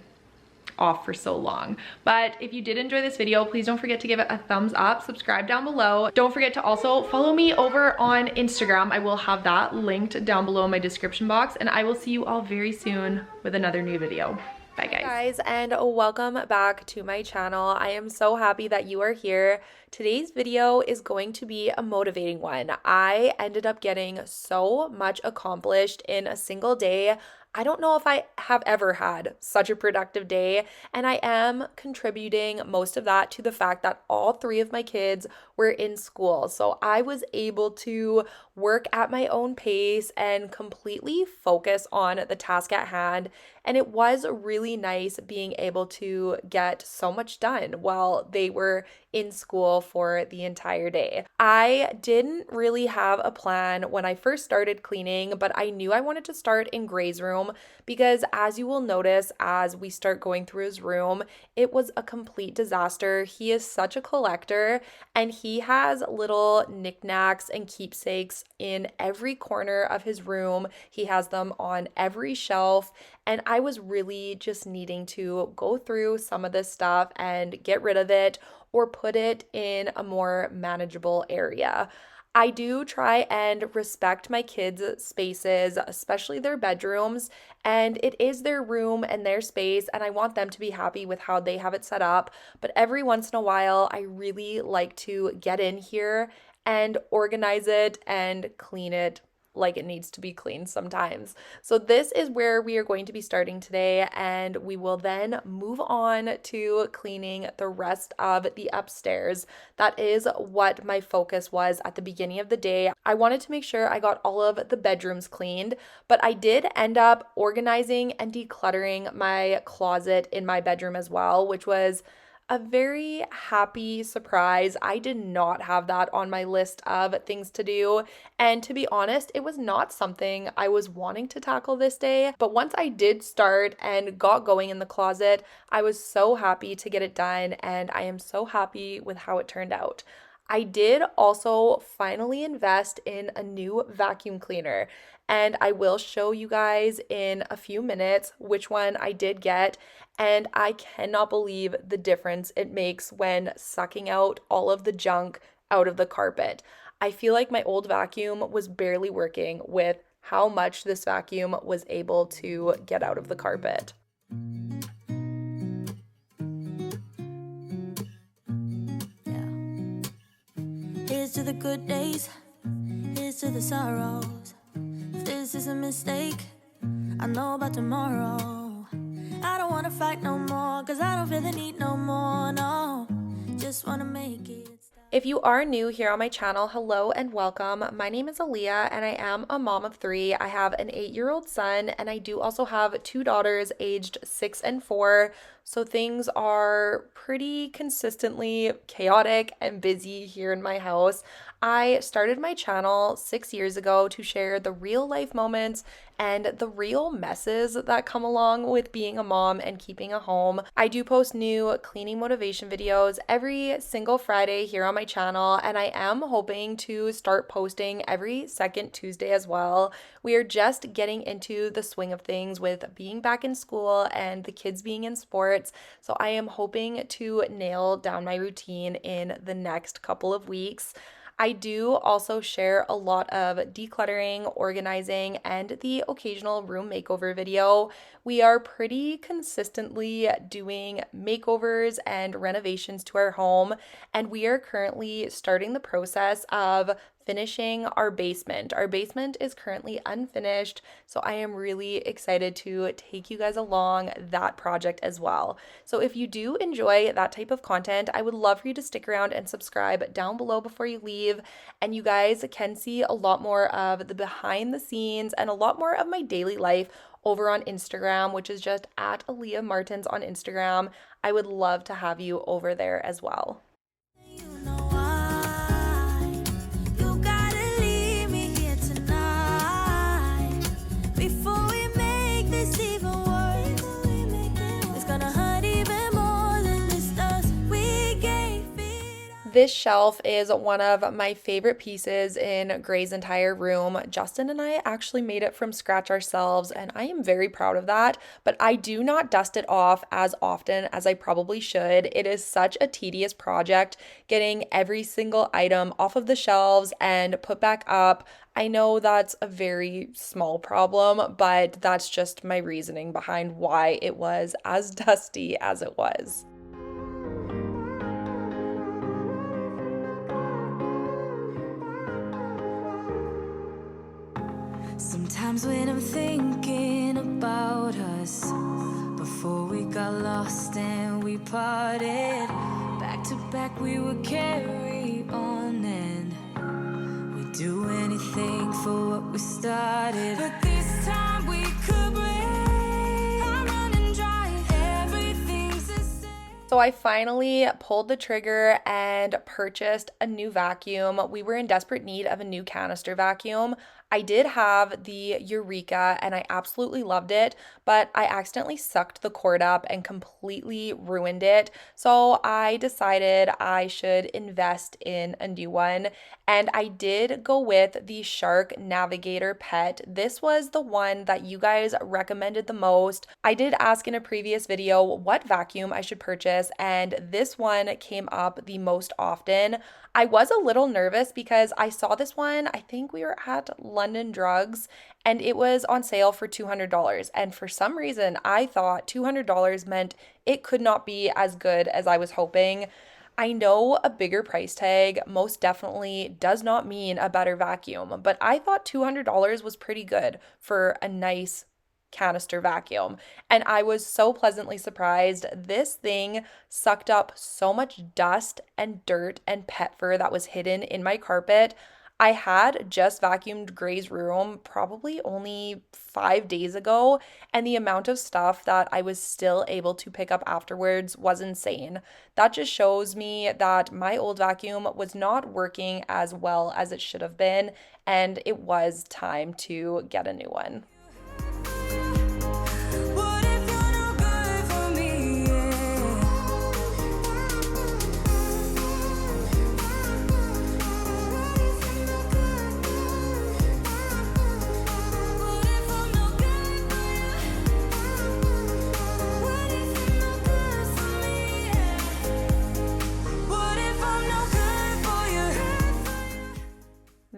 off for so long. But if you did enjoy this video, please don't forget to give it a thumbs up, subscribe down below. Don't forget to also follow me over on Instagram. I will have that linked down below in my description box, and I will see you all very soon with another new video. Bye guys. Hey guys, and welcome back to my channel. I am so happy that you are here. Today's video is going to be a motivating one. I ended up getting so much accomplished in a single day. I don't know if I have ever had such a productive day, and I am contributing most of that to the fact that all three of my kids were in school. So I was able to work at my own pace and completely focus on the task at hand. And it was really nice being able to get so much done while they were in school for the entire day. I didn't really have a plan when I first started cleaning, but I knew I wanted to start in Gray's room because, as you will notice as we start going through his room, it was a complete disaster. He is such a collector, and he has little knickknacks and keepsakes in every corner of his room. He has them on every shelf, and I was really just needing to go through some of this stuff and get rid of it or put it in a more manageable area. I do try and respect my kids' spaces, especially their bedrooms, and it is their room and their space, and I want them to be happy with how they have it set up. But every once in a while, I really like to get in here and organize it and clean it like it needs to be cleaned sometimes. So this is where we are going to be starting today, and we will then move on to cleaning the rest of the upstairs. That is what my focus was at the beginning of the day. I wanted to make sure I got all of the bedrooms cleaned, but I did end up organizing and decluttering my closet in my bedroom as well, which was a very happy surprise. I did not have that on my list of things to do. And to be honest, it was not something I was wanting to tackle this day. But once I did start and got going in the closet, I was so happy to get it done. And I am so happy with how it turned out. I did also finally invest in a new vacuum cleaner, and I will show you guys in a few minutes which one I did get, and I cannot believe the difference it makes when sucking out all of the junk out of the carpet. I feel like my old vacuum was barely working with how much this vacuum was able to get out of the carpet. Here's to the good days, here's to the sorrows. If this is a mistake, I know about tomorrow. I don't wanna fight no more, cause I don't feel the need no more, no. Just wanna make it. If you are new here on my channel, hello and welcome. My name is Aleah, and I am a mom of three. I have an 8-year-old son, and I do also have 2 daughters aged 6 and 4. So things are pretty consistently chaotic and busy here in my house. I started my channel 6 years ago to share the real life moments and the real messes that come along with being a mom and keeping a home. I do post new cleaning motivation videos every single Friday here on my channel, and I am hoping to start posting every second Tuesday as well. We are just getting into the swing of things with being back in school and the kids being in sports, so I am hoping to nail down my routine in the next couple of weeks. I do also share a lot of decluttering, organizing, and the occasional room makeover video. We are pretty consistently doing makeovers and renovations to our home, and we are currently starting the process of finishing our basement. Our basement is currently unfinished, so I am really excited to take you guys along that project as well. So if you do enjoy that type of content, I would love for you to stick around and subscribe down below before you leave, and you guys can see a lot more of the behind the scenes and a lot more of my daily life over on Instagram, which is just at Aleah Martins on Instagram. I would love to have you over there as well. You know why you gotta leave me here tonight before we make this even worse. It's gonna hurt even more than this does. We gave it up. This shelf is one of my favorite pieces in Gray's entire room. Justin and I actually made it from scratch ourselves, and I am very proud of that. But I do not dust it off as often as I probably should. It is such a tedious project getting every single item off of the shelves and put back up. I know that's a very small problem, but that's just my reasoning behind why it was as dusty as it was. Sometimes when I'm thinking about us, before we got lost and we parted, back to back we would carry on and we'd do anything for what we started. But this time we could break. I'm running dry, everything's the same. So I finally pulled the trigger and purchased a new vacuum. We were in desperate need of a new canister vacuum. I did have the Eureka and I absolutely loved it, but I accidentally sucked the cord up and completely ruined it. So I decided I should invest in a new one, and I did go with the Shark Navigator Pet. This was the one that you guys recommended the most. I did ask in a previous video what vacuum I should purchase, and this one came up the most often. I was a little nervous because I saw this one, I think we were at London Drugs, and it was on sale for $200. And for some reason, I thought $200 meant it could not be as good as I was hoping. I know a bigger price tag most definitely does not mean a better vacuum, but I thought $200 was pretty good for a nice canister vacuum. And I was so pleasantly surprised. This thing sucked up so much dust and dirt and pet fur that was hidden in my carpet. I had just vacuumed Gray's room probably only 5 days ago, and the amount of stuff that I was still able to pick up afterwards was insane. That just shows me that my old vacuum was not working as well as it should have been, and it was time to get a new one. What if you're no good for me? What if I'm no good for you? What if you're no good for me? What if I'm no good for you?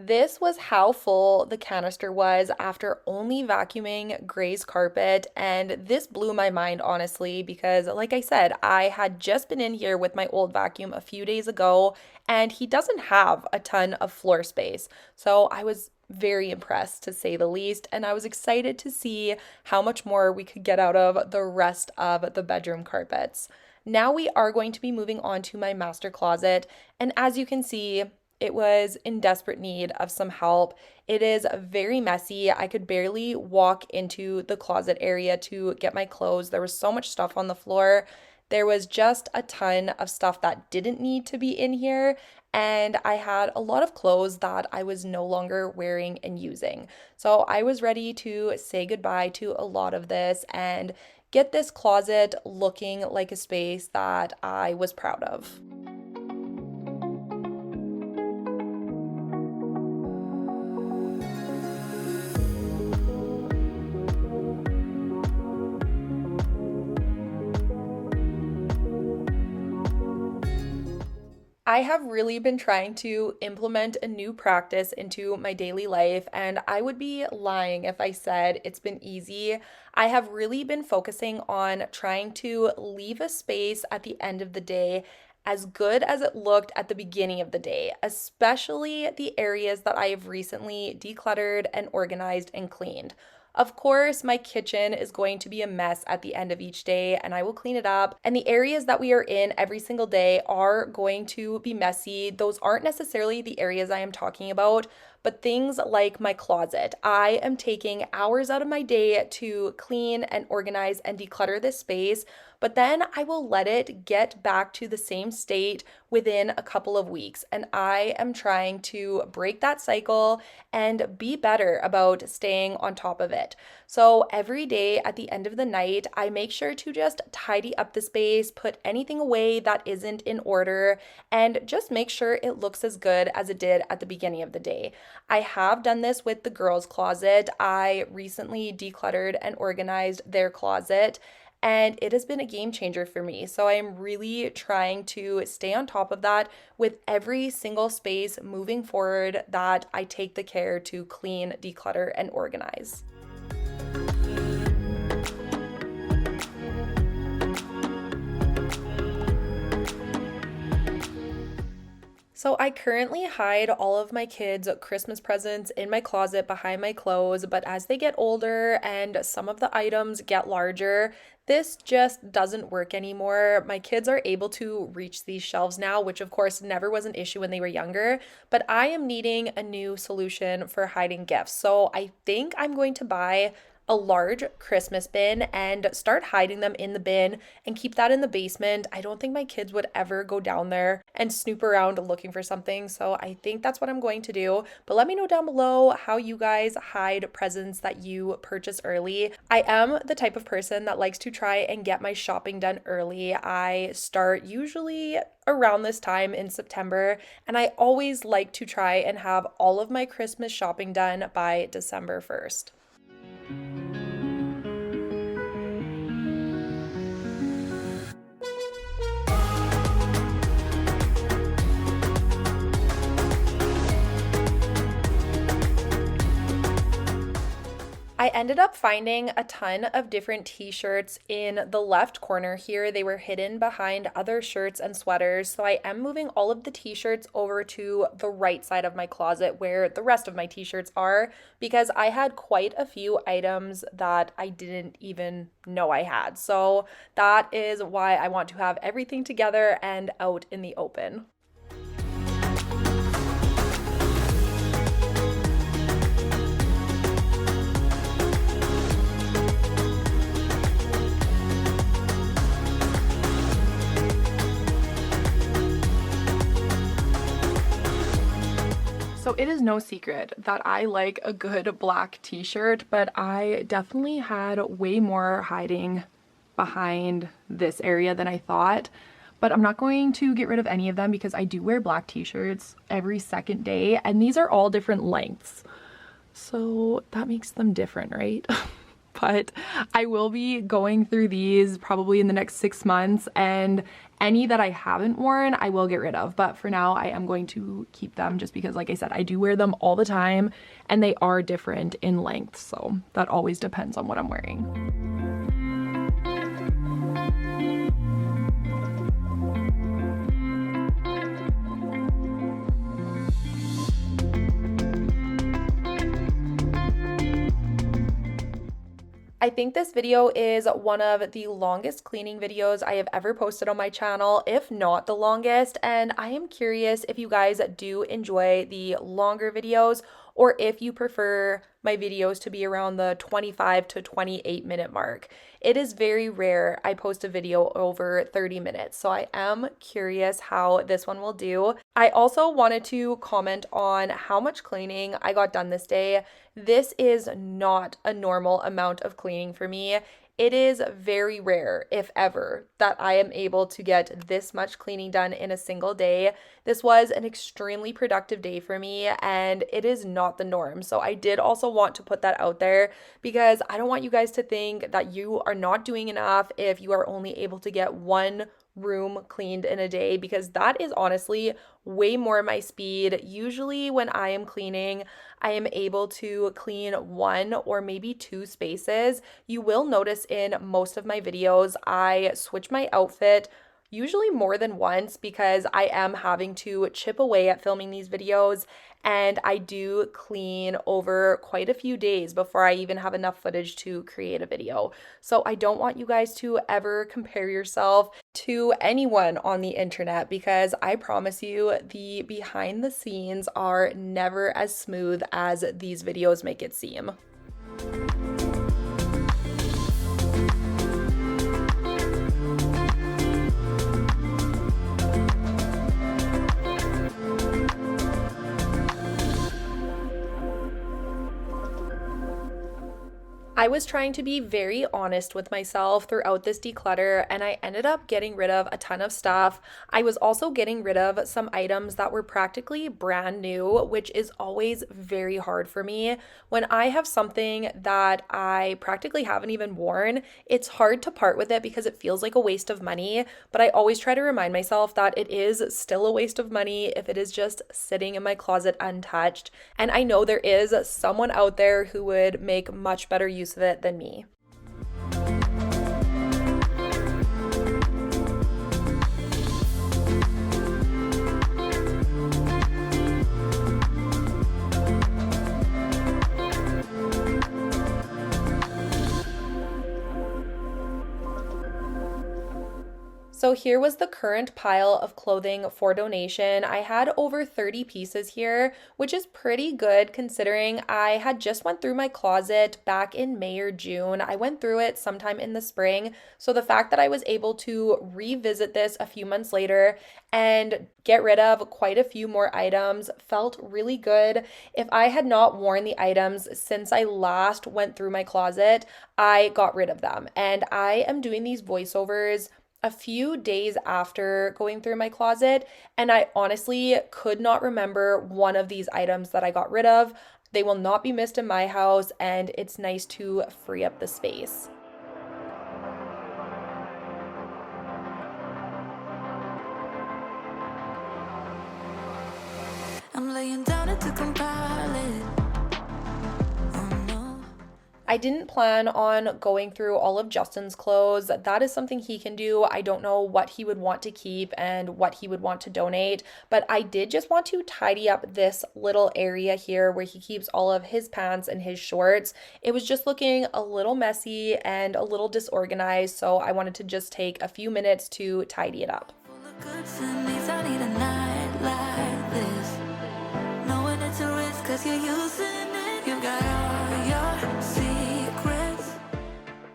This was how full the canister was after only vacuuming Gray's carpet, and this blew my mind honestly because, like I said, I had just been in here with my old vacuum a few days ago, and he doesn't have a ton of floor space. So I was very impressed to say the least, and I was excited to see how much more we could get out of the rest of the bedroom carpets. Now we are going to be moving on to my master closet, and as you can see, it was in desperate need of some help. It is very messy. I could barely walk into the closet area to get my clothes. There was so much stuff on the floor. There was just a ton of stuff that didn't need to be in here, and I had a lot of clothes that I was no longer wearing and using. So I was ready to say goodbye to a lot of this and get this closet looking like a space that I was proud of. I have really been trying to implement a new practice into my daily life, and I would be lying if I said it's been easy. I have really been focusing on trying to leave a space at the end of the day as good as it looked at the beginning of the day, especially the areas that I have recently decluttered and organized and cleaned. Of course, my kitchen is going to be a mess at the end of each day, and I will clean it up. And the areas that we are in every single day are going to be messy. Those aren't necessarily the areas I am talking about, but things like my closet. I am taking hours out of my day to clean and organize and declutter this space, but then I will let it get back to the same state within a couple of weeks. And I am trying to break that cycle and be better about staying on top of it. So every day at the end of the night, I make sure to just tidy up the space, put anything away that isn't in order, and just make sure it looks as good as it did at the beginning of the day. I have done this with the girls' closet. I recently decluttered and organized their closet, and it has been a game changer for me. So I am really trying to stay on top of that with every single space moving forward that I take the care to clean, declutter, and organize. So I currently hide all of my kids' Christmas presents in my closet behind my clothes, but as they get older and some of the items get larger, this just doesn't work anymore. My kids are able to reach these shelves now, which of course never was an issue when they were younger, but I am needing a new solution for hiding gifts. So I think I'm going to buy a large Christmas bin and start hiding them in the bin and keep that in the basement. I don't think my kids would ever go down there and snoop around looking for something. So I think that's what I'm going to do. But let me know down below how you guys hide presents that you purchase early. I am the type of person that likes to try and get my shopping done early. I start usually around this time in September, and I always like to try and have all of my Christmas shopping done by December 1st. I ended up finding a ton of different t-shirts in the left corner here. They were hidden behind other shirts and sweaters. So I am moving all of the t-shirts over to the right side of my closet where the rest of my t-shirts are, because I had quite a few items that I didn't even know I had. So that is why I want to have everything together and out in the open. So it is no secret that I like a good black t-shirt, but I definitely had way more hiding behind this area than I thought. But I'm not going to get rid of any of them because I do wear black t-shirts every second day, and these are all different lengths. So that makes them different, right? But I will be going through these probably in the next 6 months, and any that I haven't worn, I will get rid of. But for now, I am going to keep them just because, like I said, I do wear them all the time and they are different in length. So that always depends on what I'm wearing. I think this video is one of the longest cleaning videos I have ever posted on my channel, if not the longest, and I am curious if you guys do enjoy the longer videos or if you prefer my videos to be around the 25 to 28 minute mark. It is very rare I post a video over 30 minutes, so I am curious how this one will do. I also wanted to comment on how much cleaning I got done this day. This is not a normal amount of cleaning for me. It is very rare, if ever, that I am able to get this much cleaning done in a single day. This was an extremely productive day for me, and it is not the norm. So I did also want to put that out there because I don't want you guys to think that you are not doing enough if you are only able to get one room cleaned in a day, because that is honestly way more my speed. Usually when I am cleaning, I am able to clean 1 or maybe 2 spaces. You will notice in most of my videos, I switch my outfit usually more than once because I am having to chip away at filming these videos, and I do clean over quite a few days before I even have enough footage to create a video. So I don't want you guys to ever compare yourself to anyone on the internet, because I promise you the behind the scenes are never as smooth as these videos make it seem. I was trying to be very honest with myself throughout this declutter, and I ended up getting rid of a ton of stuff. I was also getting rid of some items that were practically brand new, which is always very hard for me. When I have something that I practically haven't even worn, it's hard to part with it because it feels like a waste of money. But I always try to remind myself that it is still a waste of money if it is just sitting in my closet untouched. And I know there is someone out there who would make much better use of it than me. So here was the current pile of clothing for donation. I had over 30 pieces here, which is pretty good considering I had just went through my closet back in May or June. I went through it sometime in the spring. So the fact that I was able to revisit this a few months later and get rid of quite a few more items felt really good. If I had not worn the items since I last went through my closet, I got rid of them. And I am doing these voiceovers a few days after going through my closet, and I honestly could not remember one of these items that I got rid of. They will not be missed in my house, and it's nice to free up the space. I'm laying down it to compile it. I didn't plan on going through all of Justin's clothes. That is something he can do. I don't know what he would want to keep and what he would want to donate, but I did just want to tidy up this little area here where he keeps all of his pants and his shorts. It was just looking a little messy and a little disorganized, so I wanted to just take a few minutes to tidy it up.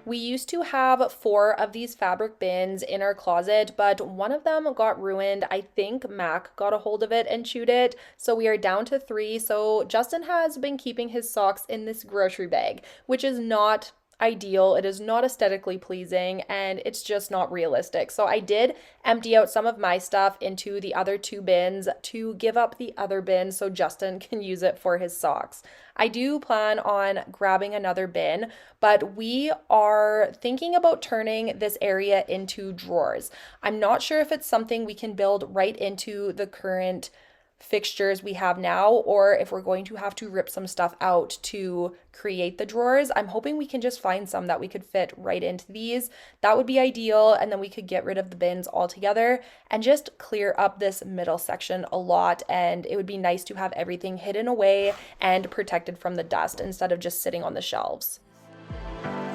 We used to have 4 of these fabric bins in our closet, but one of them got ruined. I think Mac got a hold of it and chewed it, so we are down to 3. So Justin has been keeping his socks in this grocery bag, which is not ideal. It is not aesthetically pleasing, and it's just not realistic. So I did empty out some of my stuff into the other 2 bins to give up the other bin so Justin can use it for his socks. I do plan on grabbing another bin, but we are thinking about turning this area into drawers. I'm not sure if it's something we can build right into the current fixtures we have now, or if we're going to have to rip some stuff out to create the drawers. I'm hoping we can just find some that we could fit right into these. That would be ideal, and then we could get rid of the bins altogether and just clear up this middle section a lot, and it would be nice to have everything hidden away and protected from the dust instead of just sitting on the shelves.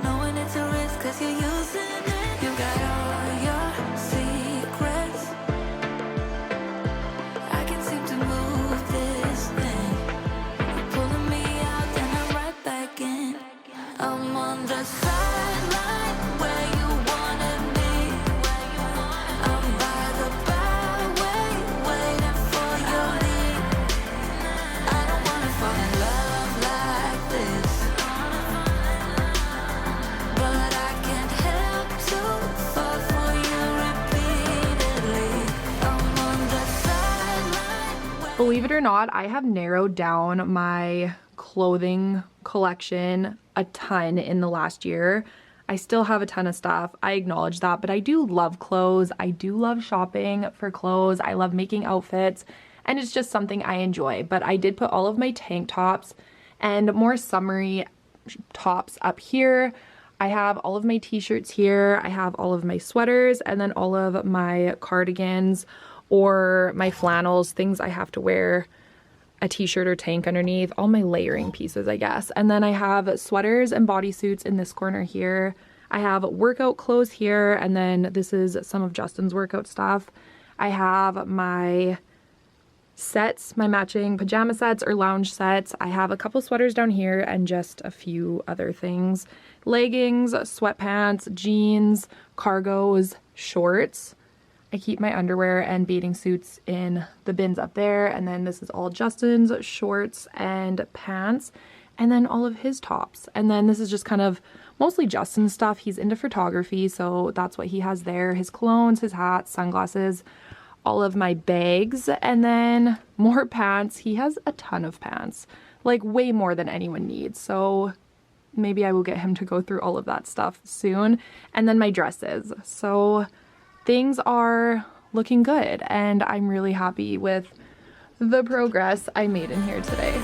Knowing it's a risk 'cause you're using it. You got all your secrets. I can seem to move this thing. You're pulling me out, then I'm right back in. I'm on the sideline where you wanted me. I'm by the byway, waiting for your lead. I don't wanna fall in love like this, but I can't help to fall for you repeatedly. I'm on the sideline. Believe it or not, I have narrowed down my clothing collection a ton in the last year. I still have a ton of stuff. I acknowledge that, but I do love clothes. I do love shopping for clothes. I love making outfits, and it's just something I enjoy. But I did put all of my tank tops and more summery tops up here. I have all of my t-shirts here. I have all of my sweaters, and then all of my cardigans or my flannels, things I have to wear a t-shirt or tank underneath, all my layering pieces, I guess. And then I have sweaters and bodysuits in this corner here. I have workout clothes here, and then this is some of Justin's workout stuff. I have my sets, my matching pajama sets or lounge sets. I have a couple sweaters down here and just a few other things. Leggings, sweatpants, jeans, cargos, shorts. I keep my underwear and bathing suits in the bins up there, and then this is all Justin's shorts and pants. and then all of his tops. And then this is just kind of mostly Justin's stuff. He's into photography, so that's what he has there. His colognes, his hats, sunglasses, all of my bags, and then more pants. He has a ton of pants, like way more than anyone needs. So maybe I will get him to go through all of that stuff soon. And then my dresses. So things are looking good, and I'm really happy with the progress I made in here today.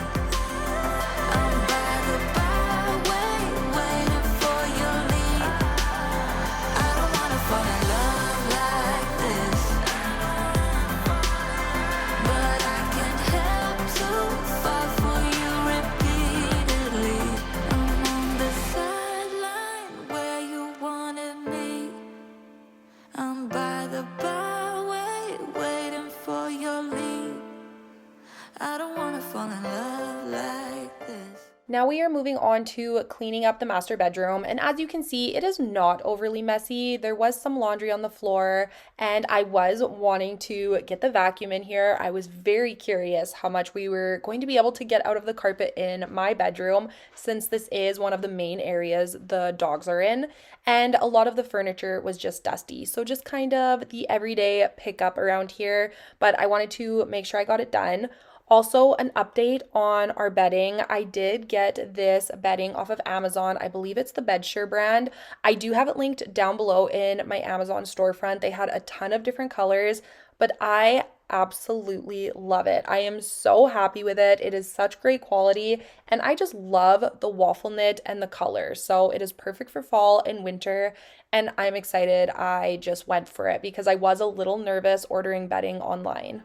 Now we are moving on to cleaning up the master bedroom, and as you can see, it is not overly messy. There was some laundry on the floor, and I was wanting to get the vacuum in here. I was very curious how much we were going to be able to get out of the carpet in my bedroom, since this is one of the main areas the dogs are in, and a lot of the furniture was just dusty. So just kind of the everyday pickup around here, but I wanted to make sure I got it done. Also, an update on our bedding. I did get this bedding off of Amazon. I believe it's the Bedsure brand. I do have it linked down below in my Amazon storefront. They had a ton of different colors, but I absolutely love it. I am so happy with it. It is such great quality, and I just love the waffle knit and the color. So it is perfect for fall and winter, and I'm excited I just went for it because I was a little nervous ordering bedding online.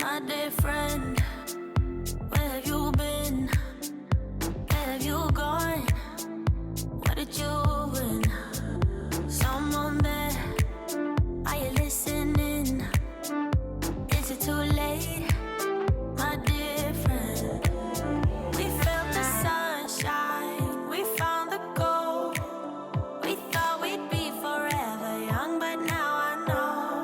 My dear friend, where have you been? Where have you gone? What did you win? Someone there, are you listening? Is it too late? My dear friend, we felt the sunshine, we found the gold. We thought we'd be forever young, but now I know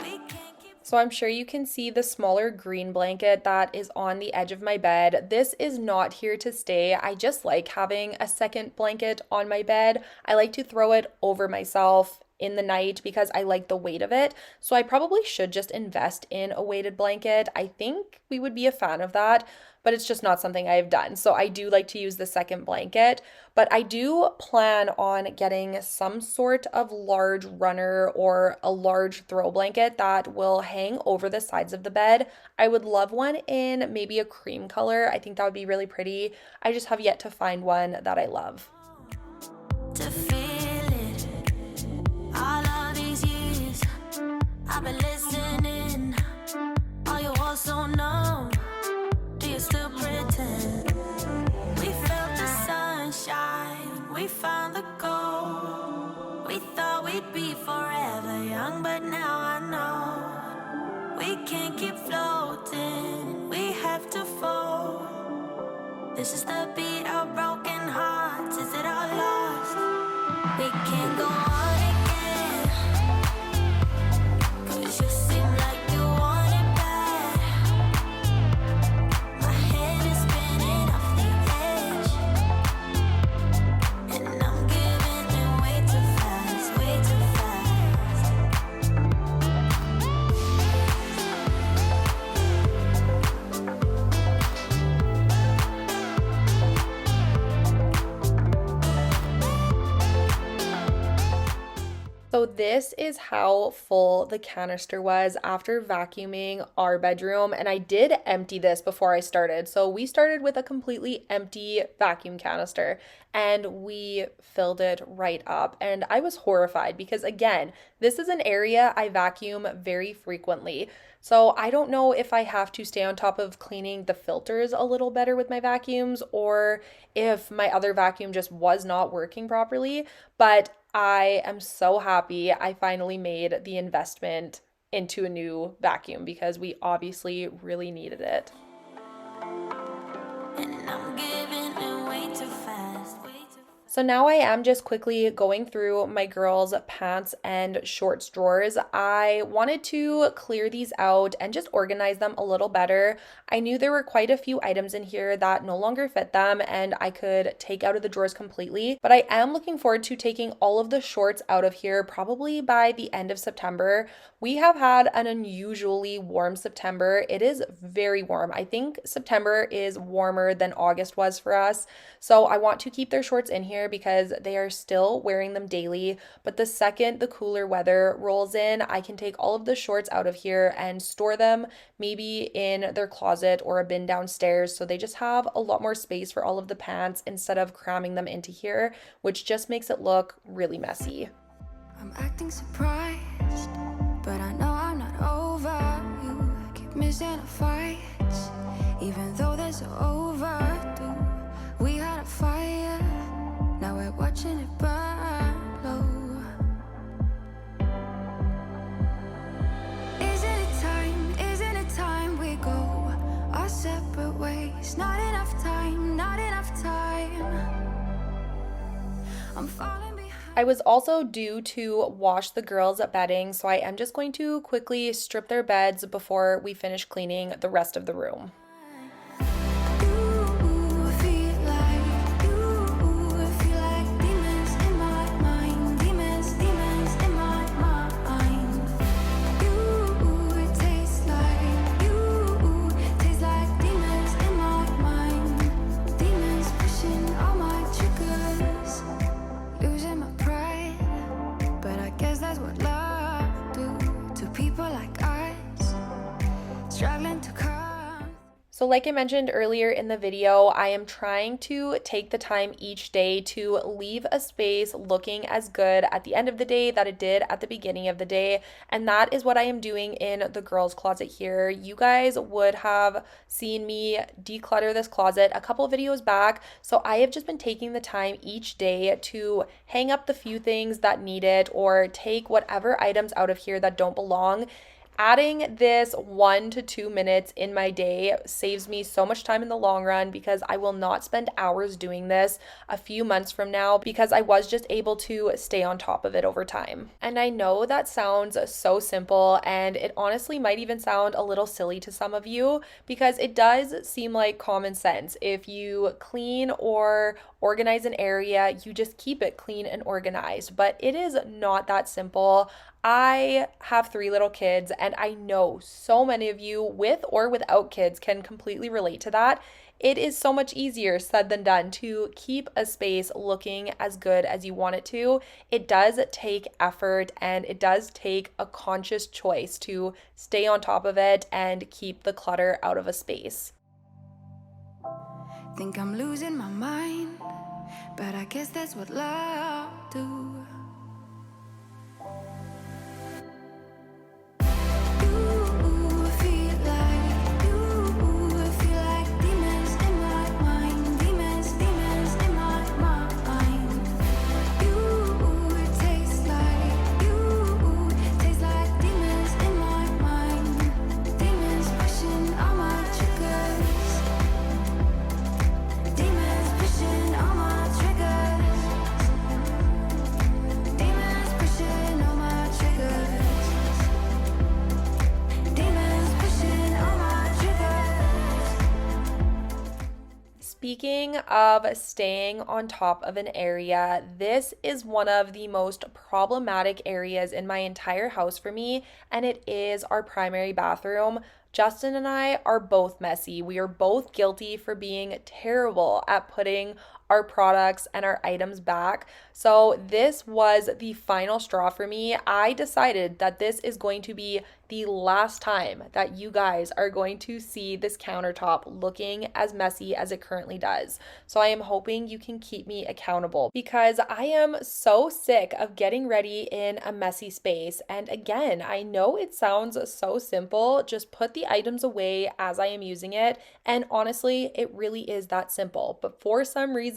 we can't keep. So I'm sure you can see the smaller green blanket that is on the edge of my bed. This is not here to stay. I just like having a second blanket on my bed. I like to throw it over myself in the night because I like the weight of it. So I probably should just invest in a weighted blanket. I think we would be a fan of that, but it's just not something I've done. So I do like to use the second blanket, but I do plan on getting some sort of large runner or a large throw blanket that will hang over the sides of the bed. I would love one in maybe a cream color. I think that would be really pretty. I just have yet to find one that I love. To feel it, all of these years I've been listening. Are you also numb? Do you still pretend? We felt the sunshine, we found the gold. We thought we'd be forever young, but now I know we can't keep floating, we have to fall. This is the beat of broken hearts. Is it all lost? We can't go on again, 'cause you seem like you want it bad. My head is spinning off the edge, and I'm giving in way too fast, way too fast. So this is how full the canister was after vacuuming our bedroom, and I did empty this before I started. So we started with a completely empty vacuum canister and we filled it right up, and I was horrified because again, this is an area I vacuum very frequently. So I don't know if I have to stay on top of cleaning the filters a little better with my vacuums or if my other vacuum just was not working properly, but I am so happy I finally made the investment into a new vacuum because we obviously really needed it. And I'm giving in way too fast, way too So now I am just quickly going through my girls' pants and shorts drawers. I wanted to clear these out and just organize them a little better. I knew there were quite a few items in here that no longer fit them and I could take out of the drawers completely, but I am looking forward to taking all of the shorts out of here probably by the end of September. We have had an unusually warm September. It is very warm. I think September is warmer than August was for us. So I want to keep their shorts in here because they are still wearing them daily. But the second the cooler weather rolls in, I can take all of the shorts out of here and store them maybe in their closet or a bin downstairs. So they just have a lot more space for all of the pants instead of cramming them into here, which just makes it look really messy. I'm acting surprised, but I know I'm not over you. Keep missing our fights, even though they're so overdue. We had a fire, now we're watching it burn low. Isn't it time we go our separate ways? Not enough time, not enough time. I'm falling behind. I was also due to wash the girls' bedding, so I am just going to quickly strip their beds before we finish cleaning the rest of the room. So like I mentioned earlier in the video, I am trying to take the time each day to leave a space looking as good at the end of the day that it did at the beginning of the day. And that is what I am doing in the girls' closet here. You guys would have seen me declutter this closet a couple of videos back. So I have just been taking the time each day to hang up the few things that need it or take whatever items out of here that don't belong. Adding this 1 to 2 minutes in my day saves me so much time in the long run because I will not spend hours doing this a few months from now because I was just able to stay on top of it over time. And I know that sounds so simple, and it honestly might even sound a little silly to some of you because it does seem like common sense. If you clean or organize an area, you just keep it clean and organized, but it is not that simple. I have 3 little kids, and I know so many of you with or without kids can completely relate to that. It is so much easier said than done to keep a space looking as good as you want it to. It does take effort and it does take a conscious choice to stay on top of it and keep the clutter out of a space. Think I'm losing my mind, but I guess that's what love do. Speaking of staying on top of an area, this is one of the most problematic areas in my entire house for me, and it is our primary bathroom. Justin and I are both messy. We are both guilty for being terrible at putting our products and our items back. So this was the final straw for me. I decided that this is going to be the last time that you guys are going to see this countertop looking as messy as it currently does. So I am hoping you can keep me accountable because I am so sick of getting ready in a messy space. And again, I know it sounds so simple, just put the items away as I am using it. And honestly, it really is that simple. But for some reason,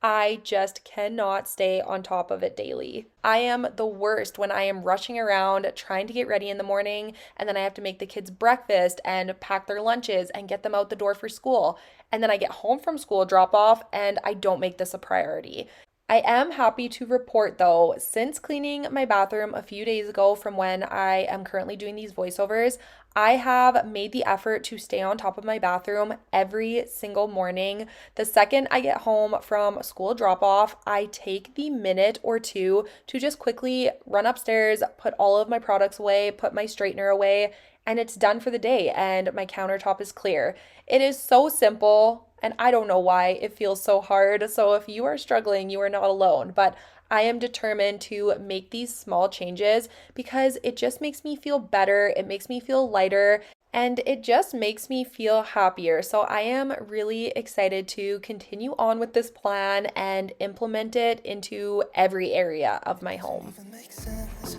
I just cannot stay on top of it daily. I am the worst when I am rushing around trying to get ready in the morning, and then I have to make the kids breakfast and pack their lunches and get them out the door for school. And then I get home from school drop off and I don't make this a priority. I am happy to report though, since cleaning my bathroom a few days ago from when I am currently doing these voiceovers, I have made the effort to stay on top of my bathroom every single morning. The second I get home from school drop off, I take the minute or two to just quickly run upstairs, put all of my products away, put my straightener away, and it's done for the day and my countertop is clear. It is so simple and I don't know why it feels so hard. So if you are struggling, you are not alone, but I am determined to make these small changes because it just makes me feel better. It makes me feel lighter and it just makes me feel happier. So I am really excited to continue on with this plan and implement it into every area of my home. Even makes sense.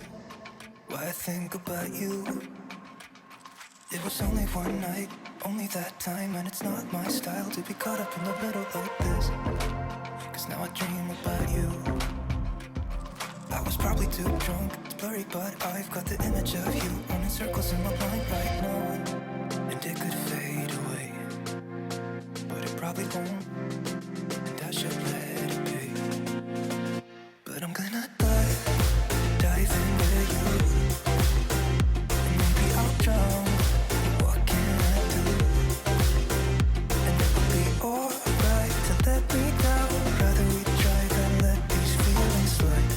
Why I think about you. It was only one night, only that time, and it's not my style to be caught up in the middle like this. Cause now I dream about you. I was probably too drunk, it's blurry, but I've got the image of you running circles in my mind right now. And it could fade away, but it probably won't, and I should let it be. But I'm gonna dive into you, and maybe I'll drown. What can I do? And it will be alright to let me down. Rather we try than let these feelings slide.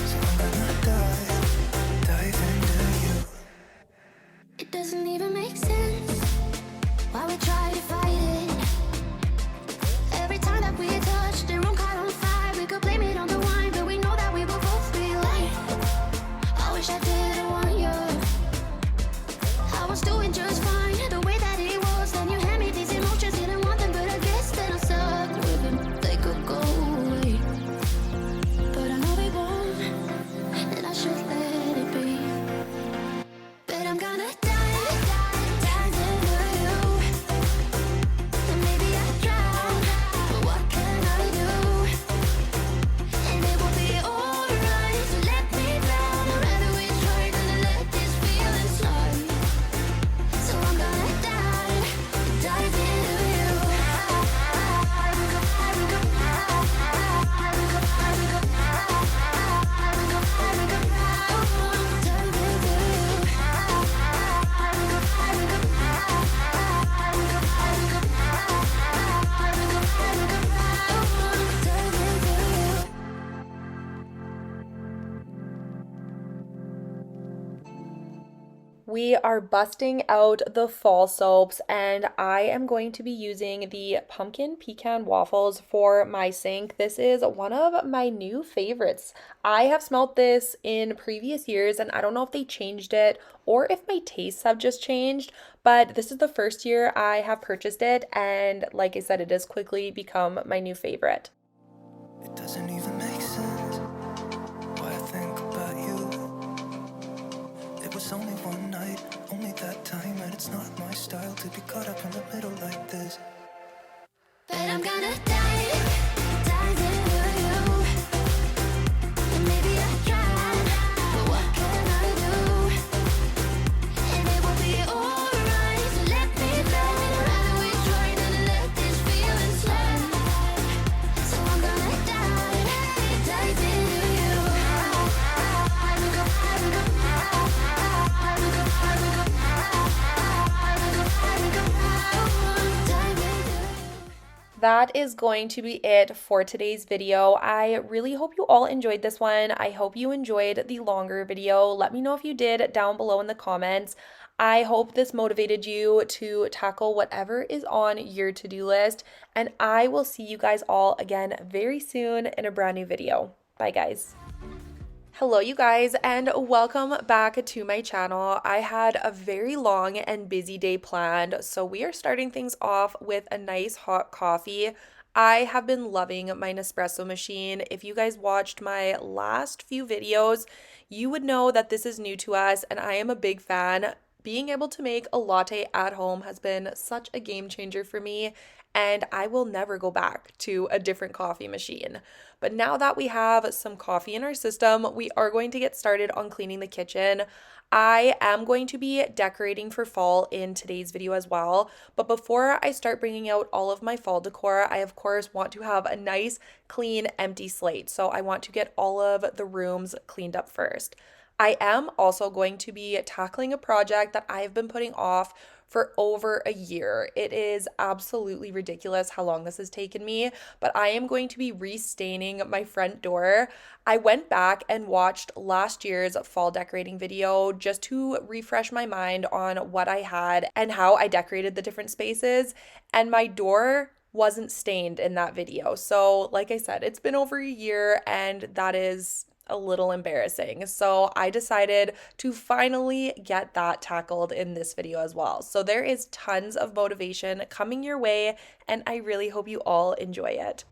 So I'm gonna dive into you. It doesn't even make sense why we try to fight it. Every time that we touch the room caught on fire, we could blame it on the wine, but we know that we will both be lying. I wish I didn't want you. I was doing just fine the way that it was. Then you hand me these emotions, didn't want them, but I guess that I'm stuck with them. They could go away, but I know they won't, and I should let it be. But I'm gonna dive into you, and maybe I drown, but what can I do? And it will be alright to let me down. I'd rather we try than to let these feelings slide. So I'm gonna dive into you. We are busting out the fall soaps and I am going to be using the pumpkin pecan waffles for my sink. This is one of my new favorites. I have smelled this in previous years and I don't know if they changed it or if my tastes have just changed, but this is the first year I have purchased it and like I said, it has quickly become my new favorite. It doesn't even make sense why I think about you. It was only one night, only that time, and it's not my style to be caught up in the middle like this. But I'm gonna dive into you, and maybe I drown, but what can I do? And it will be alright to let me down. I'd rather we try than to let these feelings slide. So I'm gonna dive into you. That is going to be it for today's video. I really hope you all enjoyed this one. I hope you enjoyed the longer video. Let me know if you did down below in the comments. I hope this motivated you to tackle whatever is on your to-do list, and I will see you guys all again very soon in a brand new video. Bye, guys. Hello you guys and welcome back to my channel. I had a very long and busy day planned, so we are starting things off with a nice hot coffee. I have been loving my Nespresso machine. If you guys watched my last few videos, you would know that this is new to us and I am a big fan. being able to make a latte at home has been such a game changer for me, and I will never go back to a different coffee machine. But now that we have some coffee in our system, we are going to get started on cleaning the kitchen. I am going to be decorating for fall in today's video as well, but before I start bringing out all of my fall decor, I of course want to have a nice, clean, empty slate. So I want to get all of the rooms cleaned up first. I am also going to be tackling a project that I've been putting off for over a year. It is absolutely ridiculous how long this has taken me, but I am going to be restaining my front door. I went back and watched last year's fall decorating video just to refresh my mind on what I had and how I decorated the different spaces, and my door wasn't stained in that video. So, like I said, it's been over a year, and that is a little embarrassing. So I decided to finally get that tackled in this video as well. So there is tons of motivation coming your way, and I really hope you all enjoy it.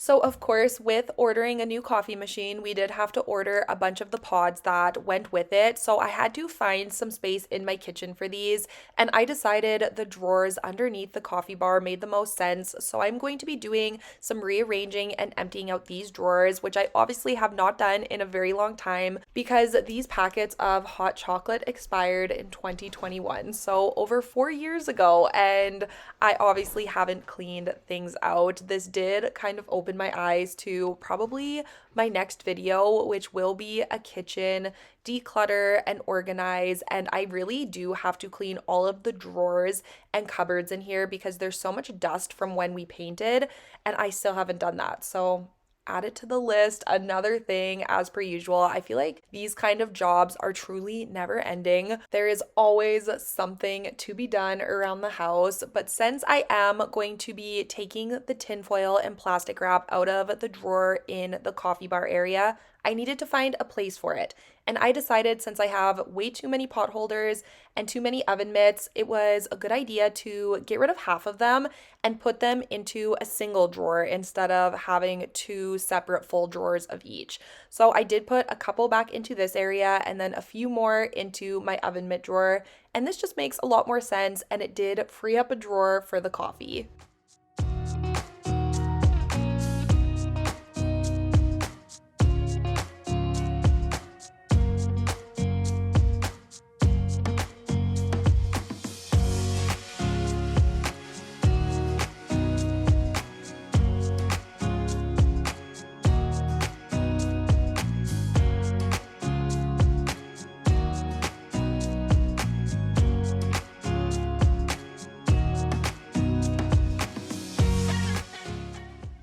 So, of course, with ordering a new coffee machine, we did have to order a bunch of the pods that went with it. So, I had to find some space in my kitchen for these, and I decided the drawers underneath the coffee bar made the most sense. So, I'm going to be doing some rearranging and emptying out these drawers, which I obviously have not done in a very long time because these packets of hot chocolate expired in 2021. So, over 4 years ago, and I obviously haven't cleaned things out. This did kind of open my eyes to probably my next video, which will be a kitchen declutter and organize. And I really do have to clean all of the drawers and cupboards in here because there's so much dust from when we painted, and I still haven't done that. So add it to the list. Another thing, as per usual, I feel like these kind of jobs are truly never ending. There is always something to be done around the house, but since I am going to be taking the tinfoil and plastic wrap out of the drawer in the coffee bar area, I needed to find a place for it. And I decided, since I have way too many pot holders and too many oven mitts, it was a good idea to get rid of half of them and put them into a single drawer instead of having two separate full drawers of each. So I did put a couple back into this area and then a few more into my oven mitt drawer. And this just makes a lot more sense, and it did free up a drawer for the coffee.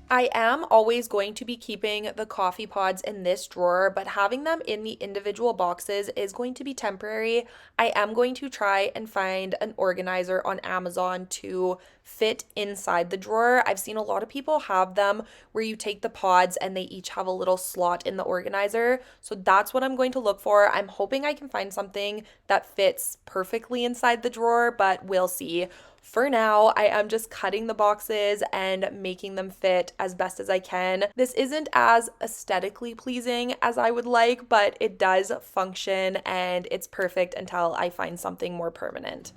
I am always going to be keeping the coffee pods in this drawer, but having them in the individual boxes is going to be temporary. I am going to try and find an organizer on Amazon to fit inside the drawer. I've seen a lot of people have them where you take the pods and they each have a little slot in the organizer. So that's what I'm going to look for. I'm hoping I can find something that fits perfectly inside the drawer, but we'll see. For now, I am just cutting the boxes and making them fit as best as I can. This isn't as aesthetically pleasing as I would like, but it does function and it's perfect until I find something more permanent.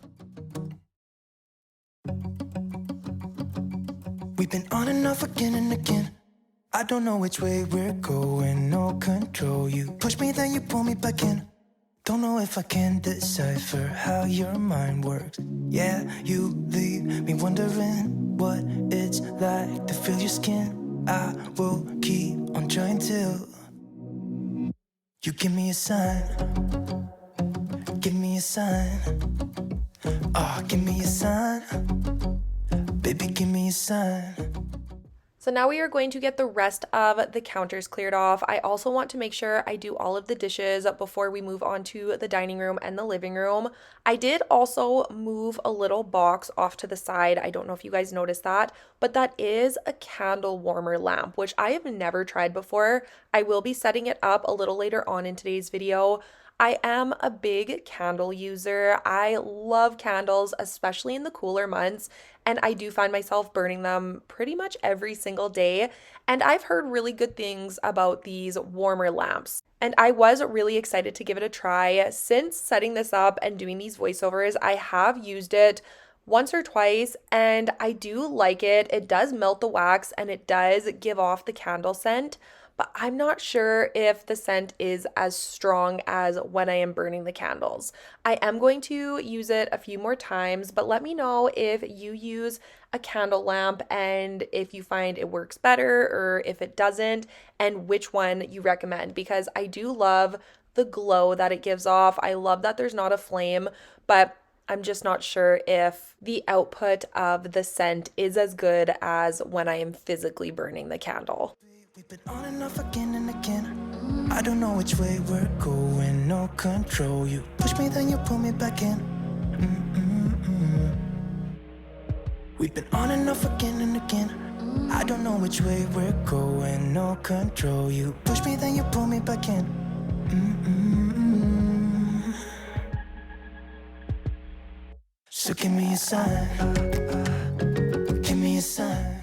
We've been on and off again and again. I don't know which way we're going, no control. You push me, then you pull me back in. Don't know if I can decipher how your mind works. Yeah, you leave me wondering what it's like to feel your skin. I will keep on trying till you give me a sign. Give me a sign. Oh, give me a sign. Baby, give me a sign. So now we are going to get the rest of the counters cleared off. I also want to make sure I do all of the dishes before we move on to the dining room and the living room. I did also move a little box off to the side. I don't know if you guys noticed that, but that is a candle warmer lamp, which I have never tried before. I will be setting it up a little later on in today's video. I am a big candle user. I love candles, especially in the cooler months, and I do find myself burning them pretty much every single day. And I've heard really good things about these warmer lamps. And I was really excited to give it a try. Since setting this up and doing these voiceovers, I have used it once or twice and I do like it. It does melt the wax and it does give off the candle scent, but I'm not sure if the scent is as strong as when I am burning the candles. I am going to use it a few more times, but let me know if you use a candle lamp and if you find it works better or if it doesn't, and which one you recommend because I do love the glow that it gives off. I love that there's not a flame, but I'm just not sure if the output of the scent is as good as when I am physically burning the candle. We've been on and off again and again. I don't know which way we're going, no control. You push me, then you pull me back in. We've been on and off again and again. I don't know which way we're going, no control. You push me, then you pull me back in. So give me a sign. Give me a sign.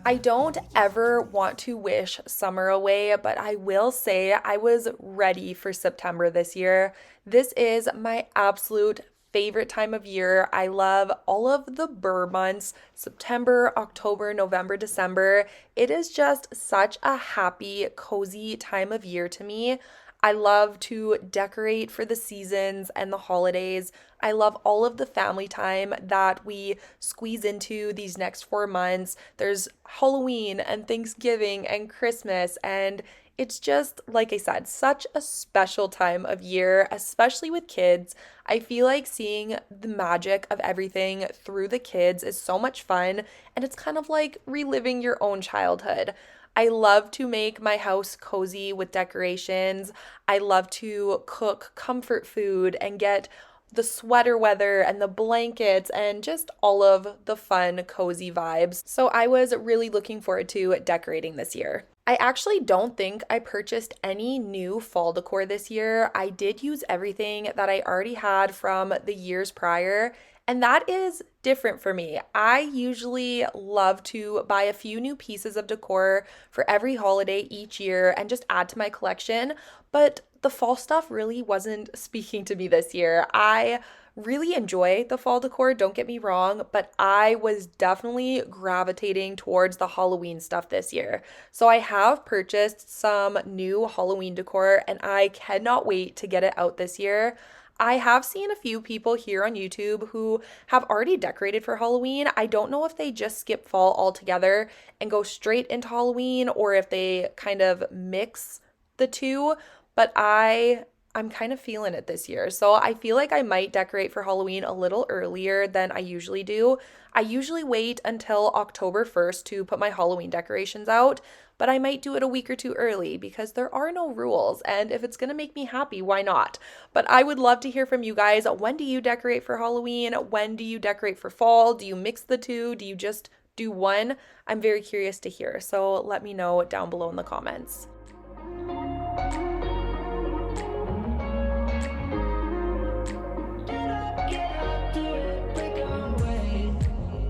I don't ever want to wish summer away, but I will say I was ready for September this year. This is my absolute favorite time of year. I love all of the burr months, September, October, November, December. It is just such a happy, cozy time of year to me. I love to decorate for the seasons and the holidays. I love all of the family time that we squeeze into these next 4 months. There's Halloween and Thanksgiving and Christmas, and it's just, like I said, such a special time of year, especially with kids. I feel like seeing the magic of everything through the kids is so much fun, and it's kind of like reliving your own childhood. I love to make my house cozy with decorations. I love to cook comfort food and get the sweater weather and the blankets and just all of the fun, cozy vibes. So I was really looking forward to decorating this year. I actually don't think I purchased any new fall decor this year. I did use everything that I already had from the years prior, and that is different for me. I usually love to buy a few new pieces of decor for every holiday each year and just add to my collection, but the fall stuff really wasn't speaking to me this year. I really enjoy the fall decor, don't get me wrong, but I was definitely gravitating towards the Halloween stuff this year. So I have purchased some new Halloween decor and I cannot wait to get it out this year. I have seen a few people here on YouTube who have already decorated for Halloween. I don't know if they just skip fall altogether and go straight into Halloween or if they kind of mix the two, but I'm kind of feeling it this year. So I feel like I might decorate for Halloween a little earlier than I usually do. I usually wait until October 1st to put my Halloween decorations out, but I might do it a week or two early because there are no rules. And if it's going to make me happy, why not? But I would love to hear from you guys. When do you decorate for Halloween? When do you decorate for fall? Do you mix the two? Do you just do one? I'm very curious to hear. So let me know down below in the comments.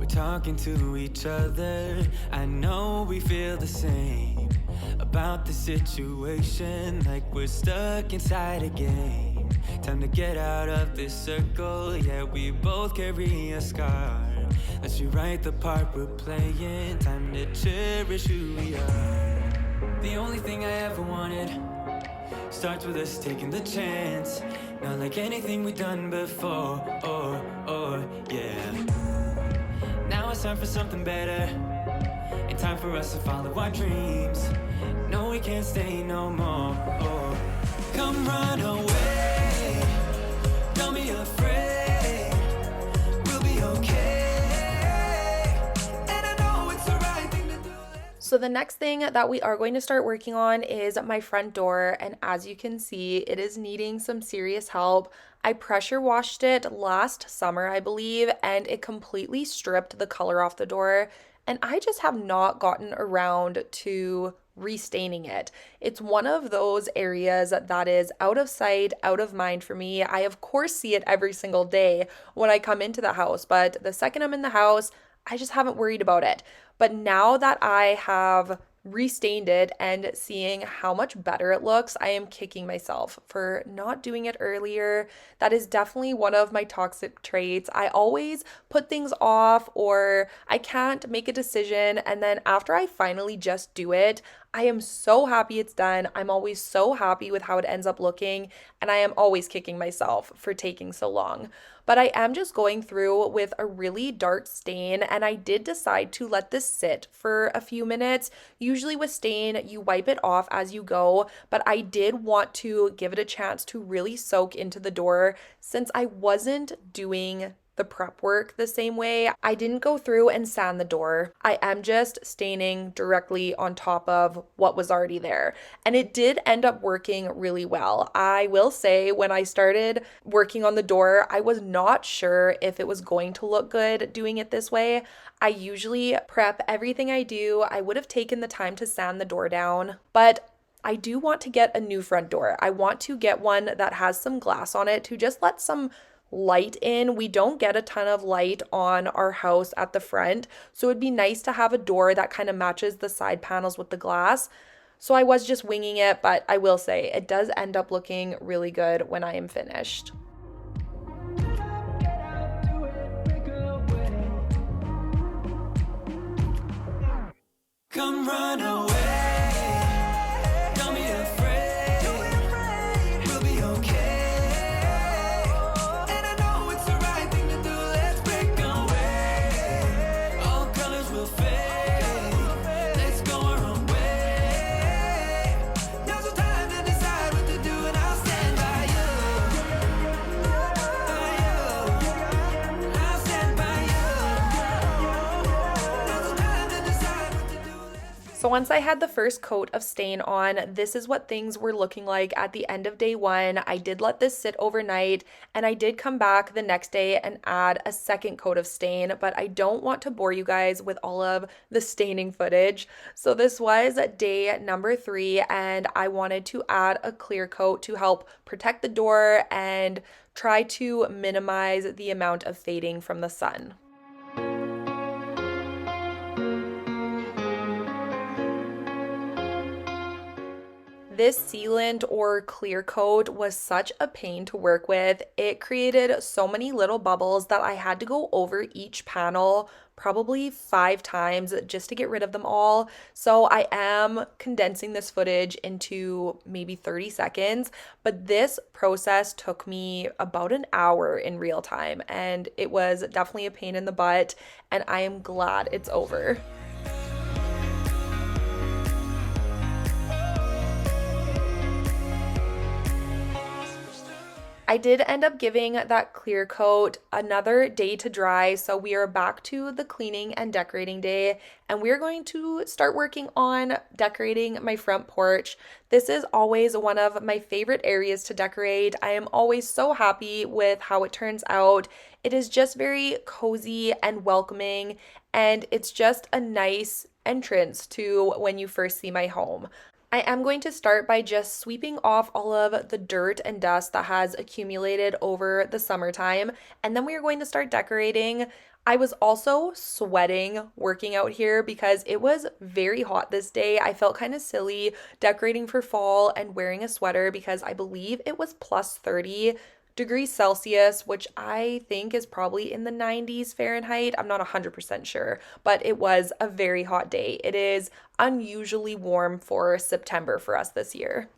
Talking to each other, I know we feel the same about the situation, like we're stuck inside a game. Time to get out of this circle, yeah, we both carry a scar. Let's rewrite the part we're playing, time to cherish who we are. The only thing I ever wanted starts with us taking the chance, not like anything we've done before, yeah. Now it's time for something better, and time for us to follow our dreams. No, we can't stay no more. Come run away, don't be afraid, we'll be okay. And I know it's the right thing to do. So the next thing that we are going to start working on is my front door, and as you can see, it is needing some serious help. I pressure washed it last summer, I believe, and it completely stripped the color off the door. and I just have not gotten around to restaining it. It's one of those areas that is out of sight, out of mind for me. I, of course, see it every single day when I come into the house, but the second I'm in the house, I just haven't worried about it. But now that I have restained it and seeing how much better it looks, I am kicking myself for not doing it earlier. That is definitely one of my toxic traits. I always put things off or I can't make a decision, and then after I finally just do it, I am so happy it's done. I'm always so happy with how it ends up looking, and I am always kicking myself for taking so long. But I am just going through with a really dark stain, and I did decide to let this sit for a few minutes. Usually with stain, you wipe it off as you go, but I did want to give it a chance to really soak into the door since I wasn't doing the prep work the same way. I didn't go through and sand the door. I am just staining directly on top of what was already there. And it did end up working really well. I will say when I started working on the door, I was not sure if it was going to look good doing it this way. I usually prep everything I do. I would have taken the time to sand the door down, but I do want to get a new front door. I want to get one that has some glass on it to just let some light in. We don't get a ton of light on our house at the front, so it'd be nice to have a door that kind of matches the side panels with the glass. So I was just winging it, but I will say it does end up looking really good when I am finished. Come run away. Don't be afraid. We'll be okay. And I know it's the right thing to do. Let's break away. All colors will fade. Let's go our own way. Now's the time to decide what to do, and I'll stand by you. I'll stand by you. Now's the time to decide what to do. So once I had the first coat of stain on, this is what things were looking like at the end of day one. I did let this sit overnight, and I did come back the next day and add a second coat of stain, but I don't want to bore you guys with all of the staining footage. So this was day number 3, and I wanted to add a clear coat to help protect the door and try to minimize the amount of fading from the sun. This sealant or clear coat was such a pain to work with. It created so many little bubbles that I had to go over each panel probably 5 times just to get rid of them all. So I am condensing this footage into maybe 30 seconds, but this process took me about an hour in real time, and it was definitely a pain in the butt, and I am glad it's over. I did end up giving that clear coat another day to dry, so we are back to the cleaning and decorating day, and we're going to start working on decorating my front porch. This is always one of my favorite areas to decorate. I am always so happy with how it turns out. It is just very cozy and welcoming, and it's just a nice entrance to when you first see my home. I am going to start by just sweeping off all of the dirt and dust that has accumulated over the summertime, and then we are going to start decorating. I was also sweating working out here because it was very hot this day. I felt kind of silly decorating for fall and wearing a sweater because I believe it was plus 30 degrees Celsius, which I think is probably in the 90s Fahrenheit. I'm not 100% sure, but it was a very hot day. It is unusually warm for September for us this year.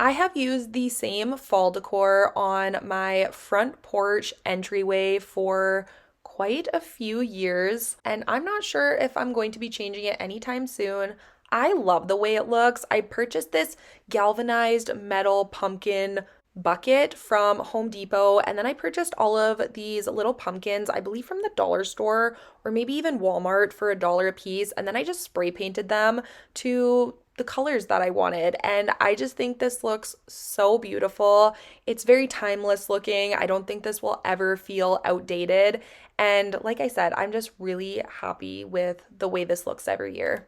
I have used the same fall decor on my front porch entryway for quite a few years, and I'm not sure if I'm going to be changing it anytime soon. I love the way it looks. I purchased this galvanized metal pumpkin bucket from Home Depot, and then I purchased all of these little pumpkins, I believe from the dollar store or maybe even Walmart for $1 a piece, and then I just spray painted them to the colors that I wanted. And I just think this looks so beautiful. It's very timeless looking. I don't think this will ever feel outdated. And like I said, I'm just really happy with the way this looks every year.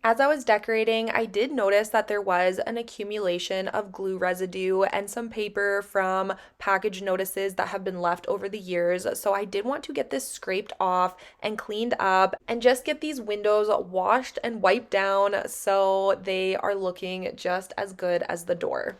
As I was decorating, I did notice that there was an accumulation of glue residue and some paper from package notices that have been left over the years. So I did want to get this scraped off and cleaned up and just get these windows washed and wiped down so they are looking just as good as the door.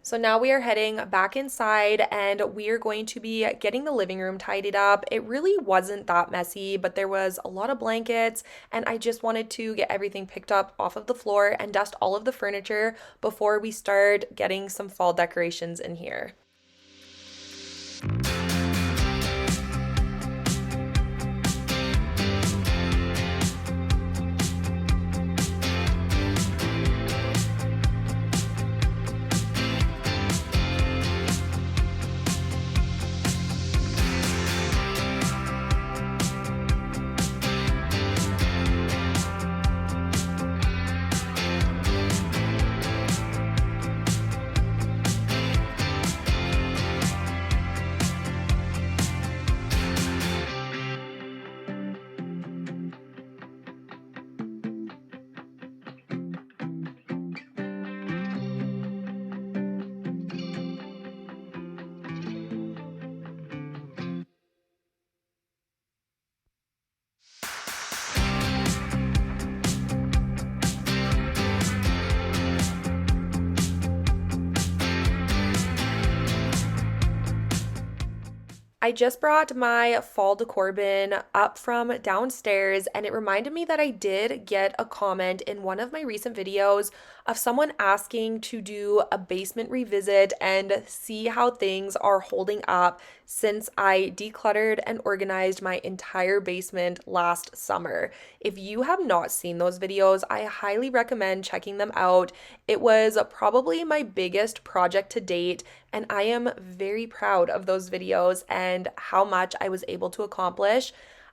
So now we are heading back inside and we are going to be getting the living room tidied up. It really wasn't that messy, but there was a lot of blankets and I just wanted to get everything picked up off of the floor and dust all of the furniture before we start getting some fall decorations in here. I just brought my fall decor bin up from downstairs and it reminded me that I did get a comment in one of my recent videos of someone asking to do a basement revisit and see how things are holding up since I decluttered and organized my entire basement last summer. If you have not seen those videos, I highly recommend checking them out. It was probably my biggest project to date, and I am very proud of those videos and how much I was able to accomplish.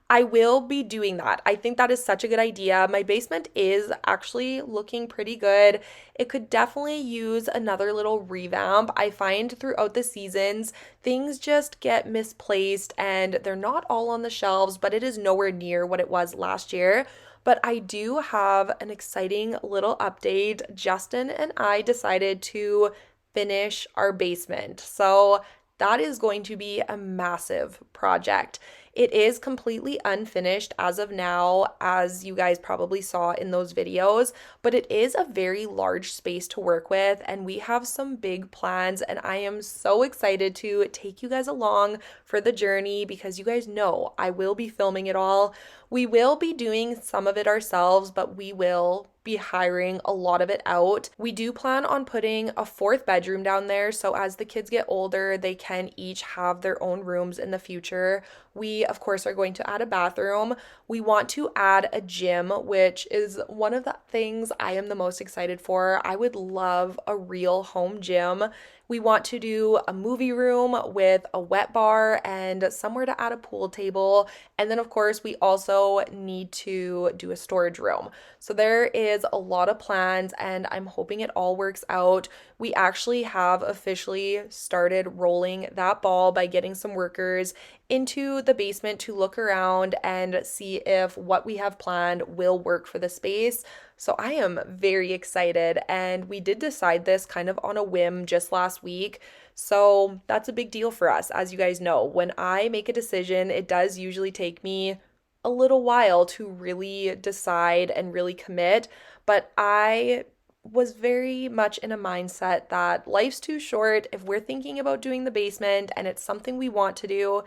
I will be doing that. I think that is such a good idea. My basement is actually looking pretty good. It could definitely use another little revamp. I find throughout the seasons, things just get misplaced and they're not all on the shelves, but it is nowhere near what it was last year. But I do have an exciting little update. Justin and I decided to finish our basement. So that is going to be a massive project. It is completely unfinished as of now, as you guys probably saw in those videos, but it is a very large space to work with, and we have some big plans, and I am so excited to take you guys along for the journey because you guys know I will be filming it all. We will be doing some of it ourselves, but we will be hiring a lot of it out. We do plan on putting a fourth bedroom down there, so as the kids get older, they can each have their own rooms in the future. We, of course, are going to add a bathroom. We want to add a gym, which is one of the things I am the most excited for. I would love a real home gym. We want to do a movie room with a wet bar and somewhere to add a pool table. And then, of course, we also need to do a storage room. So there is a lot of plans, and I'm hoping it all works out. We actually have officially started rolling that ball by getting some workers into the basement to look around and see if what we have planned will work for the space. So I am very excited, and we did decide this kind of on a whim just last week. So that's a big deal for us. As you guys know, when I make a decision, it does usually take me a little while to really decide and really commit, but I was very much in a mindset that life's too short. If we're thinking about doing the basement and it's something we want to do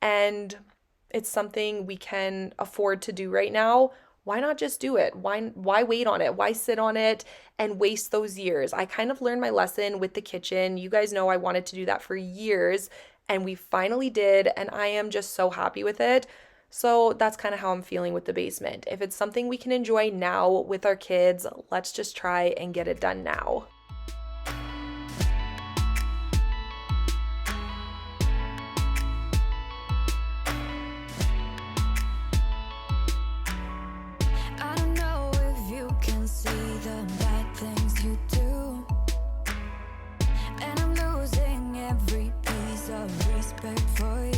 and it's something we can afford to do right now, why not just do it? Why wait on it? Why sit on it and waste those years? I kind of learned my lesson with the kitchen. You guys know I wanted to do that for years, and we finally did, and I am just so happy with it. So that's kind of how I'm feeling with the basement. If it's something we can enjoy now with our kids, let's just try and get it done now. I don't know if you can see the bad things you do, and I'm losing every piece of respect for you.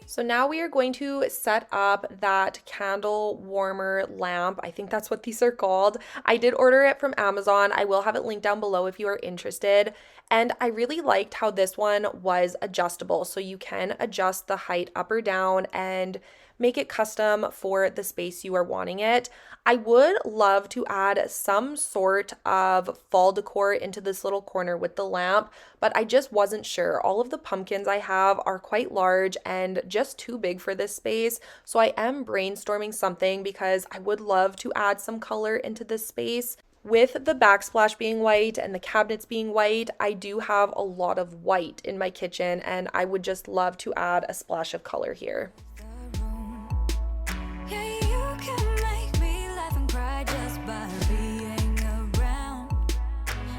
So now we are going to set up that candle warmer lamp. I think that's what these are called. I did order it from Amazon. I will have it linked down below if you are interested. And I really liked how this one was adjustable. So you can adjust the height up or down and make it custom for the space you are wanting it. I would love to add some sort of fall decor into this little corner with the lamp, but I just wasn't sure. All of the pumpkins I have are quite large and just too big for this space. So I am brainstorming something because I would love to add some color into this space. With the backsplash being white and the cabinets being white, I do have a lot of white in my kitchen, and I would just love to add a splash of color here. Yeah, you can make me laugh and cry just by being around.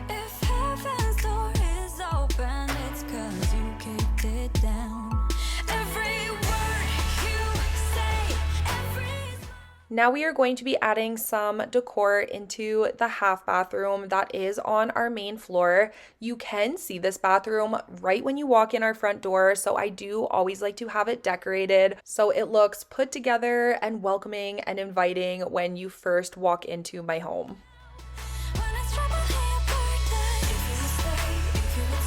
If heaven's door is open, it's 'cause you kicked it down. Every word you say, Now we are going to be adding some decor into the half bathroom that is on our main floor. You can see this bathroom right when you walk in our front door, so I do always like to have it decorated so it looks put together and welcoming and inviting when you first walk into my home. when it's trouble in your birthday. If you would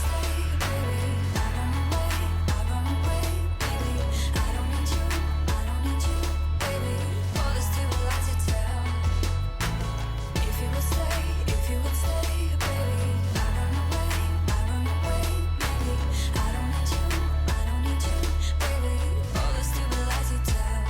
stay, baby, I run away, baby. I don't need you, baby. All this to lies you tell. If you would stay, baby, I run away, baby. I don't need you, baby. All this to lies you tell.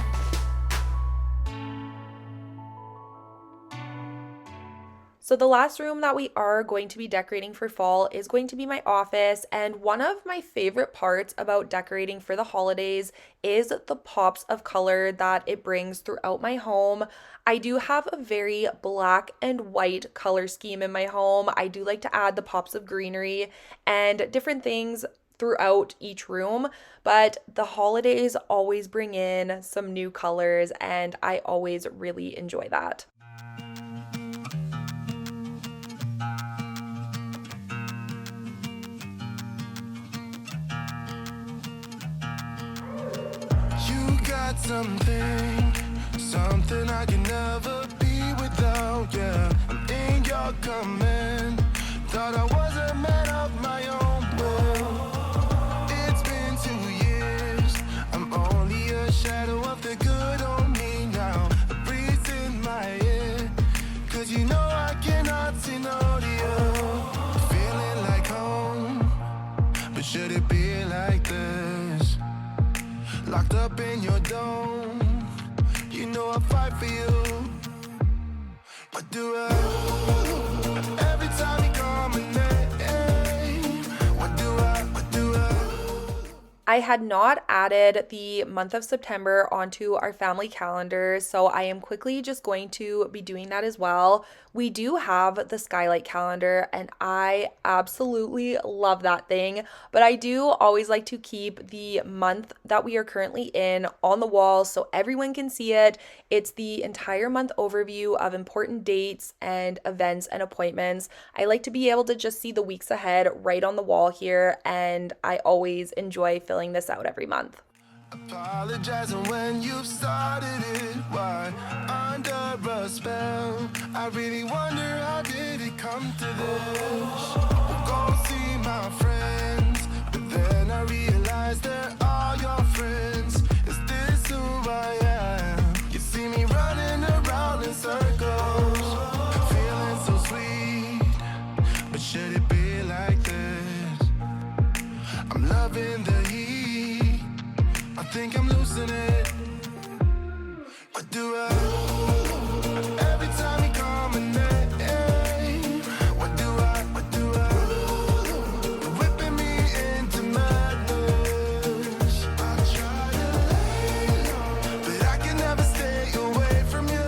So the last room that we are going to be decorating for fall is going to be my office, and one of my favorite parts about decorating for the holidays is the pops of color that it brings throughout my home. I do have a very black and white color scheme in my home. I do like to add the pops of greenery and different things throughout each room, but the holidays always bring in some new colors, and I always really enjoy that. You got something I can never be without, yeah. I'm in your command. Thought I was a man of my own will. It's been 2 years. I'm only a shadow of the good on me now. A breeze in my ear. 'Cause you know I cannot say no to you. Feeling like home. But should it be like this? Locked up in your dome. fight for you. What do I? Every time you call my name, what do I? I had not added the month of September onto our family calendar, so I am quickly just going to be doing that as well. We do have the skylight calendar, and I absolutely love that thing, but I do always like to keep the month that we are currently in on the wall so everyone can see it. It's the entire month overview of important dates and events and appointments. I like to be able to just see the weeks ahead right on the wall here, and I always enjoy filling this out every month. Apologizing when you've started it. Why? Under a spell. I really wonder how did it come to this? Go see my friends, but then I realized they're all your friends. Is this who I am? You see me running around in circles, feeling so sweet, but should it be like this? I'm loving the heat, I think I'm losing it. What do I? Every time you call my name, what do I? You're whipping me into madness. I try to lay low, but I can never stay away from you.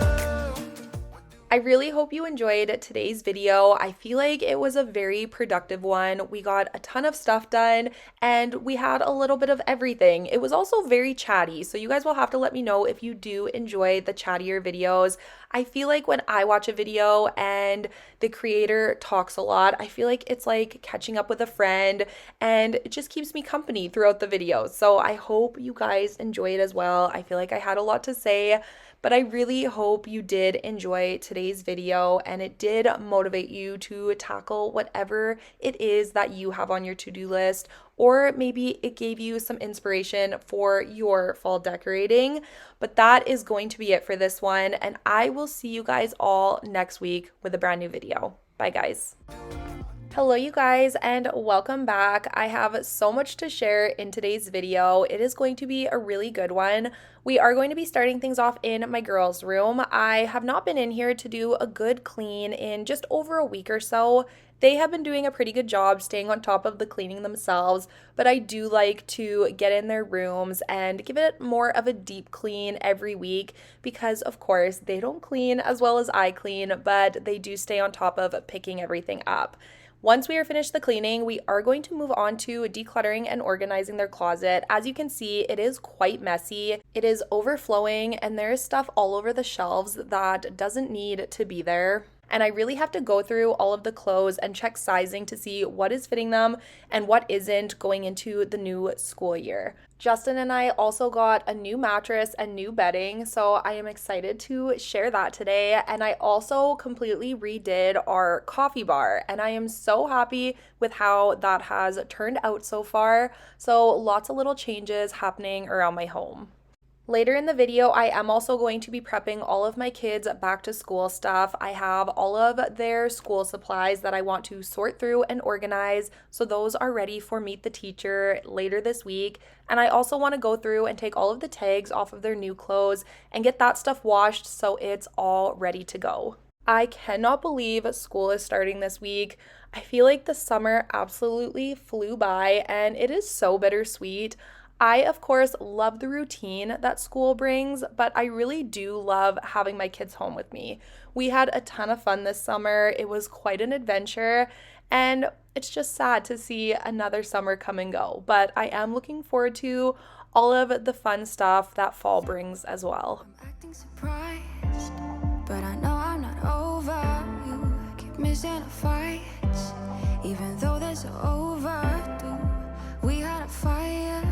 I really hope you enjoyed today's video. I feel like it was a very productive one. We got a ton of stuff done and we had a little bit of everything. It was also very chatty, so you guys will have to let me know if you do enjoy the chattier videos. I feel like when I watch a video and the creator talks a lot, I feel like it's like catching up with a friend and it just keeps me company throughout the video. So I hope you guys enjoy it as well. I feel like I had a lot to say, but I really hope you did enjoy today's video and it did motivate you to tackle whatever it is that you have on your to-do list, or maybe it gave you some inspiration for your fall decorating. But that is going to be it for this one, and I will see you guys all next week with a brand new video. Bye, guys. Hello you guys, and welcome back. I have so much to share in today's video. It is going to be a really good one. We are going to be starting things off in my girls' room. I have not been in here to do a good clean in just over a week or so. They have been doing a pretty good job staying on top of the cleaning themselves, but I do like to get in their rooms and give it more of a deep clean every week because, of course, they don't clean as well as I clean, but they do stay on top of picking everything up. Once we are finished the cleaning, we are going to move on to decluttering and organizing their closet. As you can see, it is quite messy. It is overflowing and there is stuff all over the shelves that doesn't need to be there. And I really have to go through all of the clothes and check sizing to see what is fitting them and what isn't going into the new school year. Justin and I also got a new mattress and new bedding, so I am excited to share that today. And I also completely redid our coffee bar, and I am so happy with how that has turned out so far. So lots of little changes happening around my home. Later in the video, I am also going to be prepping all of my kids' back to school stuff. I have all of their school supplies that I want to sort through and organize, so those are ready for Meet the Teacher later this week. And I also want to go through and take all of the tags off of their new clothes and get that stuff washed so it's all ready to go. I cannot believe school is starting this week. I feel like the summer absolutely flew by and it is so bittersweet. I, of course, love the routine that school brings, but I really do love having my kids home with me. We had a ton of fun this summer. It was quite an adventure, and it's just sad to see another summer come and go. But I am looking forward to all of the fun stuff that fall brings as well. I'm acting surprised, but I know I'm not over. You keep missing the fights, even though they're so overdue. We had a fire.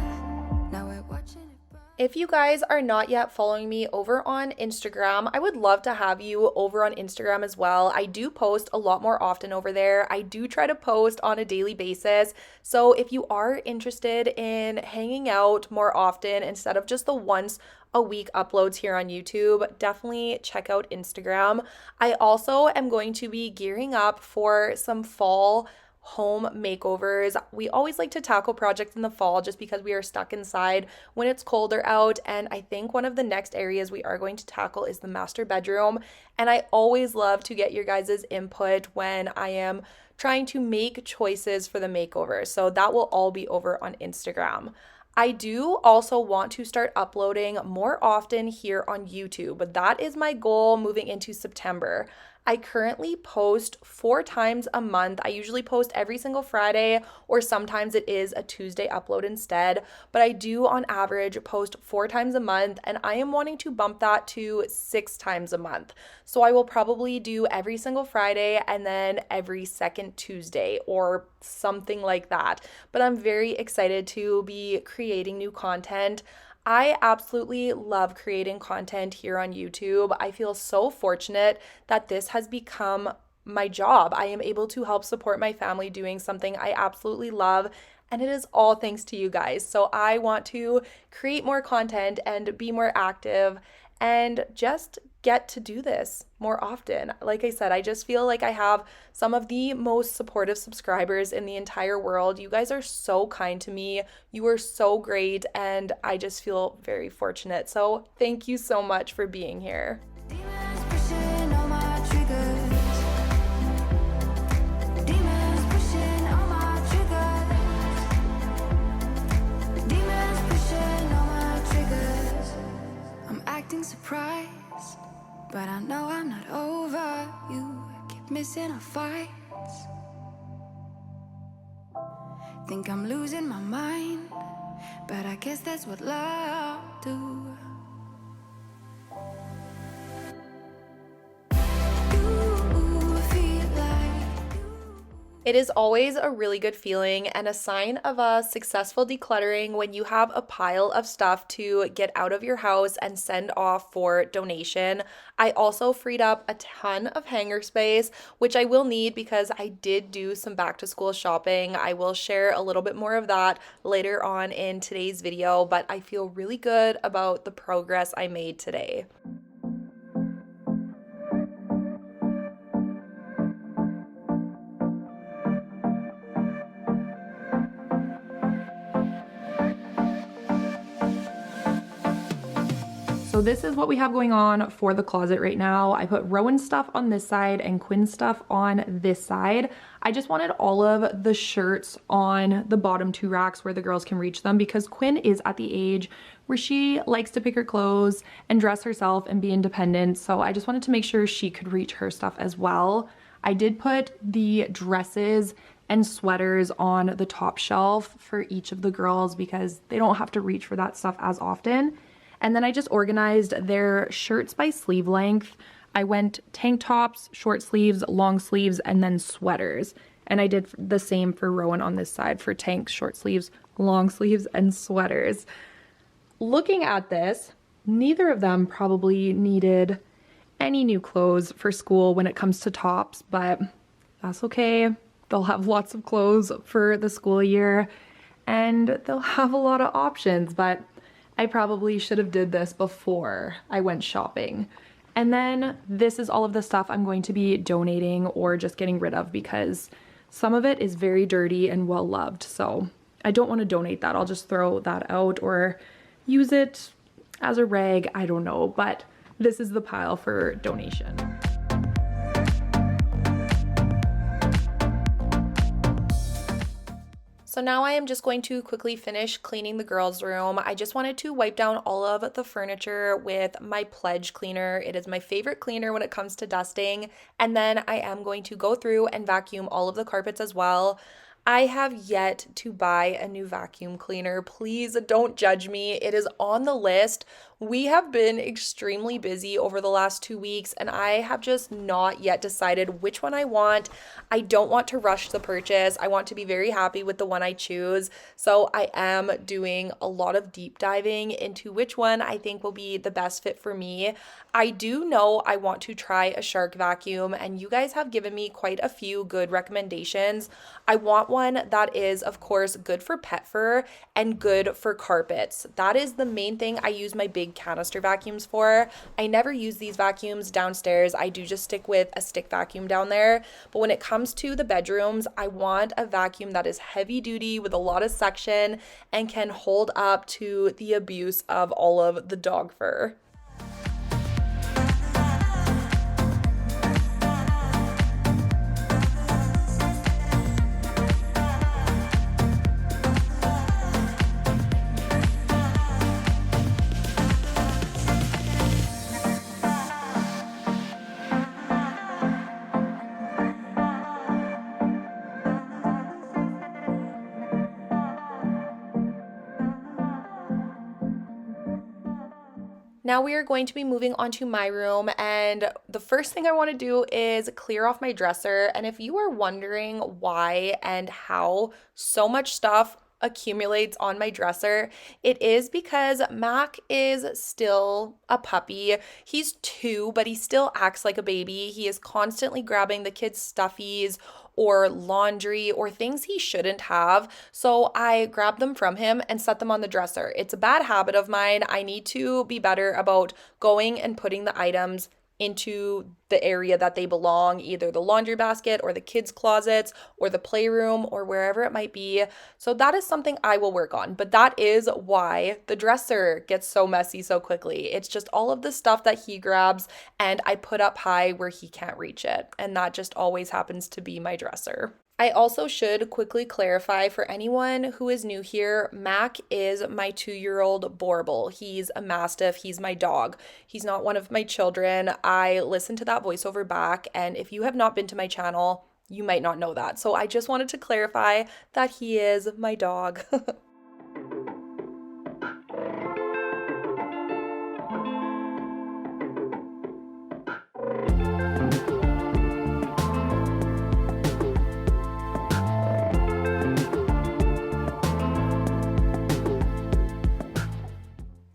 Now we're watching it burn. If you guys are not yet following me over on Instagram, I would love to have you over on Instagram as well. I do post a lot more often over there. I do try to post on a daily basis. So if you are interested in hanging out more often instead of just the once a week uploads here on YouTube, definitely check out Instagram. I also am going to be gearing up for some fall home makeovers. We always like to tackle projects in the fall just because we are stuck inside when it's colder out. And I think one of the next areas we are going to tackle is the master bedroom. And I always love to get your guys' input when I am trying to make choices for the makeover. So that will all be over on Instagram. I do also want to start uploading more often here on YouTube, but that is my goal moving into September. I currently post 4 times a month. I usually post every single Friday, or sometimes it is a Tuesday upload instead, but I do on average post 4 times a month, and I am wanting to bump that to 6 times a month. So I will probably do every single Friday and then every second Tuesday or something like that. But I'm very excited to be creating new content. I absolutely love creating content here on YouTube. I feel so fortunate that this has become my job. I am able to help support my family doing something I absolutely love, and it is all thanks to you guys. So I want to create more content and be more active and just get to do this more often. Like I said, I just feel like I have some of the most supportive subscribers in the entire world. You guys are so kind to me. You are so great, and I just feel very fortunate. So thank you so much for being here. Demons pushing on my triggers. Demons pushing on my triggers. Demons pushing on my triggers. I'm acting surprised, but I know I'm not over you. Keep missing our fights. Think I'm losing my mind, but I guess that's what love do. It is always a really good feeling and a sign of a successful decluttering when you have a pile of stuff to get out of your house and send off for donation. I also freed up a ton of hanger space, which I will need because I did do some back to school shopping. I will share a little bit more of that later on in today's video, but I feel really good about the progress I made today. So this is what we have going on for the closet right now. I put Rowan's stuff on this side and Quinn's stuff on this side. I just wanted all of the shirts on the bottom 2 racks where the girls can reach them, because Quinn is at the age where she likes to pick her clothes and dress herself and be independent. So I just wanted to make sure she could reach her stuff as well. I did put the dresses and sweaters on the top shelf for each of the girls because they don't have to reach for that stuff as often. And then I just organized their shirts by sleeve length. I went tank tops, short sleeves, long sleeves, and then sweaters. And I did the same for Rowan on this side for tanks, short sleeves, long sleeves, and sweaters. Looking at this, neither of them probably needed any new clothes for school when it comes to tops, but that's okay. They'll have lots of clothes for the school year and they'll have a lot of options, but I probably should have did this before I went shopping. And then this is all of the stuff I'm going to be donating or just getting rid of because some of it is very dirty and well loved. So I don't want to donate that. I'll just throw that out or use it as a rag. I don't know, but this is the pile for donation. So now I am just going to quickly finish cleaning the girls' room. I just wanted to wipe down all of the furniture with my Pledge cleaner. It is my favorite cleaner when it comes to dusting. And then I am going to go through and vacuum all of the carpets as well. I have yet to buy a new vacuum cleaner. Please don't judge me. It is on the list. We have been extremely busy over the last 2 weeks, and I have just not yet decided which one I want. I don't want to rush the purchase. I want to be very happy with the one I choose. So I am doing a lot of deep diving into which one I think will be the best fit for me. I do know I want to try a Shark vacuum, and you guys have given me quite a few good recommendations. I want one that is, of course, good for pet fur and good for carpets. That is the main thing I use my big canister vacuums for. I never use these vacuums downstairs. I do just stick with a stick vacuum down there. But when it comes to the bedrooms, I want a vacuum that is heavy duty with a lot of suction and can hold up to the abuse of all of the dog fur. Now we are going to be moving on to my room, and the first thing I want to do is clear off my dresser. And if you are wondering why and how so much stuff accumulates on my dresser, it is because Mac is still a puppy. He's 2, but he still acts like a baby. He is constantly grabbing the kids' stuffies or laundry or things he shouldn't have. So I grab them from him and set them on the dresser. It's a bad habit of mine. I need to be better about going and putting the items into the area that they belong, either the laundry basket or the kids' closets or the playroom or wherever it might be. So that is something I will work on. But that is why the dresser gets so messy so quickly. It's just all of the stuff that he grabs and I put up high where he can't reach it. And that just always happens to be my dresser. I also should quickly clarify for anyone who is new here, Mac is my 2-year-old Borble. He's a Mastiff. He's my dog. He's not one of my children. I listened to that voiceover back, and if you have not been to my channel, you might not know that. So I just wanted to clarify that he is my dog.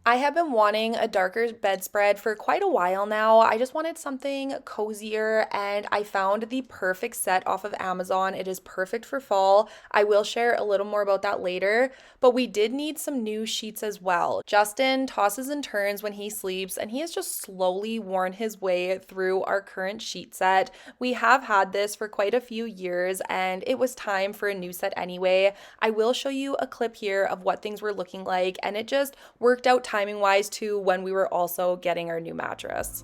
I have been wanting a darker bedspread for quite a while now. I just wanted something cozier and I found the perfect set off of Amazon. It is perfect for fall. I will share a little more about that later, but we did need some new sheets as well. Justin tosses and turns when he sleeps and he has just slowly worn his way through our current sheet set. We have had this for quite a few years and it was time for a new set anyway. I will show you a clip here of what things were looking like and it just worked out timing wise to when we were also getting our new mattress.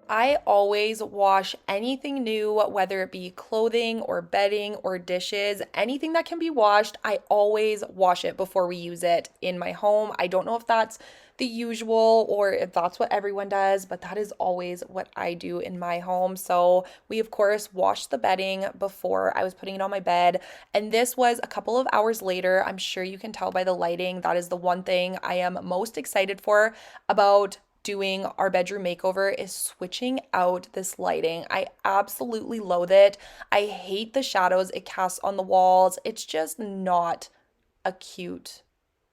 I always wash anything new, whether it be clothing or bedding or dishes, anything that can be washed, I always wash it before we use it in my home. I don't know if that's the usual or if that's what everyone does, but that is always what I do in my home. So we of course washed the bedding before I was putting it on my bed, and this was a couple of hours later. I'm sure you can tell by the lighting. That is the one thing I am most excited for about doing our bedroom makeover is switching out this lighting. I absolutely loathe it. I hate the shadows it casts on the walls. It's just not a cute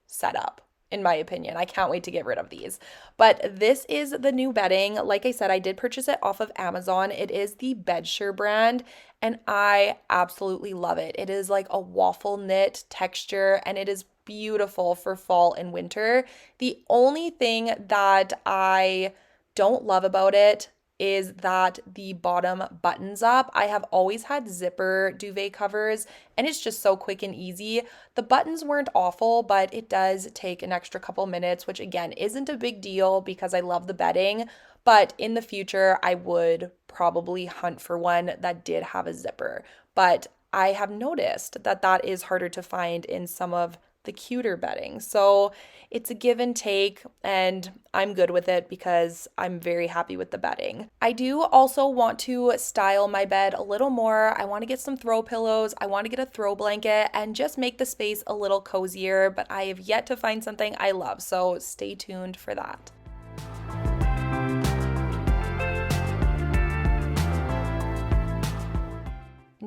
setup, in my opinion. I can't wait to get rid of these. But this is the new bedding. Like I said, I did purchase it off of Amazon. It is the Bedsure brand, and I absolutely love it. It is like a waffle knit texture, and it is beautiful for fall and winter. The only thing that I don't love about it is that the bottom buttons up. I have always had zipper duvet covers and it's just so quick and easy. The buttons weren't awful, but it does take an extra couple minutes, which again isn't a big deal because I love the bedding. But in the future, I would probably hunt for one that did have a zipper. But I have noticed that that is harder to find in some of the cuter bedding. So it's a give and take, and I'm good with it because I'm very happy with the bedding. I do also want to style my bed a little more. I want to get some throw pillows. I want to get a throw blanket and just make the space a little cozier, but I have yet to find something I love. So stay tuned for that.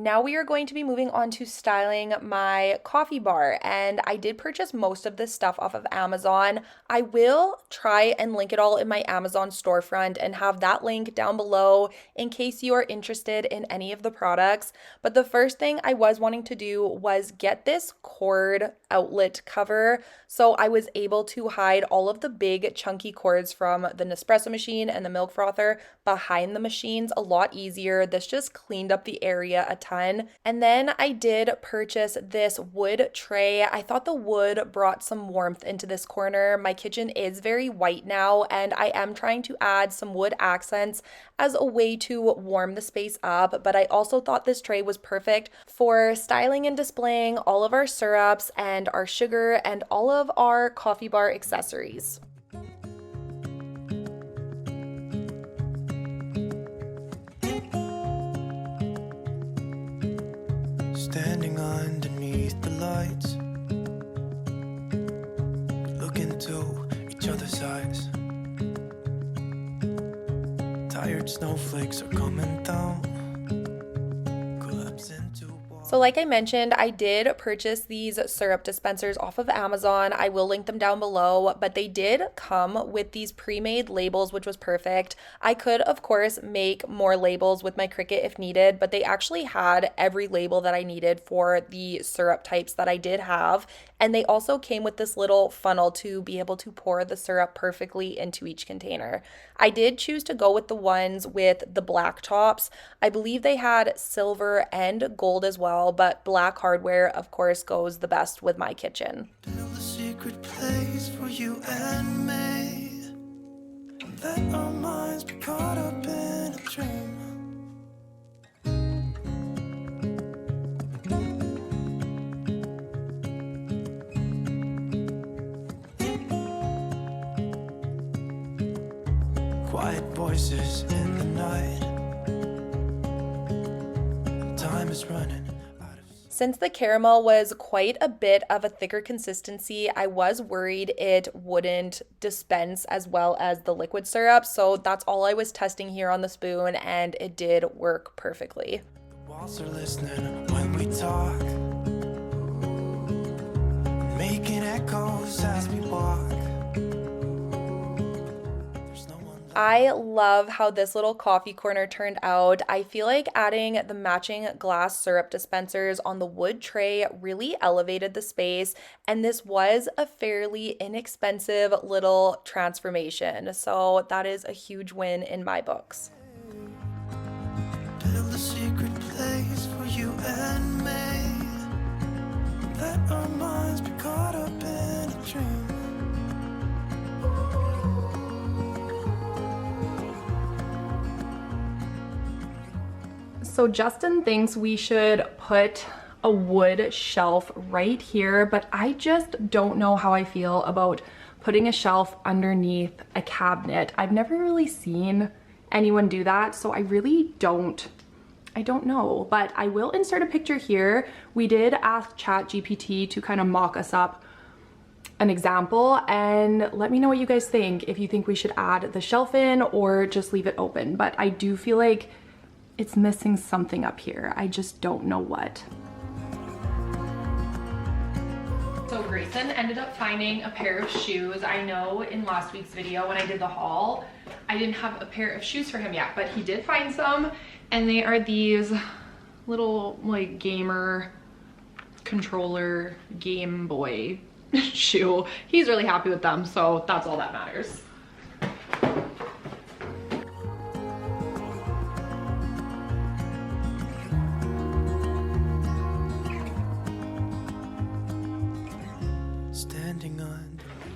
now we are going to be moving on to styling my coffee bar, and I did purchase most of this stuff off of Amazon. I will try and link it all in my Amazon storefront and have that link down below in case you are interested in any of the products. But the first thing I was wanting to do was get this cord outlet cover, so I was able to hide all of the big chunky cords from the Nespresso machine and the milk frother behind the machines a lot easier. This just cleaned up the area a ton. And then I did purchase this wood tray. I thought the wood brought some warmth into this corner. My kitchen is very white now, and I am trying to add some wood accents as a way to warm the space up, but I also thought this tray was perfect for styling and displaying all of our syrups and our sugar and all of our coffee bar accessories. Standing underneath the lights, look into each other's eyes. Tired snowflakes are coming down, collapse into walls. So like I mentioned, I did purchase these syrup dispensers off of Amazon. I will link them down below, but they did come with these pre-made labels, which was perfect. I could, of course, make more labels with my Cricut if needed, but they actually had every label that I needed for the syrup types that I did have. And they also came with this little funnel to be able to pour the syrup perfectly into each container. I did choose to go with the ones with the black tops. I believe they had silver and gold as well, but black hardware, of course, goes the best with my kitchen. Build a secret place for you and me. Let our minds be caught up in a dream. Quiet voices in the night. Time is running out of. Since the caramel was quite a bit of a thicker consistency, I was worried it wouldn't dispense as well as the liquid syrup. So that's all I was testing here on the spoon, and it did work perfectly. The walls are listening when we talk, making echoes as we walk. I love how this little coffee corner turned out. I feel like adding the matching glass syrup dispensers on the wood tray really elevated the space, and this was a fairly inexpensive little transformation. So that is a huge win in my books. Build a secret place for you and me. Let our minds be caught up in a dream. So Justin thinks we should put a wood shelf right here, but I just don't know how I feel about putting a shelf underneath a cabinet. I've never really seen anyone do that, so I really don't know, but I will insert a picture here. We did ask ChatGPT to kind of mock us up an example, and let me know what you guys think, if you think we should add the shelf in or just leave it open. But I do feel like it's missing something up here. I just don't know what. So Grayson ended up finding a pair of shoes. I know in last week's video when I did the haul, I didn't have a pair of shoes for him yet, but he did find some, and they are these little like gamer controller Game Boy shoe. He's really happy with them, so that's all that matters.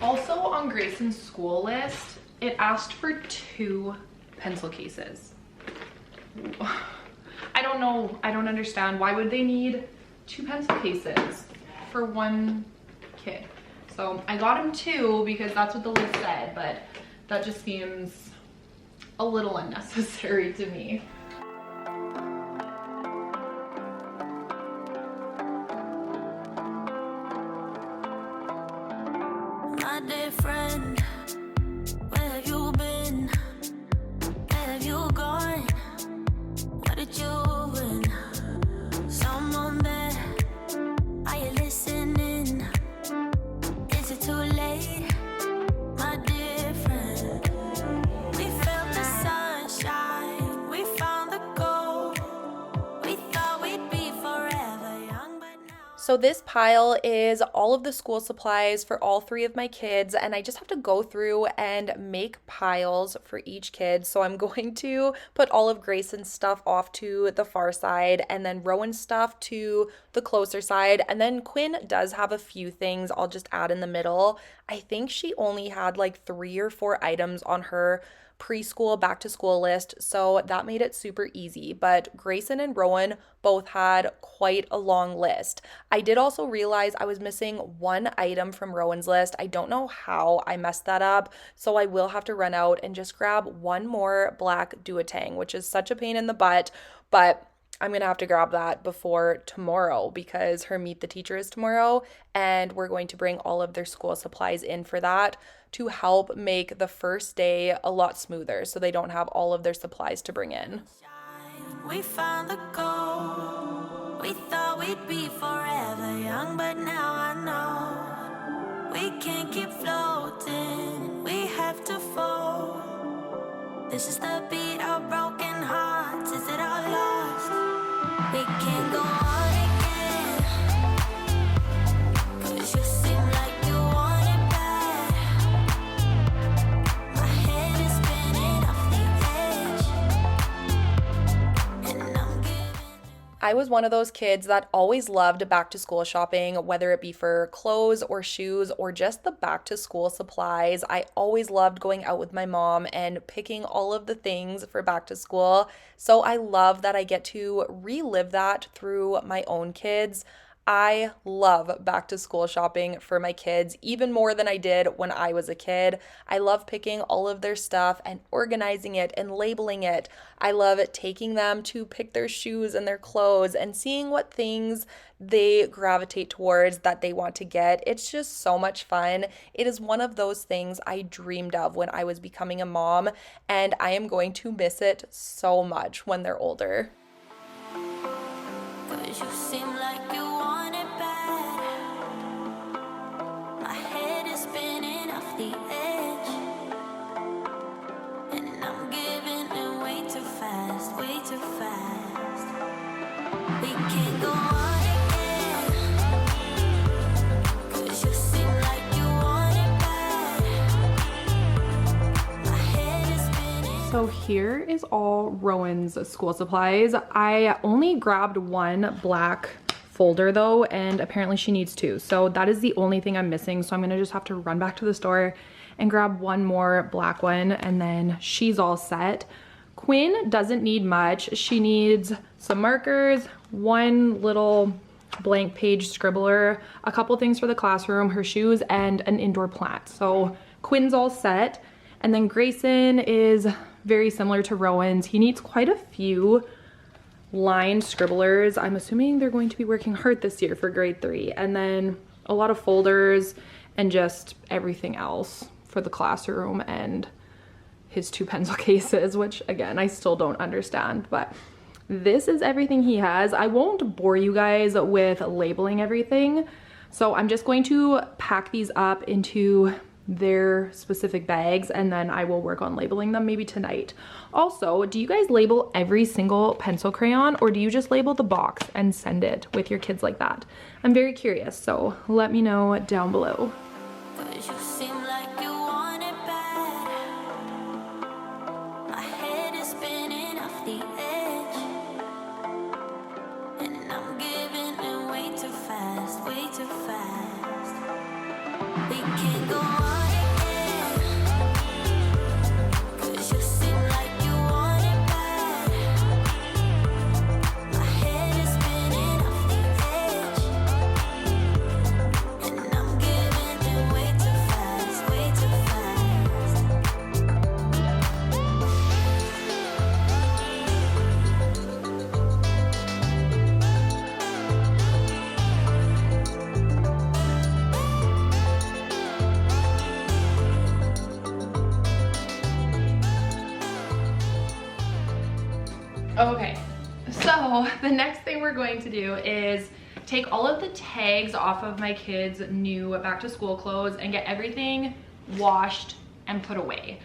Also on Grayson's school list, it asked for 2 pencil cases. I don't know, I don't understand. Why would they need 2 pencil cases for one kid? So I got him 2 because that's what the list said, but that just seems a little unnecessary to me. My dear friend, where have you been? Where have you gone? Where did you win? too late, my dear friend. We felt the sunshine, we found the gold. We thought we'd be forever young, but now. So this pile is all of the school supplies for all three of my kids, and I just have to go through and make piles for each kid. So I'm going to put all of Grayson's stuff off to the far side, and then Rowan's stuff to the closer side, and then Quinn does have a few things I'll just add in the middle. I think she only had like 3 or 4 items on her preschool back to school list, so that made it super easy. But Grayson and Rowan both had quite a long list. I did also realize I was missing one item from Rowan's list. I don't know how I messed that up, so I will have to run out and just grab one more black duotang, which is such a pain in the butt, but I'm going to have to grab that before tomorrow because her meet the teacher is tomorrow, and we're going to bring all of their school supplies in for that to help make the first day a lot smoother so they don't have all of their supplies to bring in. We found the gold. We thought we'd be forever young, but now I know we can't keep floating. We have to fall. This is the beat of broken hearts. Is it all lost? We can't go on again. 'Cause you seem like you want it bad. My head is spinning off the edge, and I'm giving. I was one of those kids that always loved back to school shopping, whether it be for clothes or shoes or just the back to school supplies. I always loved going out with my mom and picking all of the things for back to school. So I love that I get to relive that through my own kids. I love back to school shopping for my kids even more than I did when I was a kid. I love picking all of their stuff and organizing it and labeling it. I love taking them to pick their shoes and their clothes and seeing what things they gravitate towards that they want to get. It's just so much fun. It is one of those things I dreamed of when I was becoming a mom, and I am going to miss it so much when they're older. 'Cause you seem like you want it bad. My head is spinning off the edge, and I'm giving in way too fast, way too fast. We can't go on again. 'Cause you seem like you want it bad. My head is spinning. So here is all Rowan's school supplies. I only grabbed one black folder though, and apparently she needs 2. So that is the only thing I'm missing. So I'm gonna just have to run back to the store and grab one more black one, and then she's all set. Quinn doesn't need much. She needs some markers, one little blank page scribbler, a couple things for the classroom, her shoes, and an indoor plant. So Quinn's all set. And then Grayson is very similar to Rowan's. He needs quite a few lined scribblers. I'm assuming they're going to be working hard this year for grade 3. And then a lot of folders and just everything else for the classroom, and his 2 pencil cases, which again, I still don't understand, but this is everything he has. I won't bore you guys with labeling everything. So I'm just going to pack these up into their specific bags, and then I will work on labeling them maybe tonight. Also, do you guys label every single pencil crayon, or do you just label the box and send it with your kids like that? I'm very curious, so let me know down below. 'Cause you seem like you want it bad. My head is spinning off the edge, and I'm giving in way too fast, way too fast. We can't go on again. 'Cause you seem like you want it bad. My head is spinning off the edge, and I'm giving in way too fast, way too fast. Okay, so the next thing we're going to do is take all of the tags off of my kids' new back to school clothes and get everything washed and put away.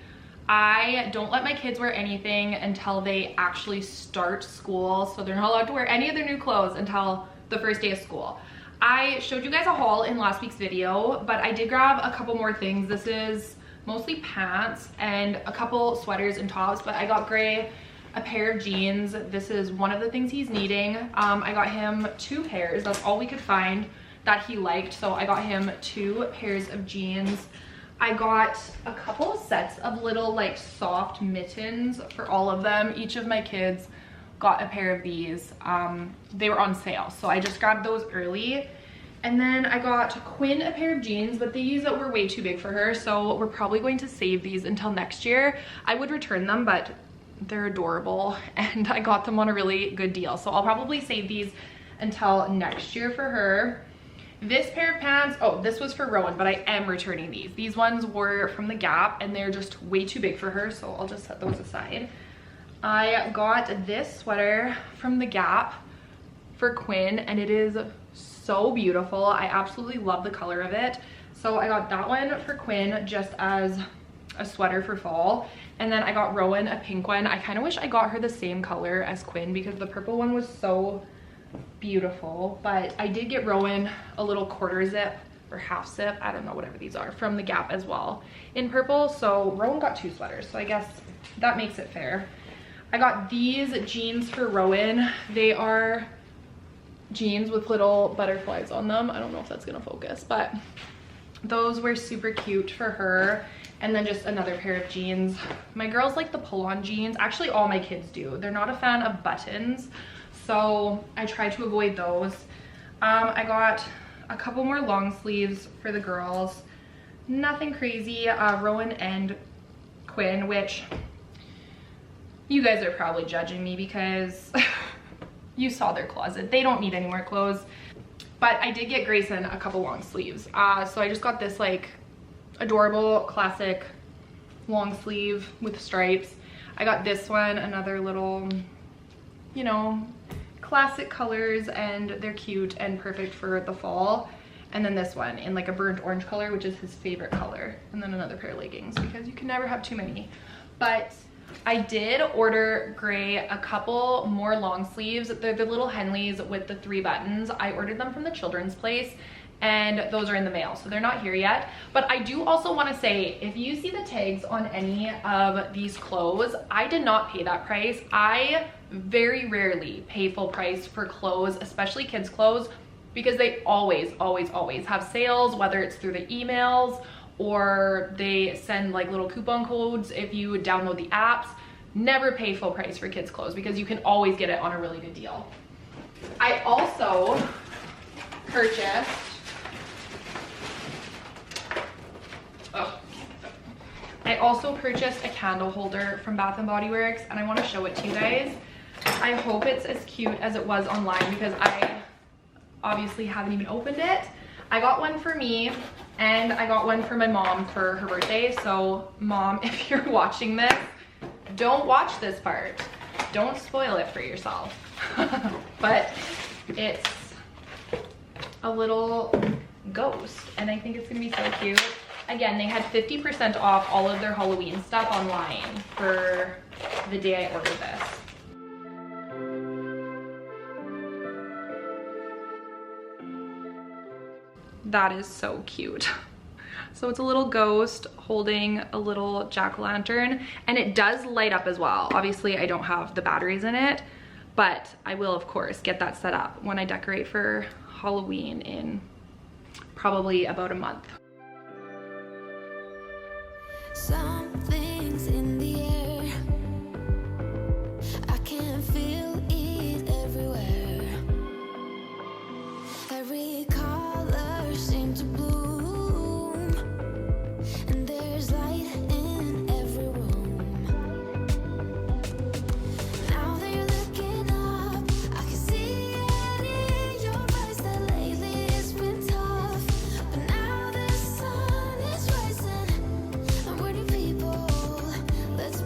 I don't let my kids wear anything until they actually start school, so they're not allowed to wear any of their new clothes until the first day of school. I showed you guys a haul in last week's video, but I did grab a couple more things. This is mostly pants and a couple sweaters and tops, but I got Gray a pair of jeans. This is one of the things he's needing. I got him 2 pairs. That's all we could find that he liked, so I got him 2 pairs of jeans. I got a couple of sets of little like soft mittens for all of them. Each of my kids got a pair of these. They were on sale, so I just grabbed those early. And then I got Quinn a pair of jeans, but these were way too big for her, so we're probably going to save these until next year. I would return them, but they're adorable and I got them on a really good deal, so I'll probably save these until next year for her. This pair of pants, oh, this was for Rowan, but I am returning these. These ones were from the Gap and they're just way too big for her, so I'll just set those aside. I got this sweater from the Gap for Quinn and it is so beautiful. I absolutely love the color of it. So I got that one for Quinn just as a sweater for fall. And then I got Rowan a pink one. I kind of wish I got her the same color as Quinn because the purple one was so beautiful, but I did get Rowan a little quarter zip or half zip, I don't know, whatever these are, from the Gap as well in purple. So Rowan got 2 sweaters, so I guess that makes it fair. I got these jeans for Rowan. They are jeans with little butterflies on them. I don't know if that's gonna focus, but those were super cute for her. And then just another pair of jeans. My girls like the pull-on jeans. Actually, all my kids do. They're not a fan of buttons, so I try to avoid those. I got a couple more long sleeves for the girls. Nothing crazy. Rowan and Quinn, which you guys are probably judging me because you saw their closet. They don't need any more clothes. But I did get Grayson a couple long sleeves. So I just got this like adorable classic long sleeve with stripes. I got this one, another little, you know, classic colors, and they're cute and perfect for the fall. And then this one in like a burnt orange color, which is his favorite color. And then another pair of leggings because you can never have too many. But I did order Gray a couple more long sleeves. They're the little Henleys with the 3 buttons. I ordered them from the Children's Place and those are in the mail, so they're not here yet. But I do also want to say, if you see the tags on any of these clothes, I did not pay that price. I very rarely pay full price for clothes, especially kids clothes, because they always have sales, whether it's through the emails or they send like little coupon codes if you download the apps. Never pay full price for kids clothes because you can always get it on a really good deal. I also purchased a candle holder from Bath & Body Works, and I want to show it to you guys. I hope it's as cute as it was online because I obviously haven't even opened it. I got one for me and I got one for my mom for her birthday. So Mom, if you're watching this, don't watch this part. Don't spoil it for yourself. But it's a little ghost and I think it's gonna be so cute. Again, they had 50% off all of their Halloween stuff online for the day I ordered this. That is so cute. So it's a little ghost holding a little jack-o'-lantern, and it does light up as well. Obviously, I don't have the batteries in it, but I will, of course, get that set up when I decorate for Halloween in probably about a month. Something's in the air. I can feel it everywhere. Every color seems to bloom, and there's light in every room. Now that you're looking up, I can see it in your eyes that lately it's been tough. But now the sun is rising. Let's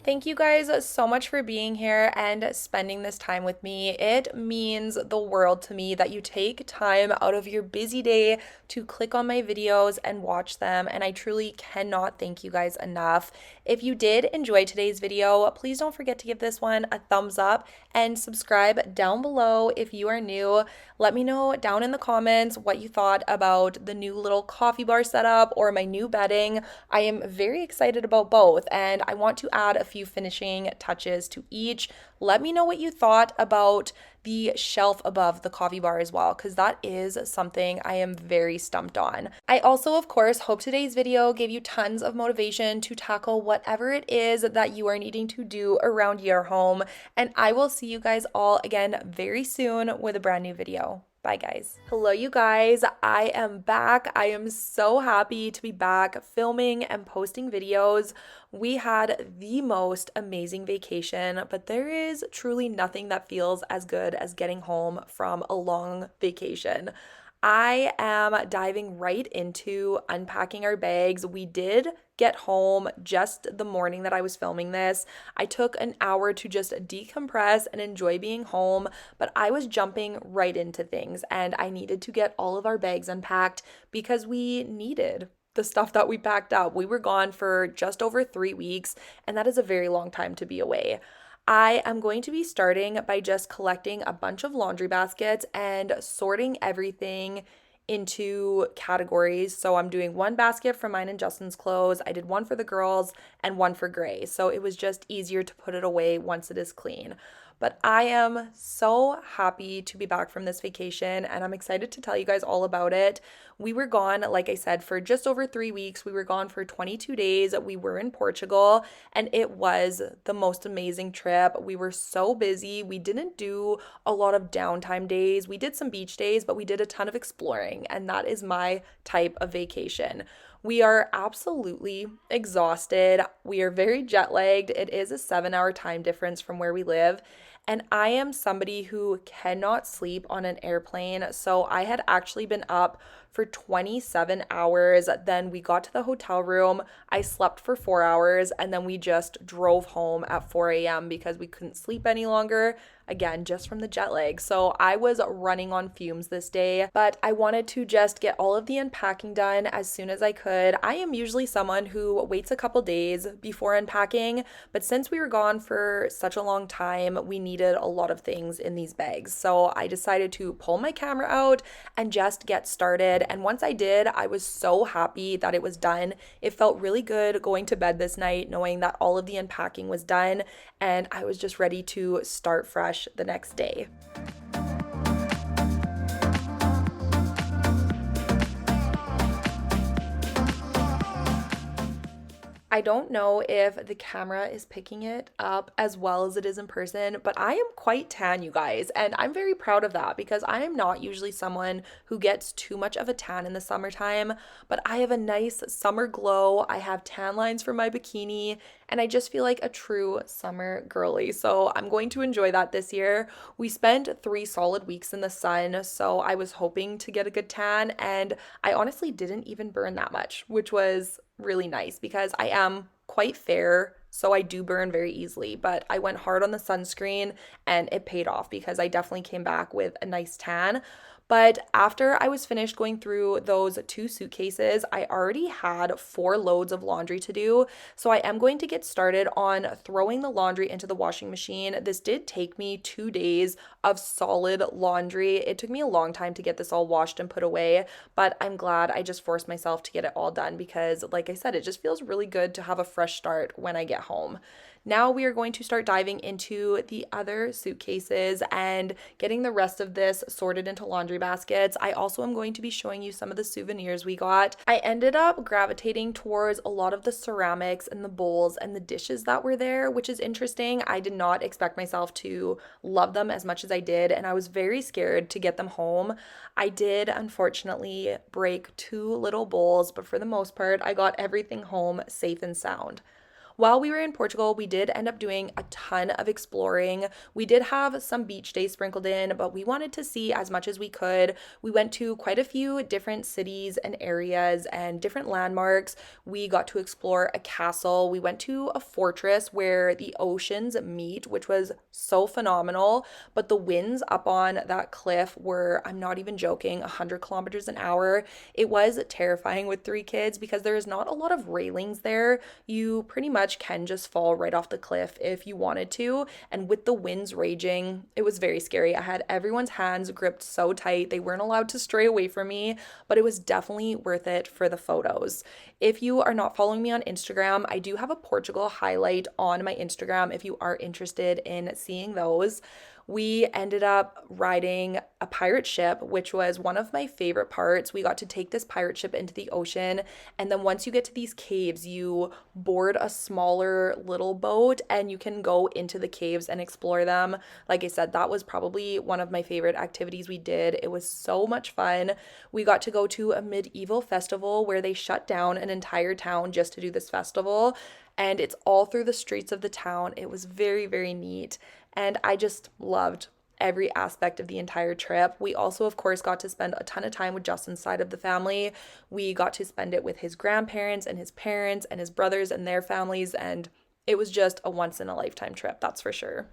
Thank you guys so much for being here and spending this time with me. It means the world to me that you take time out of your busy day to click on my videos and watch them, and I truly cannot thank you guys enough. If you did enjoy today's video, please don't forget to give this one a thumbs up and subscribe down below if you are new. Let me know down in the comments what you thought about the new little coffee bar setup or my new bedding. I am very excited about both, and I want to add a few finishing touches to each. Let me know what you thought about the shelf above the coffee bar as well, because that is something I am very stumped on. I also, of course, hope today's video gave you tons of motivation to tackle whatever it is that you are needing to do around your home, and I will see you guys all again very soon with a brand new video. Bye, guys. Hello, you guys. I am back. I am so happy to be back filming and posting videos. We had the most amazing vacation, but there is truly nothing that feels as good as getting home from a long vacation. I am diving right into unpacking our bags. We did get home just the morning that I was filming this. I took an hour to just decompress and enjoy being home, but I was jumping right into things and I needed to get all of our bags unpacked because we needed the stuff that we packed up. We were gone for just over 3 weeks, and that is a very long time to be away. I am going to be starting by just collecting a bunch of laundry baskets and sorting everything into categories. So I'm doing one basket for mine and Justin's clothes. I did one for the girls and one for Gray. So it was just easier to put it away once it is clean. But I am so happy to be back from this vacation and I'm excited to tell you guys all about it. We were gone, like I said, for just over 3 weeks. We were gone for 22 days. We were in Portugal and it was the most amazing trip. We were so busy. We didn't do a lot of downtime days. We did some beach days, but we did a ton of exploring, and that is my type of vacation. We are absolutely exhausted. We are very jet lagged. It is a 7-hour time difference from where we live. And I am somebody who cannot sleep on an airplane. So I had actually been up for 27 hours. Then we got to the hotel room. I slept for 4 hours and then we just drove home at 4 a.m. because we couldn't sleep any longer. Again, just from the jet lag. So I was running on fumes this day, but I wanted to just get all of the unpacking done as soon as I could. I am usually someone who waits a couple days before unpacking, but since we were gone for such a long time, we needed a lot of things in these bags. So I decided to pull my camera out and just get started. And once I did, I was so happy that it was done. It felt really good going to bed this night, knowing that all of the unpacking was done, and I was just ready to start fresh the next day. I don't know if the camera is picking it up as well as it is in person, but I am quite tan, you guys, and I'm very proud of that because I am not usually someone who gets too much of a tan in the summertime, but I have a nice summer glow. I have tan lines for my bikini, and I just feel like a true summer girly. So I'm going to enjoy that this year. We spent 3 solid weeks in the sun, so I was hoping to get a good tan, and I honestly didn't even burn that much, which was really nice because I am quite fair, so I do burn very easily, but I went hard on the sunscreen and it paid off because I definitely came back with a nice tan. But after I was finished going through those 2 suitcases, I already had 4 loads of laundry to do. So I am going to get started on throwing the laundry into the washing machine. This did take me 2 days of solid laundry. It took me a long time to get this all washed and put away, but I'm glad I just forced myself to get it all done because, like I said, it just feels really good to have a fresh start when I get home. Now we are going to start diving into the other suitcases and getting the rest of this sorted into laundry baskets. I also am going to be showing you some of the souvenirs we got. I ended up gravitating towards a lot of the ceramics and the bowls and the dishes that were there, which is interesting. I did not expect myself to love them as much as I did, and I was very scared to get them home. I did unfortunately break 2 little bowls, but for the most part, I got everything home safe and sound. While we were in Portugal, we did end up doing a ton of exploring. We did have some beach days sprinkled in, but we wanted to see as much as we could. We went to quite a few different cities and areas and different landmarks. We got to explore a castle. We went to a fortress where the oceans meet, which was so phenomenal. But the winds up on that cliff were, I'm not even joking, 100 kilometers an hour. It was terrifying with three kids because there is not a lot of railings there. You pretty much can just fall right off the cliff if you wanted to. And with the winds raging, it was very scary. I had everyone's hands gripped so tight. They weren't allowed to stray away from me, but it was definitely worth it for the photos. If you are not following me on Instagram, I do have a Portugal highlight on my Instagram if you are interested in seeing those. We ended up riding a pirate ship, which was one of my favorite parts. We got to take this pirate ship into the ocean, and then once you get to these caves, you board a smaller little boat and you can go into the caves and explore them. Like I said, that was probably one of my favorite activities we did. It was so much fun. We got to go to a medieval festival where they shut down an entire town just to do this festival, and it's all through the streets of the town. It was very, very neat. And I just loved every aspect of the entire trip. We also, of course, got to spend a ton of time with Justin's side of the family. We got to spend it with his grandparents and his parents and his brothers and their families. And it was just a once in a lifetime trip, that's for sure.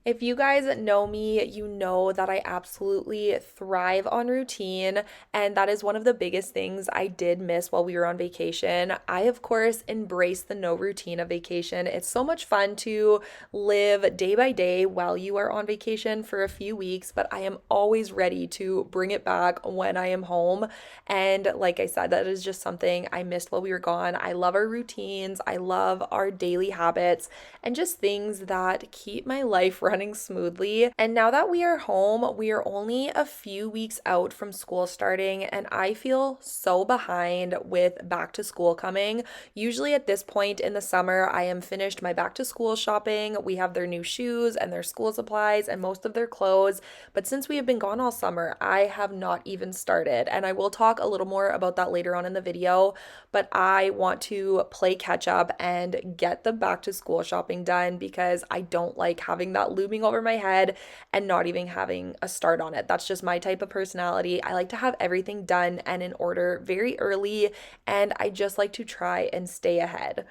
If you guys know me, you know that I absolutely thrive on routine, and that is one of the biggest things I did miss while we were on vacation. I, of course, embrace the no routine of vacation. It's so much fun to live day by day while you are on vacation for a few weeks, but I am always ready to bring it back when I am home. And like I said, that is just something I missed while we were gone. I love our routines, I love our daily habits, and just things that keep my life running smoothly. And now that we are home, we are only a few weeks out from school starting, and I feel so behind with back to school coming. Usually at this point in the summer, I am finished my back to school shopping. We have their new shoes and their school supplies and most of their clothes. But since we have been gone all summer, I have not even started. And I will talk a little more about that later on in the video. But I want to play catch up and get the back to school shopping done because I don't like having that looming over my head and not even having a start on it. That's just my type of personality. I like to have everything done and in order very early, and I just like to try and stay ahead.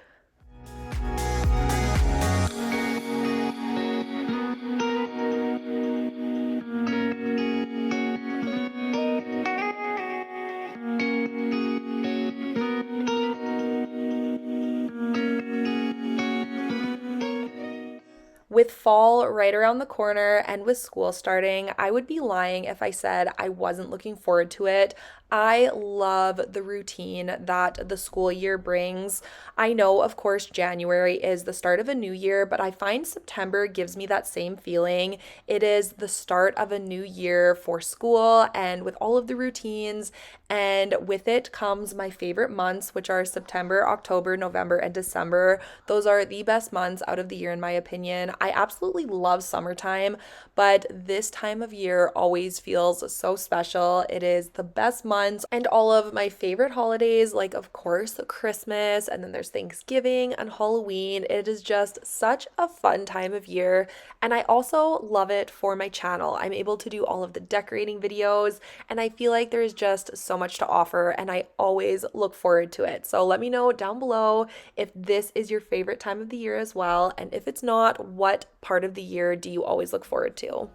With fall right around the corner and with school starting, I would be lying if I said I wasn't looking forward to it. I love the routine that the school year brings. I know, of course, January is the start of a new year, but I find September gives me that same feeling. It is the start of a new year for school and with all of the routines, and with it comes my favorite months, which are September, October, November, and December. Those are the best months out of the year, in my opinion. I absolutely love summertime, but this time of year always feels so special. It is the best month. And all of my favorite holidays, like of course Christmas, and then there's Thanksgiving and Halloween. It is just such a fun time of year, and I also love it for my channel. I'm able to do all of the decorating videos, and I feel like there's just so much to offer, and I always look forward to it. So let me know down below if this is your favorite time of the year as well, and if it's not, what part of the year do you always look forward to?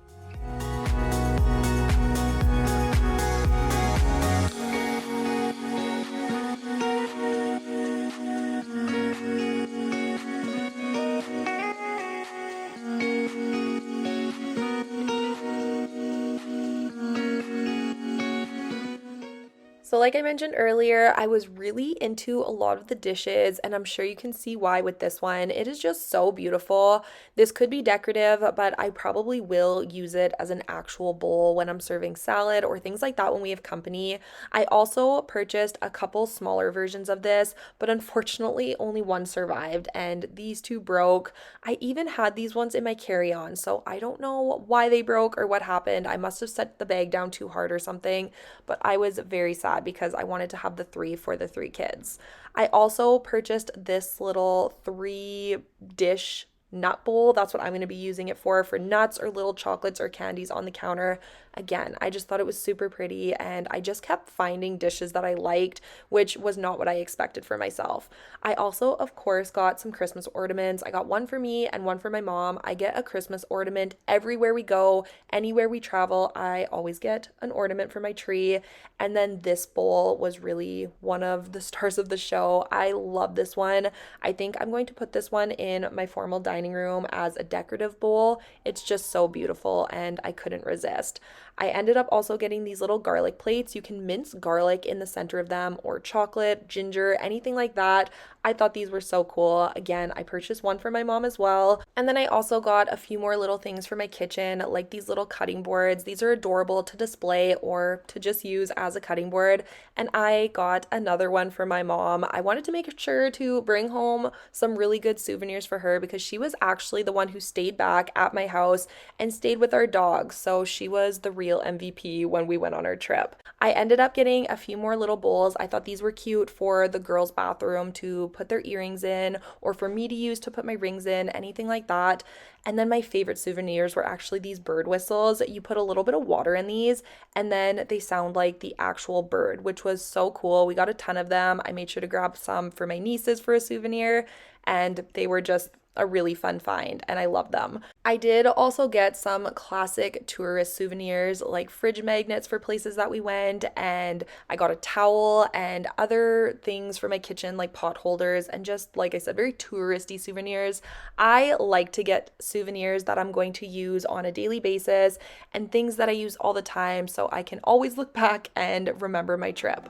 So like I mentioned earlier, I was really into a lot of the dishes, and I'm sure you can see why with this one. It is just so beautiful. This could be decorative, but I probably will use it as an actual bowl when I'm serving salad or things like that when we have company. I also purchased a couple smaller versions of this, but unfortunately, only one survived, and these two broke. I even had these ones in my carry-on, so I don't know why they broke or what happened. I must have set the bag down too hard or something, but I was very sad because I wanted to have the three for the three kids. I also purchased this little 3 dish nut bowl. That's what I'm going to be using it for nuts or little chocolates or candies on the counter. Again, I just thought it was super pretty, and I just kept finding dishes that I liked, which was not what I expected for myself. I also, of course, got some Christmas ornaments. I got one for me and one for my mom. I get a Christmas ornament everywhere we go, anywhere we travel. I always get an ornament for my tree. And then this bowl was really one of the stars of the show. I love this one. I think I'm going to put this one in my formal dining room as a decorative bowl. It's just so beautiful, and I couldn't resist. I ended up also getting these little garlic plates. You can mince garlic in the center of them, or chocolate, ginger, anything like that. I thought these were so cool. Again, I purchased one for my mom as well. And then I also got a few more little things for my kitchen, like these little cutting boards. These are adorable to display or to just use as a cutting board. And I got another one for my mom. I wanted to make sure to bring home some really good souvenirs for her because she was actually the one who stayed back at my house and stayed with our dogs. So she was the real MVP when we went on our trip. I ended up getting a few more little bowls. I thought these were cute for the girls' bathroom to put their earrings in, or for me to use to put my rings in, anything like that. And then my favorite souvenirs were actually these bird whistles. You put a little bit of water in these, and then they sound like the actual bird, which was so cool. We got a ton of them. I made sure to grab some for my nieces for a souvenir, and they were just a really fun find, and I love them. I did also get some classic tourist souvenirs like fridge magnets for places that we went, and I got a towel and other things for my kitchen like pot holders, and just like I said, very touristy souvenirs. I like to get souvenirs that I'm going to use on a daily basis and things that I use all the time so I can always look back and remember my trip.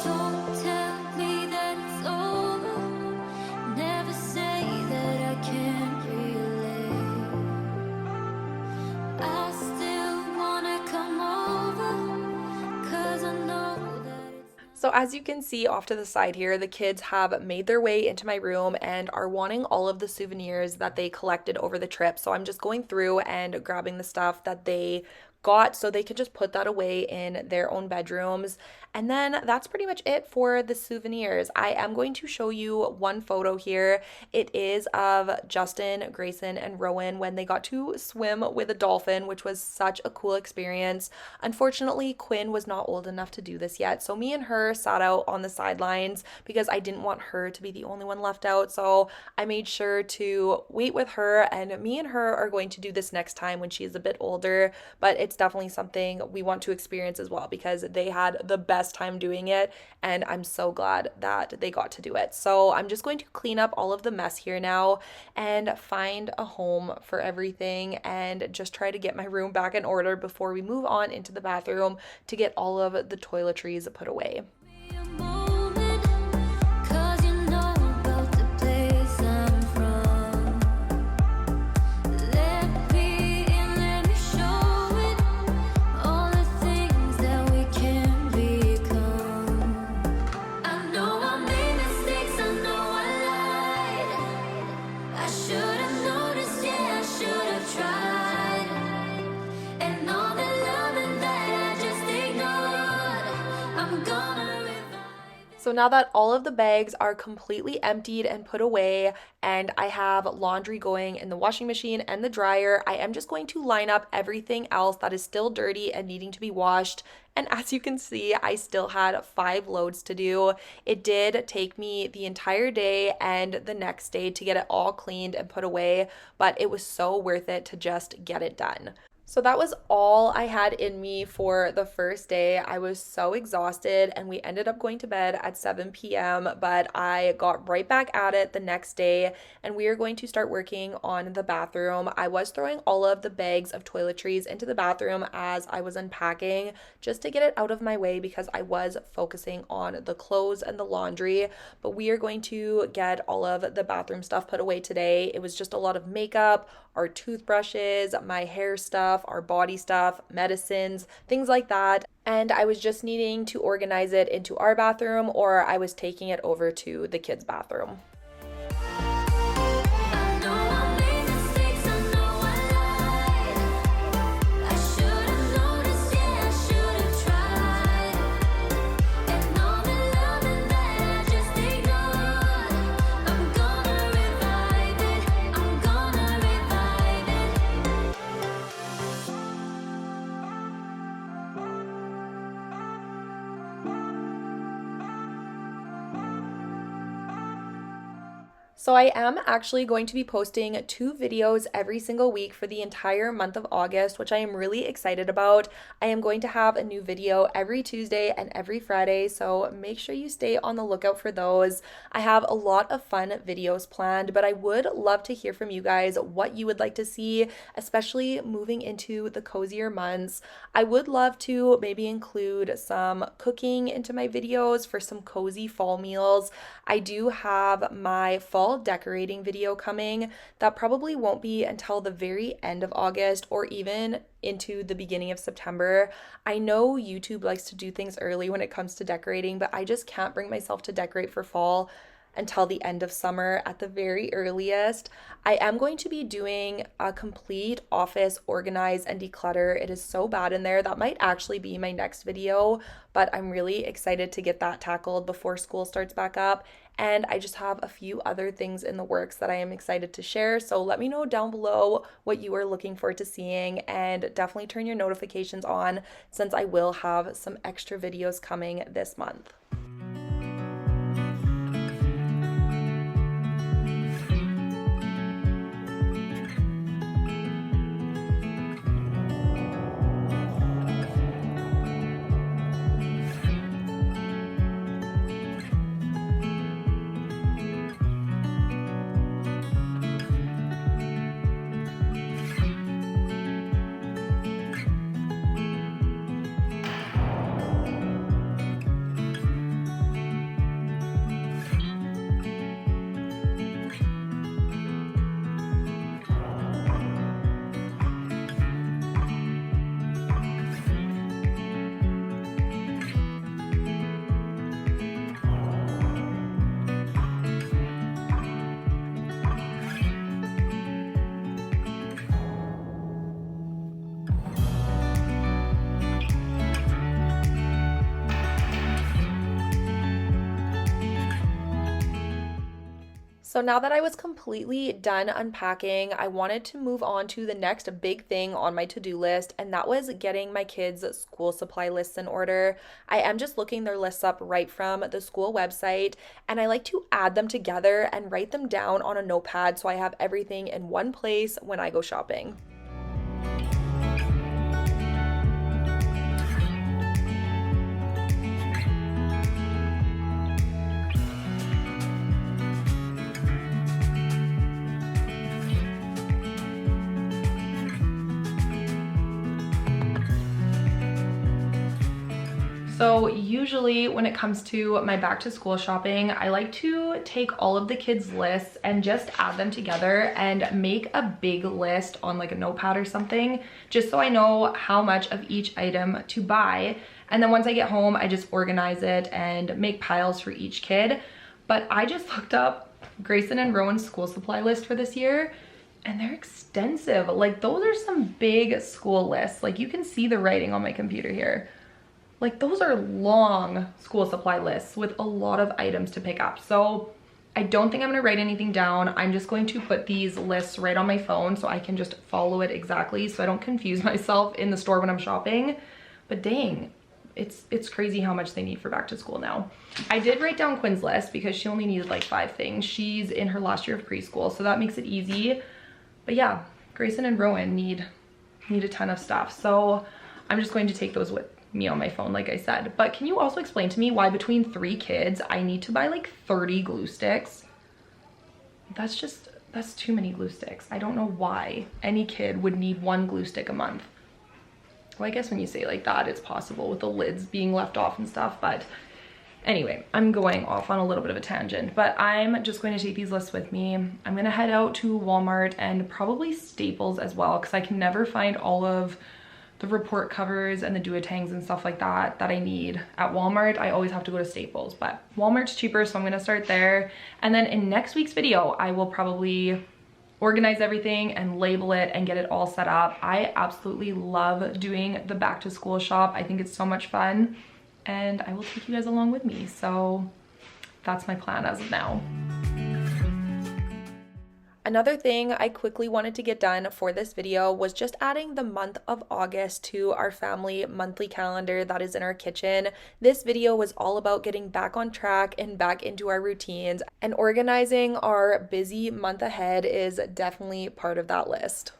Don't tell me that it's over. Never say that I can't relate. I still wanna come over, 'cause I know that it's So as you can see off to the side here, the kids have made their way into my room and are wanting all of the souvenirs that they collected over the trip. So I'm just going through and grabbing the stuff that they got so they can just put that away in their own bedrooms. And then that's pretty much it for the souvenirs. I am going to show you one photo here. It is of Justin, Grayson, and Rowan when they got to swim with a dolphin, which was such a cool experience. Unfortunately, Quinn was not old enough to do this yet, so me and her sat out on the sidelines because I didn't want her to be the only one left out. So I made sure to wait with her, and me and her are going to do this next time when she's a bit older, but it's definitely something we want to experience as well because they had the best time doing it, and I'm so glad that they got to do it. So I'm just going to clean up all of the mess here now and find a home for everything and just try to get my room back in order before we move on into the bathroom to get all of the toiletries put away. a moment, 'cause you know about the place I'm from. Let me in, let me show it, all the things that we can become. I know I made mistakes, I know I lied. I should have noticed, yeah, I should have tried. And all the loving that I just ignored, I'm gonna revive. So now that all of the bags are completely emptied and put away, and I have laundry going in the washing machine and the dryer, I am just going to line up everything else that is still dirty and needing to be washed. And as you can see, I still had 5 loads to do. It did take me the entire day and the next day to get it all cleaned and put away, but it was so worth it to just get it done. So that was all I had in me for the first day. I was so exhausted and we ended up going to bed at 7 p.m., but I got right back at it the next day and we are going to start working on the bathroom. I was throwing all of the bags of toiletries into the bathroom as I was unpacking just to get it out of my way because I was focusing on the clothes and the laundry, but we are going to get all of the bathroom stuff put away today. It was just a lot of makeup, our toothbrushes, my hair stuff, our body stuff, medicines, things like that. And I was just needing to organize it into our bathroom or I was taking it over to the kids' bathroom. I know I made mistakes, I know I lied. I should've noticed, yeah, I should've tried. And all the loving that I just ignored, I'm gonna revive it, I'm gonna revive it. So I am actually going to be posting 2 videos every single week for the entire month of August, which I am really excited about. I am going to have a new video every Tuesday and every Friday, so make sure you stay on the lookout for those. I have a lot of fun videos planned, but I would love to hear from you guys what you would like to see, especially moving into the cozier months. I would love to maybe include some cooking into my videos for some cozy fall meals. I do have my fall decorating video coming. That probably won't be until the very end of August or even into the beginning of September. I know YouTube likes to do things early when it comes to decorating, but I just can't bring myself to decorate for fall until the end of summer at the very earliest. I am going to be doing a complete office organize and declutter. It is so bad in there. That might actually be my next video, but I'm really excited to get that tackled before school starts back up. And I just have a few other things in the works that I am excited to share. So let me know down below what you are looking forward to seeing and definitely turn your notifications on since I will have some extra videos coming this month. So now that I was completely done unpacking, I wanted to move on to the next big thing on my to-do list, and that was getting my kids' school supply lists in order. I am just looking their lists up right from the school website, and I like to add them together and write them down on a notepad so I have everything in one place when I go shopping. So usually when it comes to my back to school shopping, I like to take all of the kids' lists and just add them together and make a big list on like a notepad or something, just so I know how much of each item to buy. And then once I get home, I just organize it and make piles for each kid. But I just looked up Grayson and Rowan's school supply list for this year, and they're extensive. Like, those are some big school lists. Like, you can see the writing on my computer here. Like, those are long school supply lists with a lot of items to pick up. So I don't think I'm gonna write anything down. I'm just going to put these lists right on my phone so I can just follow it exactly so I don't confuse myself in the store when I'm shopping. But dang, it's crazy how much they need for back to school now. I did write down Quinn's list because she only needed like 5 things. She's in her last year of preschool, so that makes it easy. But yeah, Grayson and Rowan need need a ton of stuff. So I'm just going to take those with me on my phone, like I said. But can you also explain to me why between 3 kids, I need to buy like 30 glue sticks? That's too many glue sticks. I don't know why any kid would need 1 glue stick a month. Well, I guess when you say it like that, it's possible with the lids being left off and stuff, but anyway, I'm going off on a little bit of a tangent, but I'm just going to take these lists with me. I'm gonna head out to Walmart and probably Staples as well, because I can never find all of the report covers and the duotangs and stuff like that I need at Walmart. I always have to go to Staples, but Walmart's cheaper, so I'm gonna start there. And then in next week's video, I will probably organize everything and label it and get it all set up. I absolutely love doing the back to school shop. I think it's so much fun, and I will take you guys along with me. So that's my plan as of now. Another thing I quickly wanted to get done for this video was just adding the month of August to our family monthly calendar that is in our kitchen. This video was all about getting back on track and back into our routines, and organizing our busy month ahead is definitely part of that list.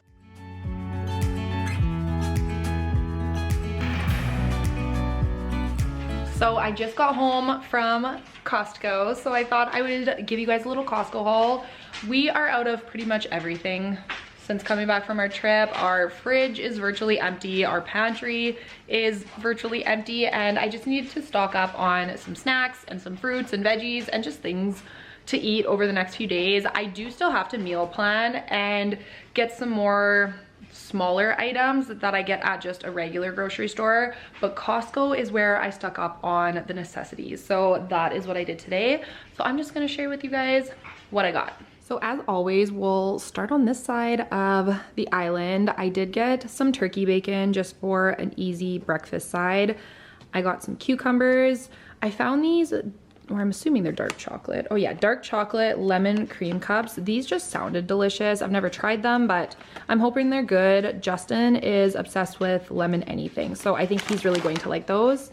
So I just got home from Costco, so I thought I would give you guys a little Costco haul. We are out of pretty much everything since coming back from our trip. Our fridge is virtually empty, our pantry is virtually empty, and I just needed to stock up on some snacks and some fruits and veggies and just things to eat over the next few days. I do still have to meal plan and get some more smaller items that I get at just a regular grocery store, but Costco is where I stock up on the necessities. So that is what I did today. So I'm just gonna share with you guys what I got. So as always, we'll start on this side of the island. I did get some turkey bacon just for an easy breakfast side. I got some cucumbers. I found these, or I'm assuming they're dark chocolate. Oh yeah, dark chocolate lemon cream cups. These just sounded delicious. I've never tried them, but I'm hoping they're good. Justin is obsessed with lemon anything, so I think he's really going to like those.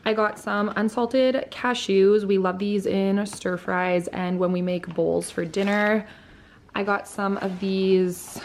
I got some unsalted cashews. We love these in stir fries and when we make bowls for dinner. I got some of these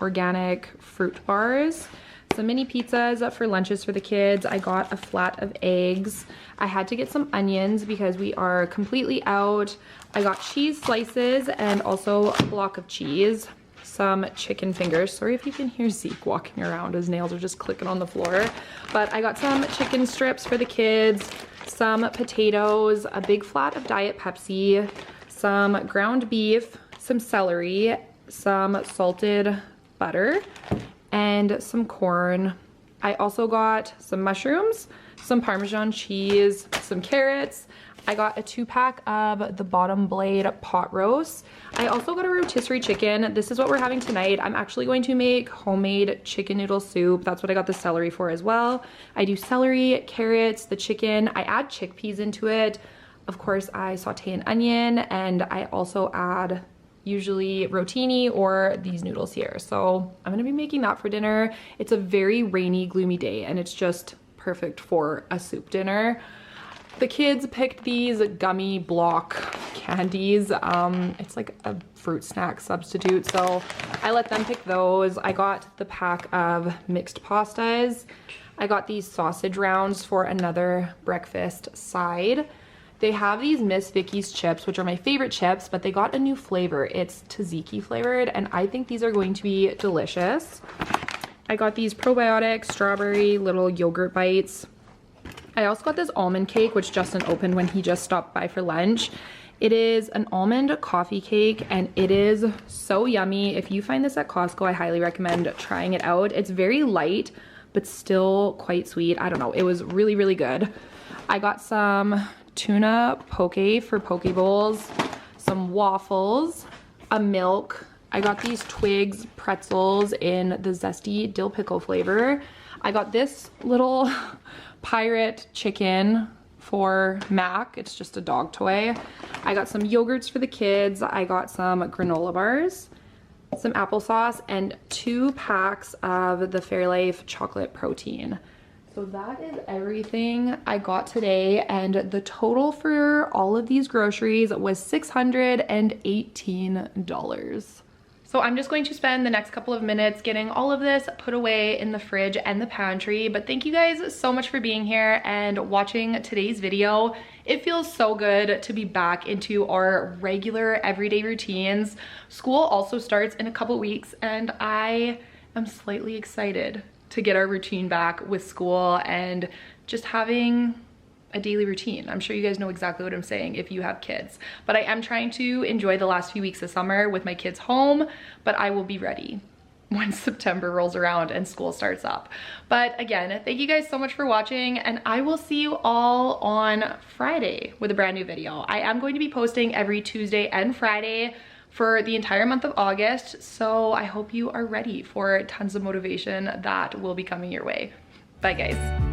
organic fruit bars, some mini pizzas for lunches for the kids. I got a flat of eggs. I had to get some onions because we are completely out. I got cheese slices and also a block of cheese. Some chicken fingers. Sorry if you can hear Zeke walking around. His nails are just clicking on the floor. But I got some chicken strips for the kids, some potatoes, a big flat of Diet Pepsi, some ground beef, some celery, some salted butter, and some corn. I also got some mushrooms, some Parmesan cheese, some carrots. I got a 2-pack of the Bottom Blade pot roast. I also got a rotisserie chicken. This is what we're having tonight. I'm actually going to make homemade chicken noodle soup. That's what I got the celery for as well. I do celery, carrots, the chicken. I add chickpeas into it. Of course, I saute an onion, and I also add usually rotini or these noodles here. So I'm gonna be making that for dinner. It's a very rainy, gloomy day, and it's just perfect for a soup dinner. The kids picked these gummy block candies. It's like a fruit snack substitute, so I let them pick those. I got the pack of mixed pastas. I got these sausage rounds for another breakfast side. They have these Miss Vicky's chips, which are my favorite chips, but they got a new flavor. It's tzatziki flavored, and I think these are going to be delicious. I got these probiotic strawberry little yogurt bites. I also got this almond cake, which Justin opened when he just stopped by for lunch. It is an almond coffee cake, and it is so yummy. If you find this at Costco, I highly recommend trying it out. It's very light, but still quite sweet. I don't know, it was really, really good. I got some tuna poke for poke bowls, some waffles, a milk. I got these Twigs pretzels in the zesty dill pickle flavor. I got this little pirate chicken for Mac. It's just a dog toy. I got some yogurts for the kids. I got some granola bars, some applesauce, and 2 packs of the Fairlife chocolate protein. So that is everything I got today, and the total for all of these groceries was $618. So I'm just going to spend the next couple of minutes getting all of this put away in the fridge and the pantry. But thank you guys so much for being here and watching today's video. It feels so good to be back into our regular everyday routines. School also starts in a couple weeks and I am slightly excited to get our routine back with school and just having a daily routine. I'm sure you guys know exactly what I'm saying if you have kids, but I am trying to enjoy the last few weeks of summer with my kids home, but I will be ready when September rolls around and school starts up. But again, thank you guys so much for watching, and I will see you all on Friday with a brand new video. I am going to be posting every Tuesday and Friday for the entire month of August, so I hope you are ready for tons of motivation that will be coming your way. Bye guys.